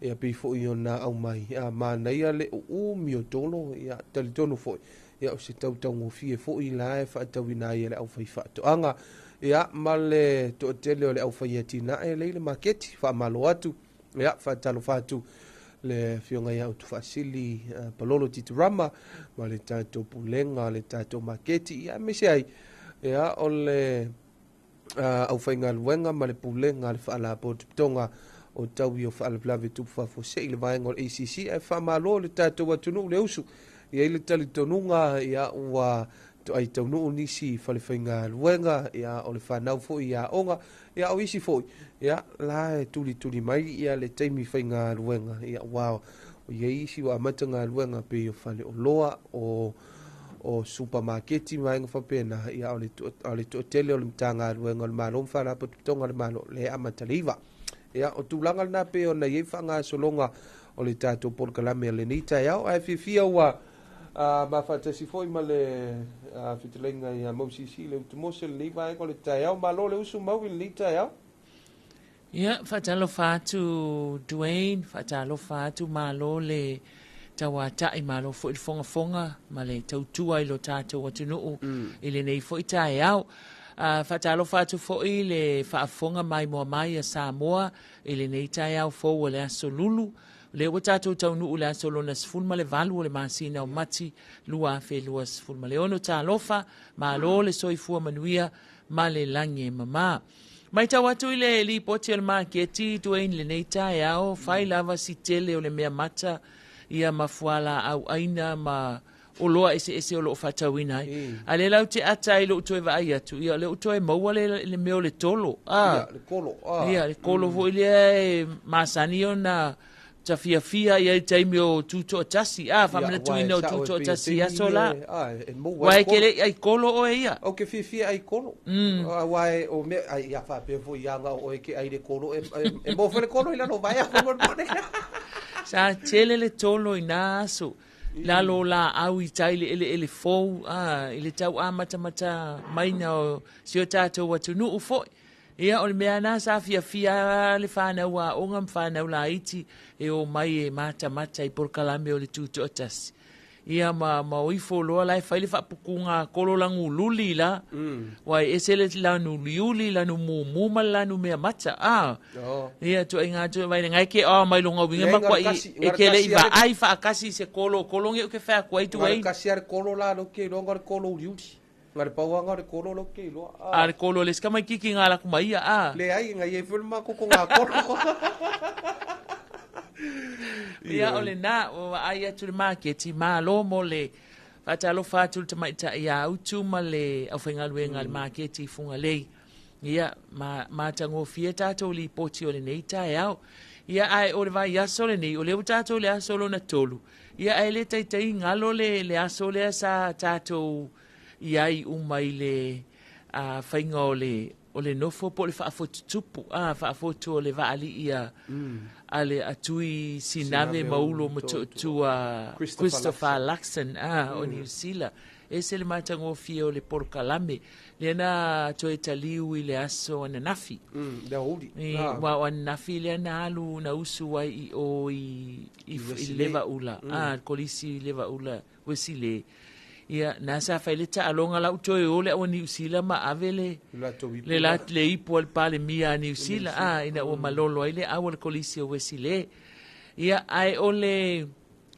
ia pifo i ona au mai mana ia le mi o tolo ia tali tonu foi ia o se tau ngofie foi la e whaatawina ia le au whai whaatoanga ia ma le to tele o le au whai atina e le maketi whaamalo atu ia whaatalofa atu le fionga ia utu whaasili palolo titurama ma le tātou pulenga le tātou maketi ia me se ai ia o le au whai ngā luenga ma le pulenga le whaala potutonga o tau i o whaalaplave tupu whafose i le vaenga o ACC e whamalo le tātou atunu le usu ia i le tali tonunga ia ua to ai taunu nisi whalewhainga luenga ia o le whanau fo ia onga ia o isi fo ia la e tuli mai ia le teimi whainga luenga ia wow o ia isi wa amatanga luenga pe o whale o loa o supermarketi vaenga whapena ia o le to tele o le mtanga luenga o le malo mwhala potutonga le malo le amataliva ia o tūlanga na pe o na iei whanga solonga o le tātou porkalame le nita iau ai fia ua ma whatasi foi ma le whitalenga i a mausisi le utumose le niwa e ko le tai au ma lo le usu mau i le nita iau ia whatalofa atu Dwayne whatalofa atu ma lo le tawata i ma lo fo il fonga ma le tautua i lo tātou atunuu i le nei fo i tai au whatalofa atu fo'i le whaafonga mai moa mai a Samoa i le nei tai au fo o le aso lulu le ua tātou taunu u le aso lona sifun ma le valu o le masina o mati lua fe lua sifun ma le ono talofa ma lo le soifua manuia ma le lange mama mai tau atu i le li poti o le maketi tuain le nei tai au fai lava si tele o le mea mata ia mafuala au aina ma o loa ese o lo whatawina ai. A le lau te ata i lo utoe wa ai atu. Ia le utoe maua le meo le tolo. Ia le kolo. Ia le kolo vo ili e masani o na ta fia ia i taimi o tuto tasi. Whamina tuina o tuto tasi aso la. Wai ke le ai kolo o e ia. O ke fia ai kolo. Wai o me ai ia whape vo ianga o e ke ai le kolo. E mo fele kolo ila no vai a kolo. Sa tele le tolo i naso. Lalo la au i taile ele fou ele tau mata maina o sio tātou atunu ufo ia o le mea nā sa fia le whanau a onga mwhanau la iti e o mai e mata i porkalame o le tūto atasi ia ma oifo loa lai whaile whapukunga kololangu luli la wai esele lanu liuli lanu mumuma lanu mea mata ia tu inga tu vai ngai ke mai longa winga makwa e ke le iwa ai whaakasi se kolonge o ke wha kua itu ai kasi ar kolo la lo ke longa ar kolo liuli ngare pauanga ar kolo lo ke lo ar kolo les kama kiki ngala kumaia le ai ngai e fulma ko ngā kolo ia ole na o ai atu le maketi malo mo le whatalofa atu te maita ia autu ma le au whaingaluenga le maketi funga lei ia ma tango fia tātou li poti o le nei tae au ia ai o le vai aso le nei o le tātou le aso lo na tolu ia ai le taitai ngalo le aso le sa tātou ia i umai le whainga o le o le nofo po le whaafotutupu, whaafotu o le vaali ia a le atui sinave maulo mo tua Christopher Luxon o New Zealand. E se le matango fia o le porkalame, le na toe taliu i le aso ana nafi. Wa ana nafi le na alu na usu wai i leva ula, kolisi leva ula wesile. Ia nasa faileta alonga la utoe ole o New Zealand ma avele le lat le ipo al pale mia New Zealand ina o malolo ile awal kolisi o wesile. Ia ai ole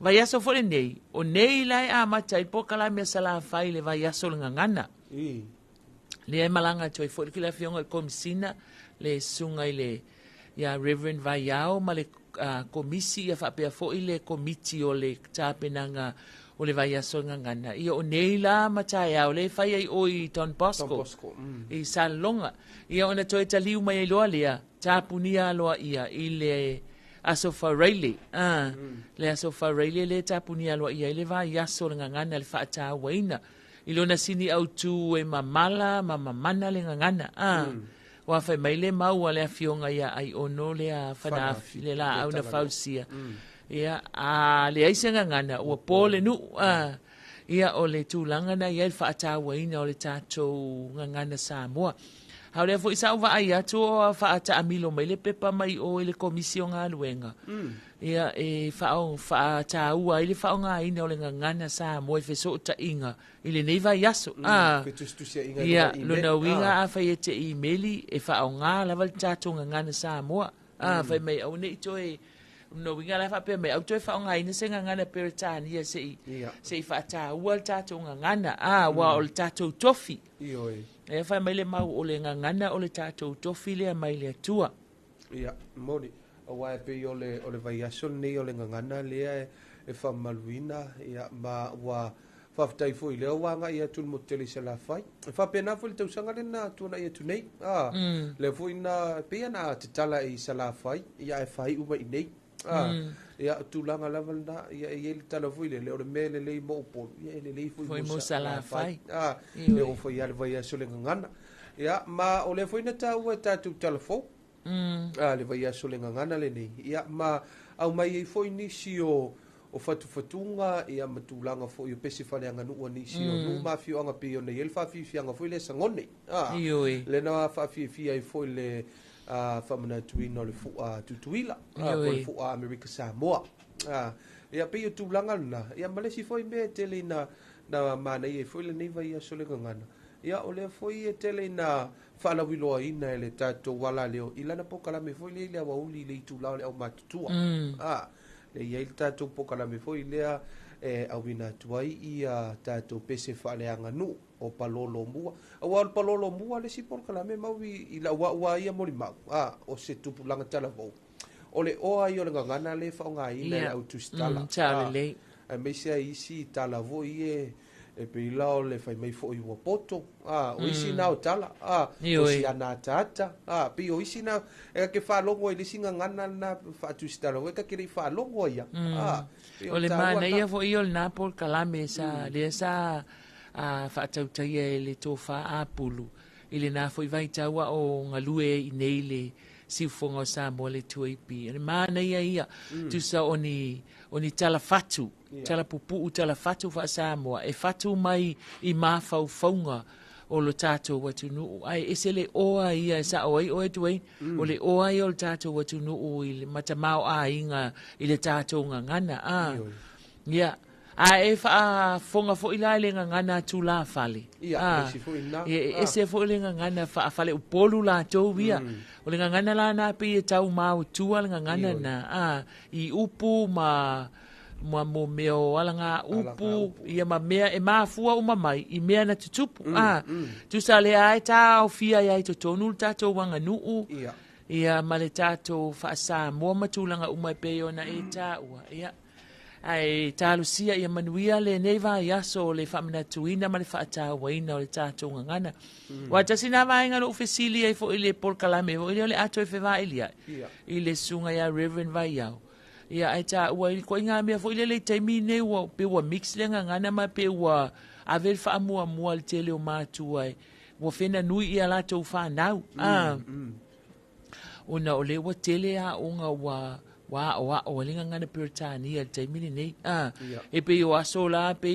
vai aso fore nei o nei lai a mata i pokala me sala fai le vai aso ngangana le malanga toi fore kila fionga komisina le sunga ile ya Reverend Vaiao ma le komisi ya fa pe fo ile komiti o le tapenanga o le vai aso ngangana ia o nei la mata ya o le fai ai o i Don Bosco i salonga ia ona toi taliu mai loa lea tapunia loa ia ile aso Farele, le aso Farele le tapunia loa ia le vai aso le ngangana le whaata waina. Ilona sini au tu e mamala, mamamana le ngangana. Wa fai mai le mau a le afionga ia ai ono le a whanafi, le la au na fausia. Ia, le aise ngangana, ua pole nu, ia o le tūlangana ia le whaata waina o le tātou ngangana Samoa. Hau lea fo isa uwa ai atu o whaata amilo mai le pepa mai o ile komisio ngā luenga. Ia e whaata ua ile whao ngā ina o le ngangana Samoa i wheso ta inga. Ile neiva yaso. Ia luna winga a whai e te e-maili e whao ngā lava le tātou ngangana Samoa. Whai mai au nei to e no winga la whapea mai au to e whao ngā ina se ngangana Peretania se i whaata ua le tātou ngangana. Wa o le tātou tofi. Ioi. E whai mai le mau o le ngangana o le tātou tofi lea mai le atua. Ia, mori. A wai pe o le vai aso nei o le ngangana lea e whamaluina. Ia, ma wa whaftai fo i lea wanga ia tun mo tele se la whai. E whapena fo le tausanga le na tuana ia tu nei. Le fo ina pia na te tala i se la whai. Ia e whai uma i nei. Ia tūlanga lava na ia e le tala fo i le o le mele le mo upolo. Ia e le fo mo sa la whai. Le o fo ia le vai aso le ngangana. Ia, ma o le fo ina ta ua tātou talafo. Le vai aso le ngangana le nei. Ia, ma au mai e fo inisi o fatufatunga ia matulanga fo i pesi fale anga nua nisi o nu mafio anga pe o nei el fafifi anga fo i le sangone. Le na fafifi ai fo i le whamana tuina o le fua tutuila. O le fua Amerika Samoa. Ia pe o tūlanga na. Ia malesi fo i mea tele na mana i e fo i le neiva i aso le ngangana. Ia o le fo i e tele na whalawiloa ina e le tātou wala leo. I lana pokalame fo i le lea wauli le i tūlao le au matutua. Le ia il tātou pokalame fo i lea au ina tuai i tātou pese whaleanga nu o palolo mua. Awa o palolo mua le si pokalame mau i la ua ia mori mau. O se tupu langa tala vau. O le oa i o le ngangana le whaonga ina e au tustala. A meisia isi tala vo i e pe ilao le fai mai fo i ua poto. O isi na o tala. O si ana tata. Pe o isi na e ke whalongo i le singa ngana na whaatustala. O e ka kere i whalongo ia. O le mana ia fo i o le napol kalame sa le sa whaatautai e le tofa apulu. I le na fo i vai taua o ngalue i nei le siufonga o Samoa le tuaipi. Ane mana ia tu sa oni tala fatu, tala pupu tala fatu fa Samoa, e fatu mai i mafau faunga o lo tātou watu nuu. Ai ese le oa ia e sa oai oe tuai, o le oa ia o le tātou watu nuu i le matamao a inga i le tātou ngangana. Ia. E wha fonga fo ila le ngangana tu la fale. Ese fo le ngangana wha fale upolu la tau via. O le ngangana la na pe e tau mau tua le ngangana na. I upu ma mo meo ala ngā upu. Ia ma mea e mafua uma mai. I mea na tutupu. Tu sa le ai tau fia ia i to tonu tatou wanga nuu. Ia ma le tatou wha Samoa matulanga umai pe ona e taua. Ia. Ai talusia ia manuia le neiva yaso le whamina tuina ma le whaata waina o le tātou ngangana. Wa tasina vaenga lo ufesili ai fo ile polkalame o ile ato e whewa ilia. Ile sunga ya Reverend Vaiao. Ia ai ta ua ili ko inga mea fo ile le taimi ne ua pe ua mix le ngangana ma pe ua avel wha mua le tele o mātua ua whena nui ia lātou whānau. Ona o le ua tele a unga wa o linga ngana Peritania taimini nei. E pe o aso la pe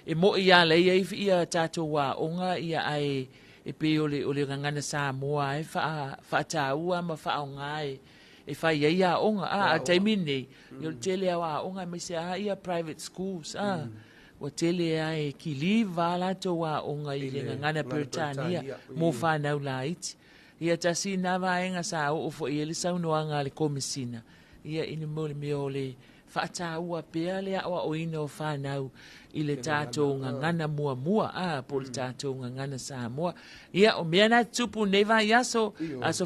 e mo ia lei ia tātou wa onga ia ai e pe o le ngana Samoa e whaataua ma whaonga e whai ia onga a taimini nei. Yo tele a onga me se a ia private schools. Wa tele ai ki liva lātou wa onga i le ngana Peritania mo whanau la iti. Ia tasi na vaenga sa o fo i le saunoanga le komisina. Ia ina mole me o le whaataua pea le awa o ina o whanau i le tātou ngangana mua po le tātou ngangana Samoa. Ia o mea na tupu neva i aso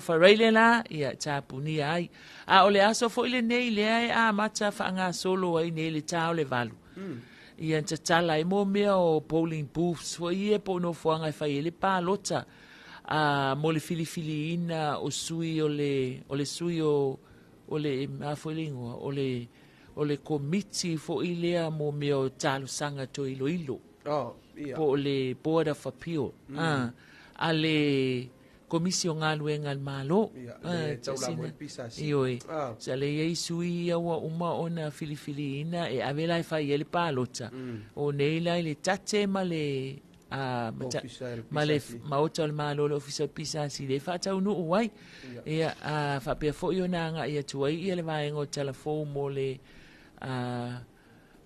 whareile la, ia tāpu ni ai. A o le aso fo i le nei le ai a mata whaanga solo ai nei le tāo le valu. Ia tatala i mo mea o polling booths fo i e po no fuanga i whai le pālota. Mo le filifili ina o sui o le sui o le mafuelingo o le komiti fo ilea mo me o talo sanga to ilo po le board of appeal a le komisi o ngaluenga malo ioi sa le ei sui awa uma ona filifili ina e avela e fai ele palota o neila le tate ma le maota le malo le official pisa si le fata unu uai ia fa pe fo yo nanga ia tuai ia le vaenga o telefon mo le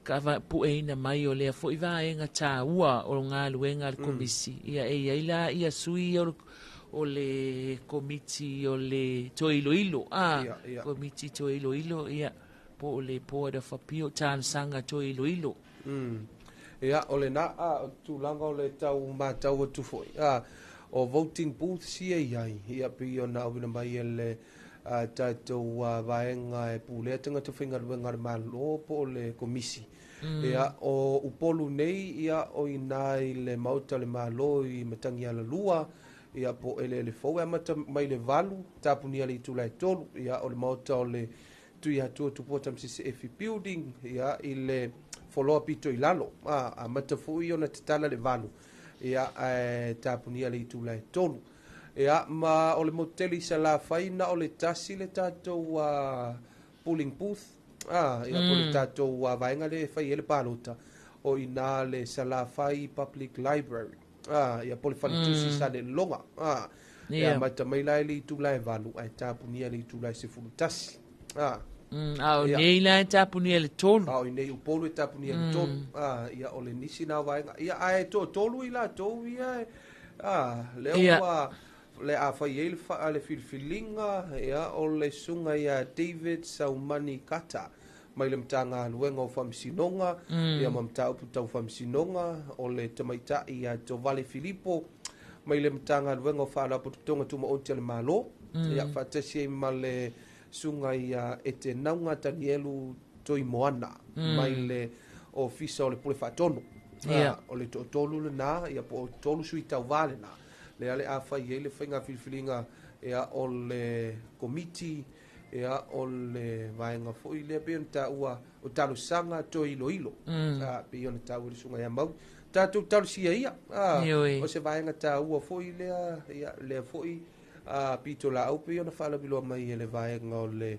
kava pueina mai o le fo i vaenga ta ua o nga luenga le komisi ia ila ia sui o le komiti o le toiloilo komiti toiloilo ia po le board of appeal tan sanga toiloilo Ia, o le na tūlanga o le tau mātau atu foi. O voting booth sia iai, ia pi o na awina mai e le tātou vaenga e pūlea tangata whinga ruenga le malo po le komisi. Ia, o upolu nei, ia o inai le mauta le malo i matangi ala lua, ia po ele fau e mata mai le valu, tāpuni ali tu lai tolu, ia o le mauta o le tui atua tupota msisi efi building, ia i le foloa pito i lalo, a matafui ona tatala le valu, ia tāpunia le itu lai tonu. Ia, ma o le moteli sa la faina o le tasi le tātou polling booth, ia po le tātou vaenga le fai ele pālota, o ina le sa la fai public library, ia po le fantusi sa le longa, ia matamai lai le itu lai valu, ai tāpunia le itu lai se fulu tasi, Au nei la tapuni ele tolu. Au nei upolu e tapuni ele tolu. Ia ole nisi na vaenga. Ia ai tolu i la tolu ia. Le a fai ele fa le filfilinga ia ole sunga ia David Saumani Kata. Mai le mtanga luenga o famsinonga. Ia mamtau putau famsinonga. Ole tamaita ia Tovale Filippo. Mai le mtanga luenga o fala putonga tuma onte le malo. Ia fatasi male sunga ia e te naunga tanielu toi moana mai le ofisa o le pule whatonu o le tolu le nā ia po tolu sui tau vale nā le ale a whai e le whainga whilwhilinga ea o le komiti ea o le vaenga fwoi lea pe on ta ua o talo sanga toi ilo ilo pe on ta ua sunga ia mau tātou talo sia ia o se vaenga ta ua fwoi lea fwoi pito la au pe ona fala bilo mai ele vaenga o le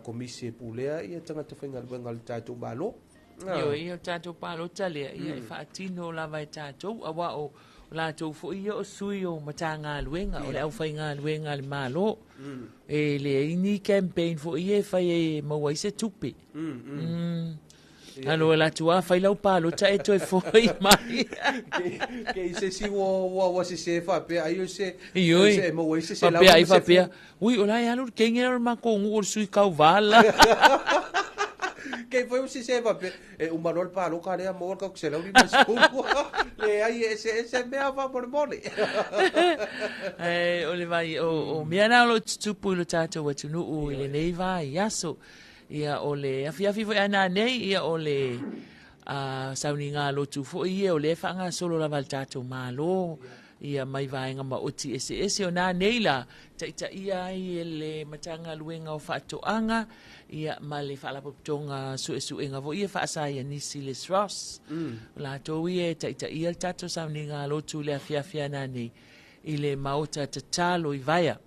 komisi e pulea ia tangata whainga luenga le tātou malo. Ia tātou palo tale ia e whaatino la vai tātou awa o lātou fo ia o sui o matanga luenga o le au whainga luenga le malo. E le ini campaign fo ia e whai e maua i se tupe. Alo la tua fai lau palo ta e toi foi mai. Ke se si wo se fa pe ayo se mo we se la pe ai fa pe. Ui ola ya lu kengera ma ko ngur sui kau vala. Ke foi se fa pe e un valor palo ka le amor ka se la uri mas ku. Le ai ese me ava por mole. Ole vai o me ana lo tupu lo tato wa tunu u ile nei vai yaso. Ia ole afi foi ana nei ia ole sauninga lo tu fo ia ole fanga solo la valtato malo ia mai vaenga ma oti ese o nā neila ta ia i le matanga luenga o whaatoanga ia ma le whaalapotonga suenga vo ia whaasa ia nisi le Ross la tō ia ta ia tato sa ni ngā lotu le awhiawhia nani i le maota ta talo i vaia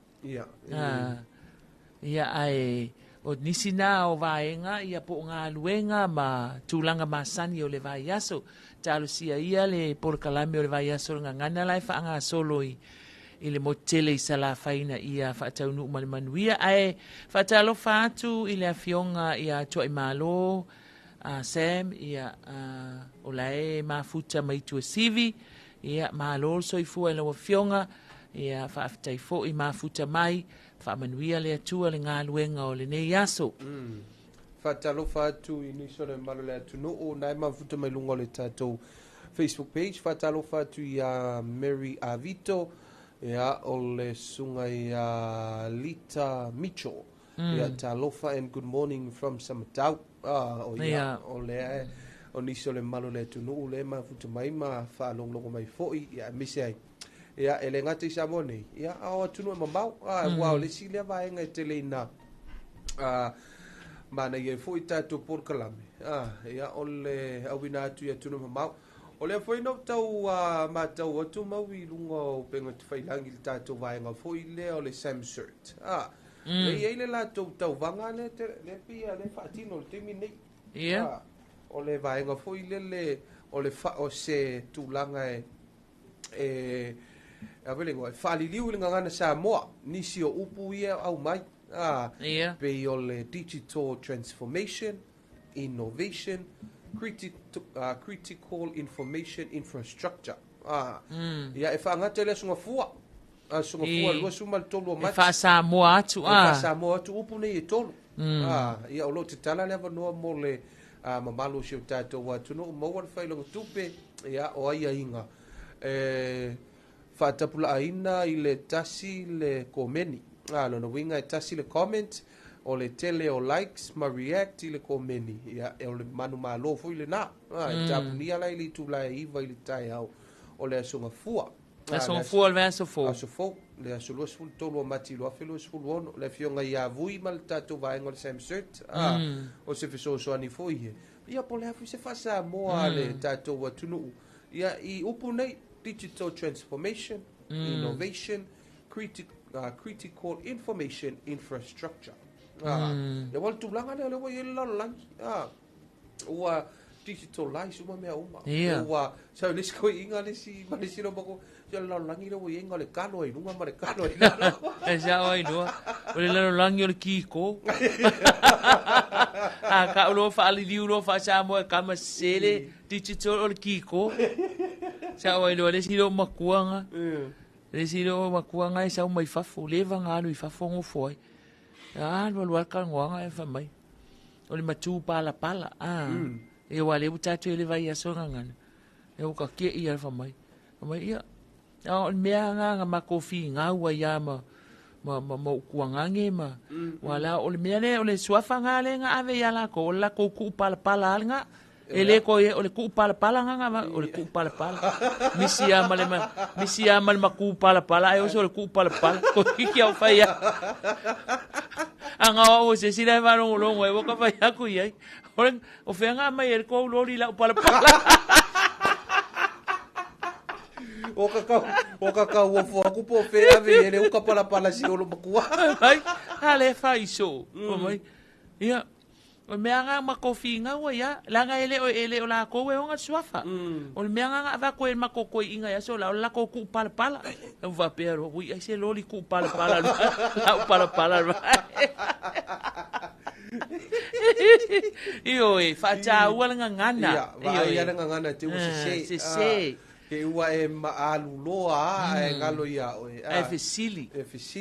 ia ai o nisi nā o vaenga ia po ngā luenga ma tūlanga masani o le vai aso talo sia ia le porkalame o le vai aso ngā ngana lai whaanga soloi i le motele i sala whaina ia whaataunu manuia ai whaatalo whaatu i le awhionga ia tua i malo Sam ia o lae mafuta maitua sivi ia malo soifua i le wafionga ia whaafitai fo i mafuta mai whaamanuia le atua le ngā luenga o le nei aso. Whaatalofa atu i niso le malo le atu no o nai mafuta mai lunga le tātou Facebook page. Whaatalofa atu i Mary Avito ia o le sunga i Lita Mitchell. Ia talofa and good morning from Samatau. O ia o le o niso le malo le atu no le mafuta mai ma whaalonglongo mai foi ia misi ai. Ia ele ngata i Samone ia au atunu mamau wow le silia vaenga te leina mana ia foi tatu por kalame ia ole awina atu ia tunu mamau ole foi no tau matau atu mau i lunga o penga te whailangi le tatu vaenga foi le ole Samsert le ile la tau vanga le pia le fatino le temi nei ia ole vaenga foi le ole fa o se tulanga avelengo faliliu le ngana Samoa nisi o upu ia au mai pe o le digital transformation innovation critical information infrastructure ia e fangata le sunga fua lua suma le tolu mai fa Samoa atu fa Samoa atu upu nei e tolu ia o lo te tala le vanoa mo le mamalo si o tatou atu no mo wa failonga tupe ia o ia inga Whaatapula aina i le tasi le komeni. Lona winga e tasi le comment, o le tele o likes, ma react i le komeni. Ia e o le manu malo fo i le nā. E tapunia lai li tu lai iwa i le tai au. O le asunga fua. Le asunga fua le aso fo. Aso fo. Le aso lua sfulu tolu o mati lua fe lua sfulu ono. Le fionga i avui ma le tatou vaenga le Samsert. O se fiso soani fo i he. Ia po le hafu se fasa moa le tatou atunu. Ia i upu nei. Digital transformation, innovation, critical information infrastructure. Le wal tu langa le wa yela langi. Wa digitalize uma mea uma. Wa sa le sko inga le si malisi no bako yela langi le wa yenga le kano i lunga ma le kano i la. E sa oi no. O le langi o le kiko. Ka ulo fa ali liu fa sa mo ka ma sele digital o le kiko. Sa oi lo le silo makuanga. Le silo makuanga sa mai fafo le vanga lu fafo ngo foi. Lo ka ngoanga e fa mai. O le matu pala. E wale utatu ele vai aso ngana. E o ka ke ia fa mai. Mai ia. O mea nga ma kofi nga wa ya ma kuangange ma. Wala o le mea le o le suafa nga le nga ave ya la ko ku pala nga. Ele ko o le ku pala nga o le ku pala misi ama le maku pala ai o so le ku pala ko kiki au fai anga o se sila va lo e boka fai aku ia o fe nga mai el ko lori la pala o ka o fo aku po fe ave ele o ka pala si o lo makua ai ale fai so o mai ia o mea nga makofi nga wa ya langa ele o la ko we nga suafa o mea nga va ko el makoko inga ya so la ko ku pala o va pero ui ai se loli ku pala la pala io e fa ua nga ngana ia nga ngana te o se ke ua e maaluloa e ngalo ia o e fesili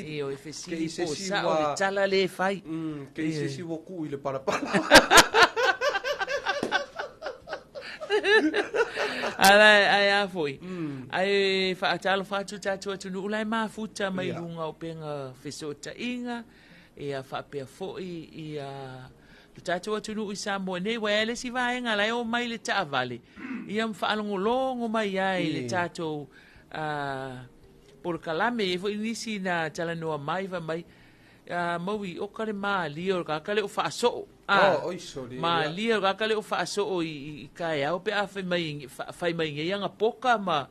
io e fesili po sa o tala le fai ke ise si woku i le pala ai foi ai fa talo fa tu nu lai mafuta mai lunga o penga fesota inga e a fa pe foi ia tatu nu isa mo ne wele si vai nga lai o mai le ta vale ia mfa longo mai ai le tatu por kalame fo inisi na tala no mai va mai maui o kare ma lio ka kale o fa so oi sorry ma lio ka kale o fa so o I kai au pe a fai mai nga poka ma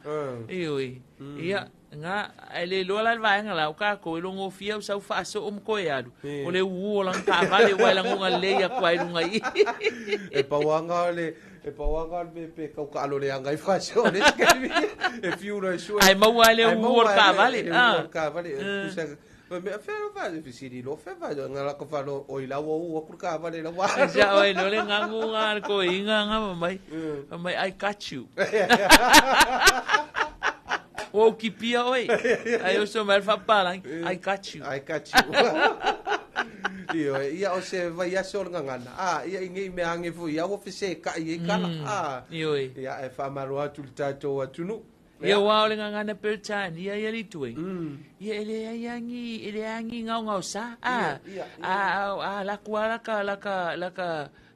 oi ia nga ele lo la vai nga la ka ko lo ngo fia sa fa so ko ya o le u la ka vale wa la nga le ya kwa nga I e pa wanga le e pa wanga pe ka lo le nga fa so le e fiu no su ai ma wa le u ka vale ka vale me afero va de fisiri lo fe va nga la ko fa lo o ila wo ku ka vale la wa ja oi no le nga ngu nga ko inga nga mai I got you o ki pia oi ai o so mal fa pala I got you ia o se vai a so nga ngana ia ingi me ange fu ia o fise ka I kala ia e fa maro atu tato atunu ia wa le nga ngana per time ia li tuing ia ele angi ngau sa la kuala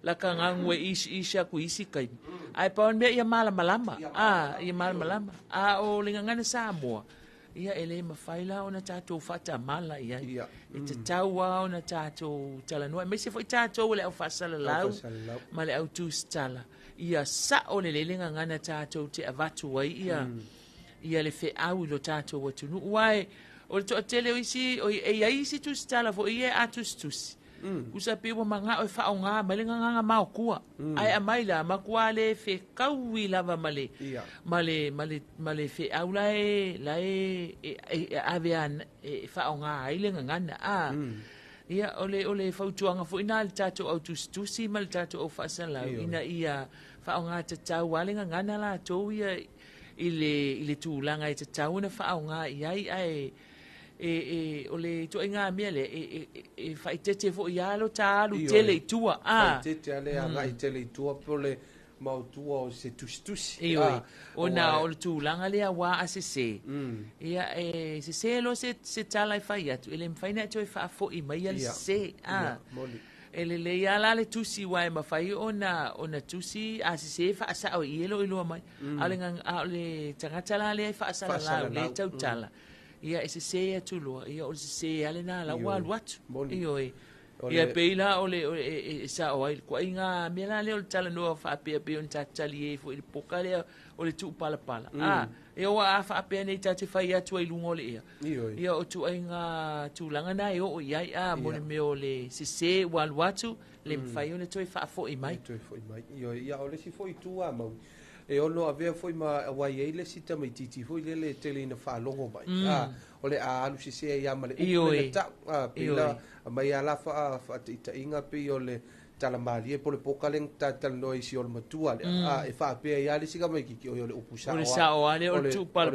la ka ngangwe isha ku isi kai ai pa me ia malama ia malama o le ngana Samoa ia ele mafaila ona tato fata mala ia e te taua ona tato tala no me se foi tato le au fasala lau ma le au tu stala ia sa o le ngana tato te avatu wai ia le fe au lo tato watu nu wai o to tele isi o e isi tu stala fo ia atustus usa pe wa manga o fa nga male nga ma kua ai mai la ma kua le fe kaui lava male fe au la avian fa nga ai le nga ia ole fa tuanga fo ina tato atustus mal tato o fa sala ina ia fa nga tata wale nga la to ia ile tūlanga I te tau na whaonga I ai ole to inga mea le whaitete fo I alo tālu tele I tua whaitete ale a ngai tele I tua pole mautua o se tusi o na o le tūlanga le a wā a se ia se lo se tala I whai atu ele mwhaina atu I wha fo I mai ale se ele le ia la le tusi wai mawhai ona tusi a se fa asa o ielo ilo mai ale tangata la le fa asa la le tautala ia se atu loa ia o se ale na la wa wat ia peila ole sa o ai ko inga mela le o tala no fa pe on tatali fo il pokale o le tu pala e o a fa pe nei tati fai atu ai lungo le ia o tu inga tu langa na o ia mo me o le se watu le fai ona tu fa fo I mai ia o le si fo I tu a mau e ono ave foi ma wai ele sita mai titi foi le tele na fa longo mai ole a alu se ia male o ta pila mai ala fa ita inga pe ole tala mali e pole pokaleng tatal noi si ol matua le e fa pe ia le siga mai ki ole upusa ole sa o ale o tu pal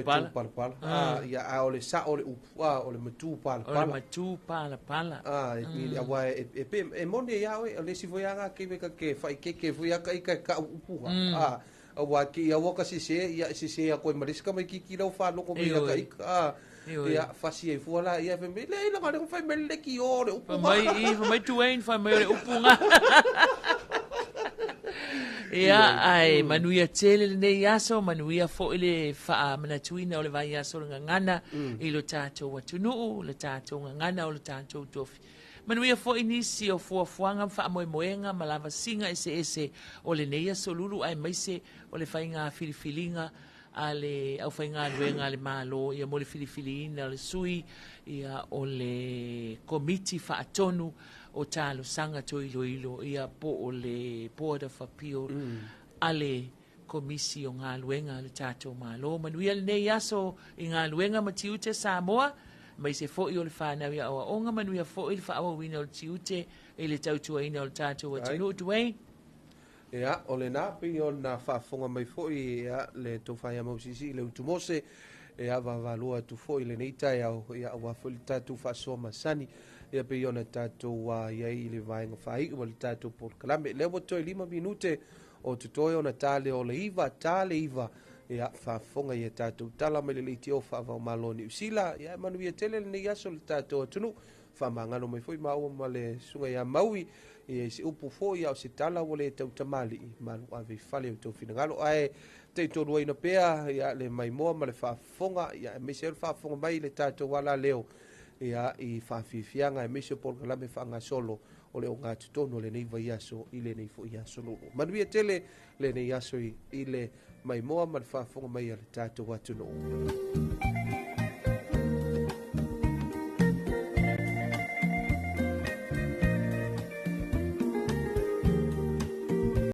ia ole sa ole upua ole matu pal ni awa e pe e mone ia ole si voyanga ke fa ke voyanga ka upua awa ki awa ka se ia ko mariska mai ki lo fa lo ko mai ka ia fasi e fuala ia fe me le la ngale fa me le ki ore upu mai tu ein fa me upunga ia ai manuia tele ne yaso manuia fo ile fa manatuina ole vai yaso ngana ilo tato watunu le tato ngana ole tato tofi manuia fo inisi o fuanga fa moenga malava singa ese ole ne yaso lulu ai maise ole fainga filifilinga ale au fainga luenga ale malo ia mo le filifilina le sui ia o le komiti fa atonu o talo sanga to ilo ia po o le board of appeal ale komisi o ngā luenga le tato malo manuia le nei aso I ngā luenga ma tiute Samoa mai se fo I o le whanau o onga manuia fo I le whaawa wina o le tiute e le tautua ina o le tato wa tinu Dwayne ia o le nā pi o nā whaafonga mai fo ia le tōwhai mausisi le utumose ia wavalua tu fo I le neitai au ia wafoli tatu whaasoa masani ia pe ona tatou wa ia I le vaenga whai o le tatou por kalame lewa toi 5 minute o tutoe ona tale o le iva ia whaafonga ia tatou tala mai le leiti o whaavau malo ni usila ia manu ia tele le nei aso le tatou atunu whamangano mai foi mau ma le sunga ia maui ia se upu fo ia o se tala o le tau tamali malu ave fale o tau finangalo ae te tolu ina pea ia le mai moa ma le whaafonga ia me se whaafonga mai le tātou wala leo ia i whaafifianga e me se por kalame whaanga solo o le o ngā tutono le nei vai aso i le nei fo i aso lulu. Manuia tele le nei aso i le mai moa ma le whaafonga mai a le tātou atu no.